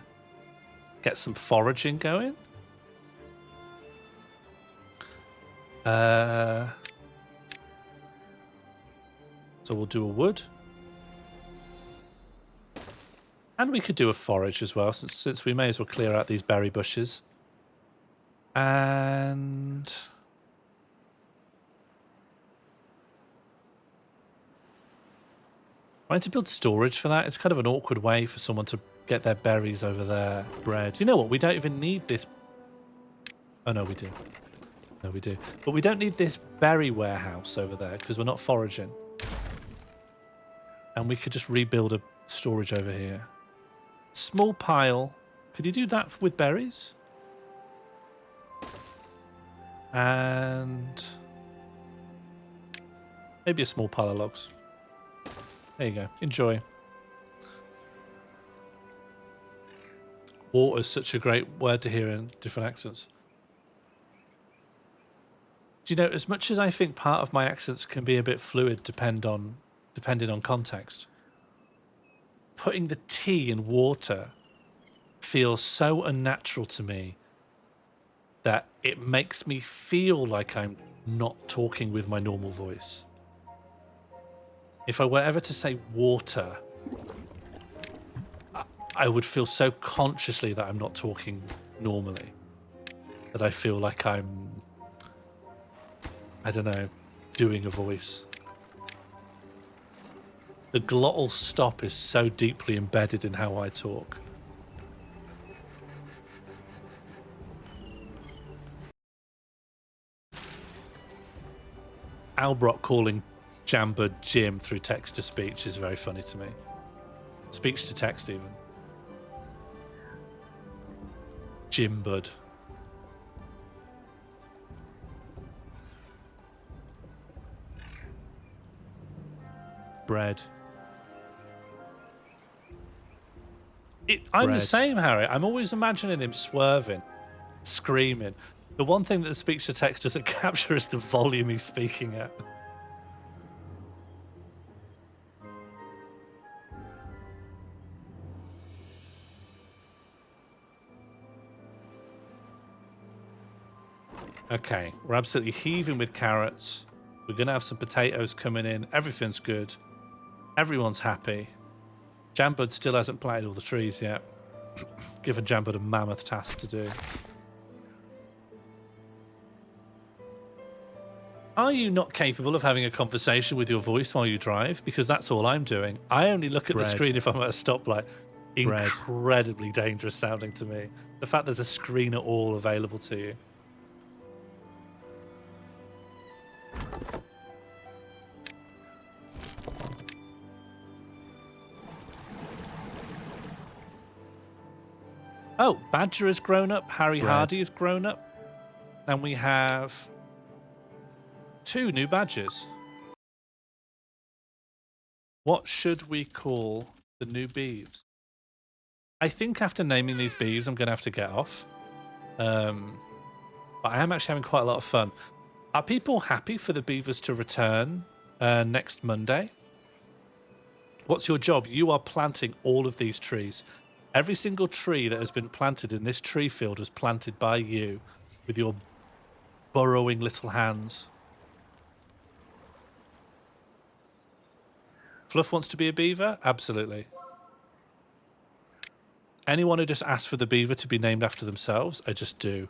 get some foraging going. So we'll do a wood. And we could do a forage as well, since we may as well clear out these berry bushes. And trying to build storage for that. It's kind of an awkward way for someone to get their berries over their bread. You know what? We don't even need this. Oh, no, we do. No, we do. But we don't need this berry warehouse over there because we're not foraging. And we could just rebuild a storage over here. Small pile. Could you do that with berries? And maybe a small pile of logs. There you go. Enjoy. Water is such a great word to hear in different accents. Do you know, as much as I think part of my accents can be a bit fluid depending on context, putting the T in water feels so unnatural to me that it makes me feel like I'm not talking with my normal voice. If I were ever to say water, I would feel so consciously that I'm not talking normally, that I feel like I'm, I don't know, doing a voice. The glottal stop is so deeply embedded in how I talk. Albrock calling Jambud Jim through text-to-speech is very funny to me. Speech-to-text, even. Jimbud. Bread. I'm the same, Harry. I'm always imagining him swerving, screaming. The one thing that the speech-to-text doesn't capture is the volume he's speaking at. Okay, we're absolutely heaving with carrots. We're going to have some potatoes coming in. Everything's good. Everyone's happy. Jambud still hasn't planted all the trees yet. Given Jambud a mammoth task to do. Are you not capable of having a conversation with your voice while you drive? Because that's all I'm doing. I only look at the screen if I'm at a stoplight. Incredibly dangerous sounding to me. The fact there's a screen at all available to you. Oh, Badger has grown up. Harry Hardy has grown up. And we have 2 new badgers. What should we call the new beeves? I think after naming these beeves, I'm going to have to get off. But I am actually having quite a lot of fun. Are people happy for the beavers to return next Monday? What's your job? You are planting all of these trees. Every single tree that has been planted in this tree field was planted by you with your burrowing little hands. Fluff wants to be a beaver? Absolutely. Anyone who just asks for the beaver to be named after themselves, I just do.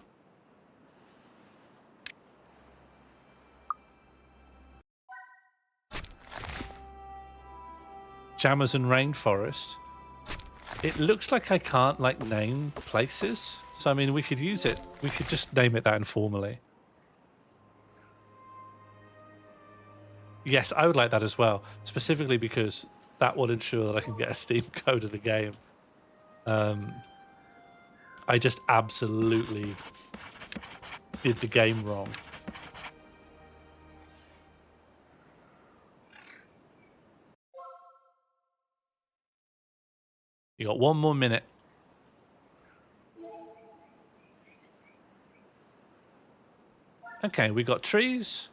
Jamazon Rainforest. It looks like I can't, like, name places. So, I mean, we could use it. We could just name it that informally. Yes, I would like that as well. Specifically because that will ensure that I can get a Steam code of the game. I just absolutely did the game wrong. You got 1 more minute. Okay, we got trees.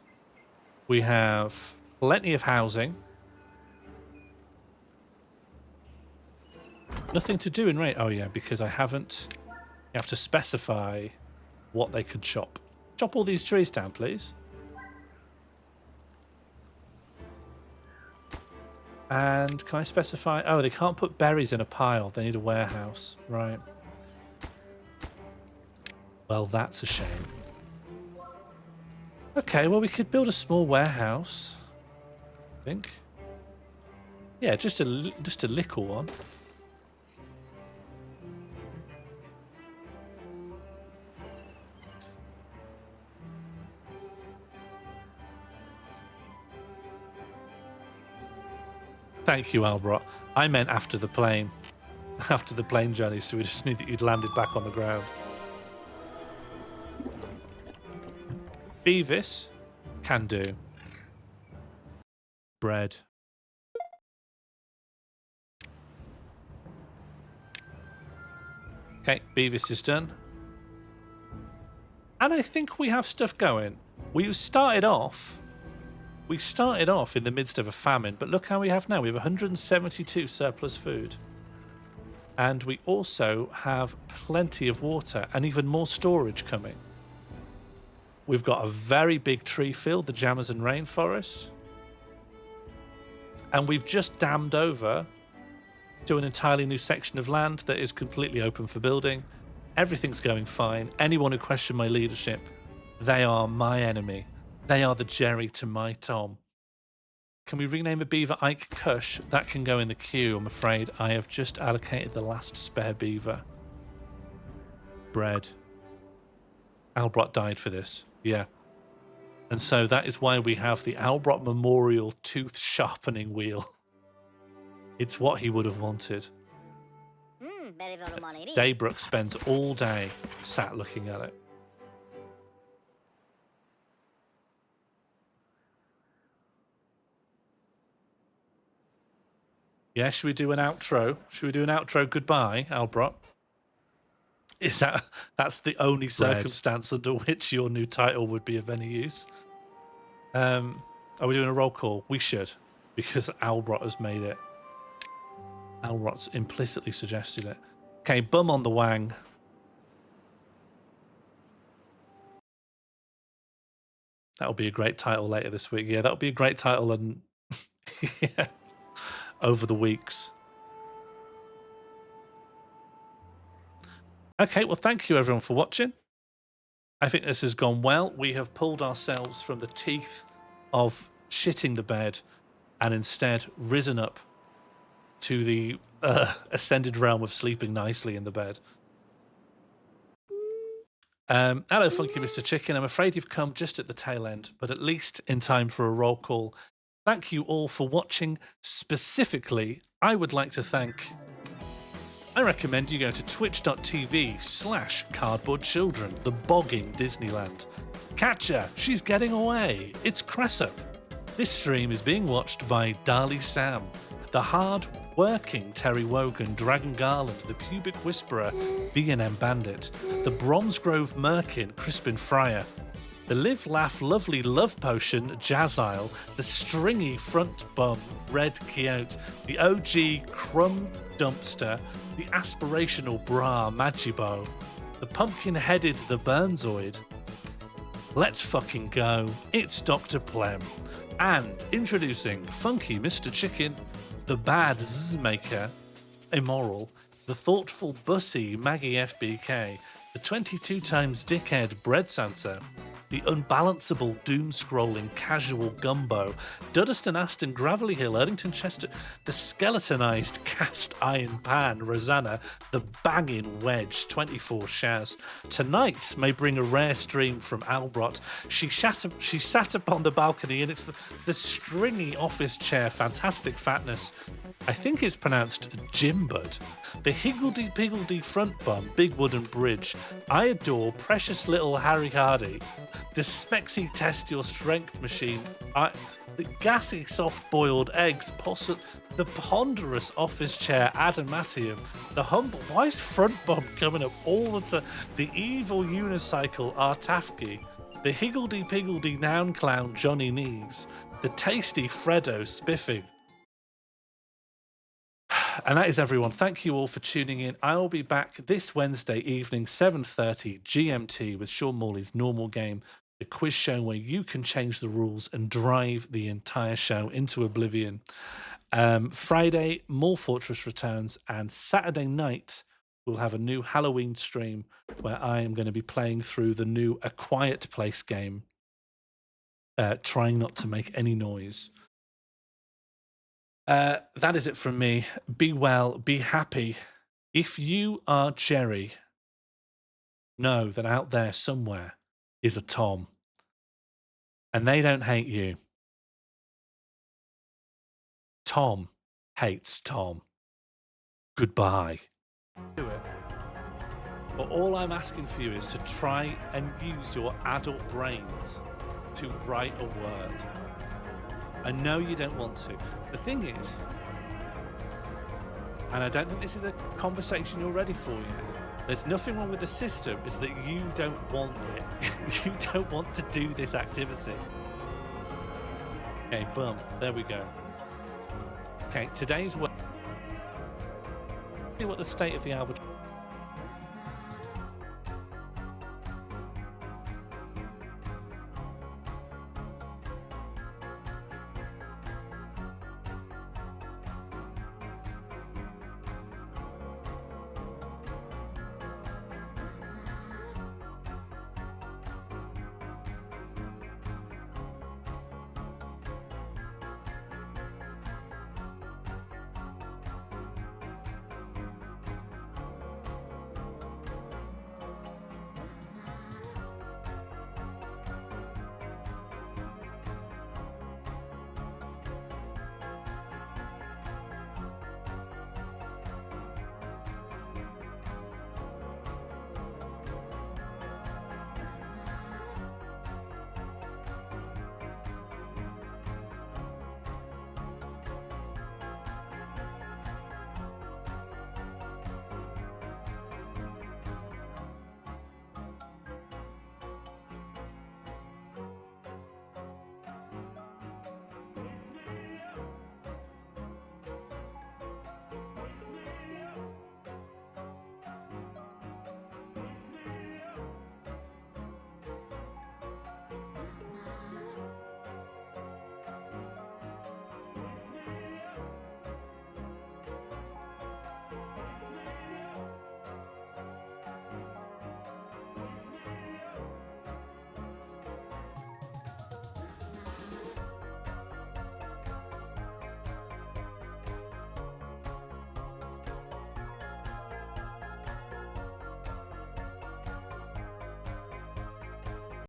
We have plenty of housing. Nothing to do in rain. Oh yeah, because I haven't. You have to specify what they can chop. Chop all these trees down, please. And can I specify? Oh, they can't put berries in a pile. They need a warehouse. Right. Well, that's a shame. Okay, well, we could build a small warehouse. I think. Yeah, just a little one. Thank you, Albrock. I meant after the plane. After the plane journey, so we just knew that you'd landed back on the ground. Beavis can do. Bread. Okay, Beavis is done. And I think we have stuff going. We started off in the midst of a famine, but look how we have now. We have 172 surplus food. And we also have plenty of water and even more storage coming. We've got a very big tree field, the Jamazon Rainforest. And we've just dammed over to an entirely new section of land that is completely open for building. Everything's going fine. Anyone who questioned my leadership, they are my enemy. They are the Jerry to my Tom. Can we rename a beaver Ike Kush? That can go in the queue, I'm afraid. I have just allocated the last spare beaver. Bread. Albrot died for this. Yeah. And so that is why we have the Albrot Memorial Tooth Sharpening Wheel. It's what he would have wanted. Daybrook spends all day sat looking at it. Yeah, should we do an outro? Should we do an outro goodbye, Albrot? That's the only circumstance under which your new title would be of any use? Are we doing a roll call? We should, because Albrot has made it. Albrot's implicitly suggested it. Okay, bum on the wang. That'll be a great title later this week. Yeah, that'll be a great title and yeah, over the weeks. Okay, well, thank you everyone for watching. I think this has gone well. We have pulled ourselves from the teeth of shitting the bed and instead risen up to the ascended realm of sleeping nicely in the bed. Hello, Funky Mr. Chicken. I'm afraid you've come just at the tail end, but at least in time for a roll call. Thank you all for watching. Specifically, I would like to thank... I recommend you go to twitch.tv/cardboardchildren, the bogging Disneyland. Catch her, she's getting away. It's Cressup. This stream is being watched by Darlie Sam, the hard-working Terry Wogan, Dragon Garland, the Pubic Whisperer, B&M Bandit, the Bromsgrove Merkin, Crispin Fryer, the Live Laugh Lovely Love Potion, Jazzile, the Stringy Front Bum, Red Quixote, the OG Crumb Dumpster, the Aspirational Bra, Magibo, the Pumpkin-Headed, the Burnzoid. Let's fucking go. It's Dr. Plem. And introducing Funky Mr. Chicken, the Bad Maker, Immoral, the Thoughtful Bussy, Maggie FBK, the 22 times Dickhead Bread Santa, the unbalanceable doom-scrolling casual Gumbo, Duddeston Aston Gravelly Hill, Erdington Chester, the skeletonized cast iron pan, Rosanna, the banging wedge, 24 Shaz. Tonight may bring a rare stream from Albrot. She sat upon the balcony and it's the stringy office chair, fantastic fatness. I think it's pronounced Jimbud. The higgledy-piggledy front bum, big wooden bridge. I adore precious little Harry Hardy. The spexy test your strength machine. The gassy soft-boiled eggs. The ponderous office chair adamantium. The humble... Why is front bum coming up all the time? The evil unicycle Artafki. The higgledy-piggledy noun clown Johnny Knees. The tasty Freddo spiffing. And that is everyone. Thank you all for tuning in. I will be back this Wednesday evening, 7:30 GMT, with Sean Morley's Normal Game, the quiz show where you can change the rules and drive the entire show into oblivion. Friday, more Fortress returns, and Saturday night we'll have a new Halloween stream where I am going to be playing through the new A Quiet Place game, trying not to make any noise. That is it from me. Be well, be happy. If you are Jerry, know that out there somewhere is a Tom. And they don't hate you. Tom hates Tom. Goodbye. Do it. But all I'm asking for you is to try and use your adult brains to write a word. I know you don't want to. The thing is, and I don't think this is a conversation you're ready for yet, there's nothing wrong with the system, it's that you don't want it. You don't want to do this activity. Okay, boom, there we go. Okay, today's work. See what the state of the Albert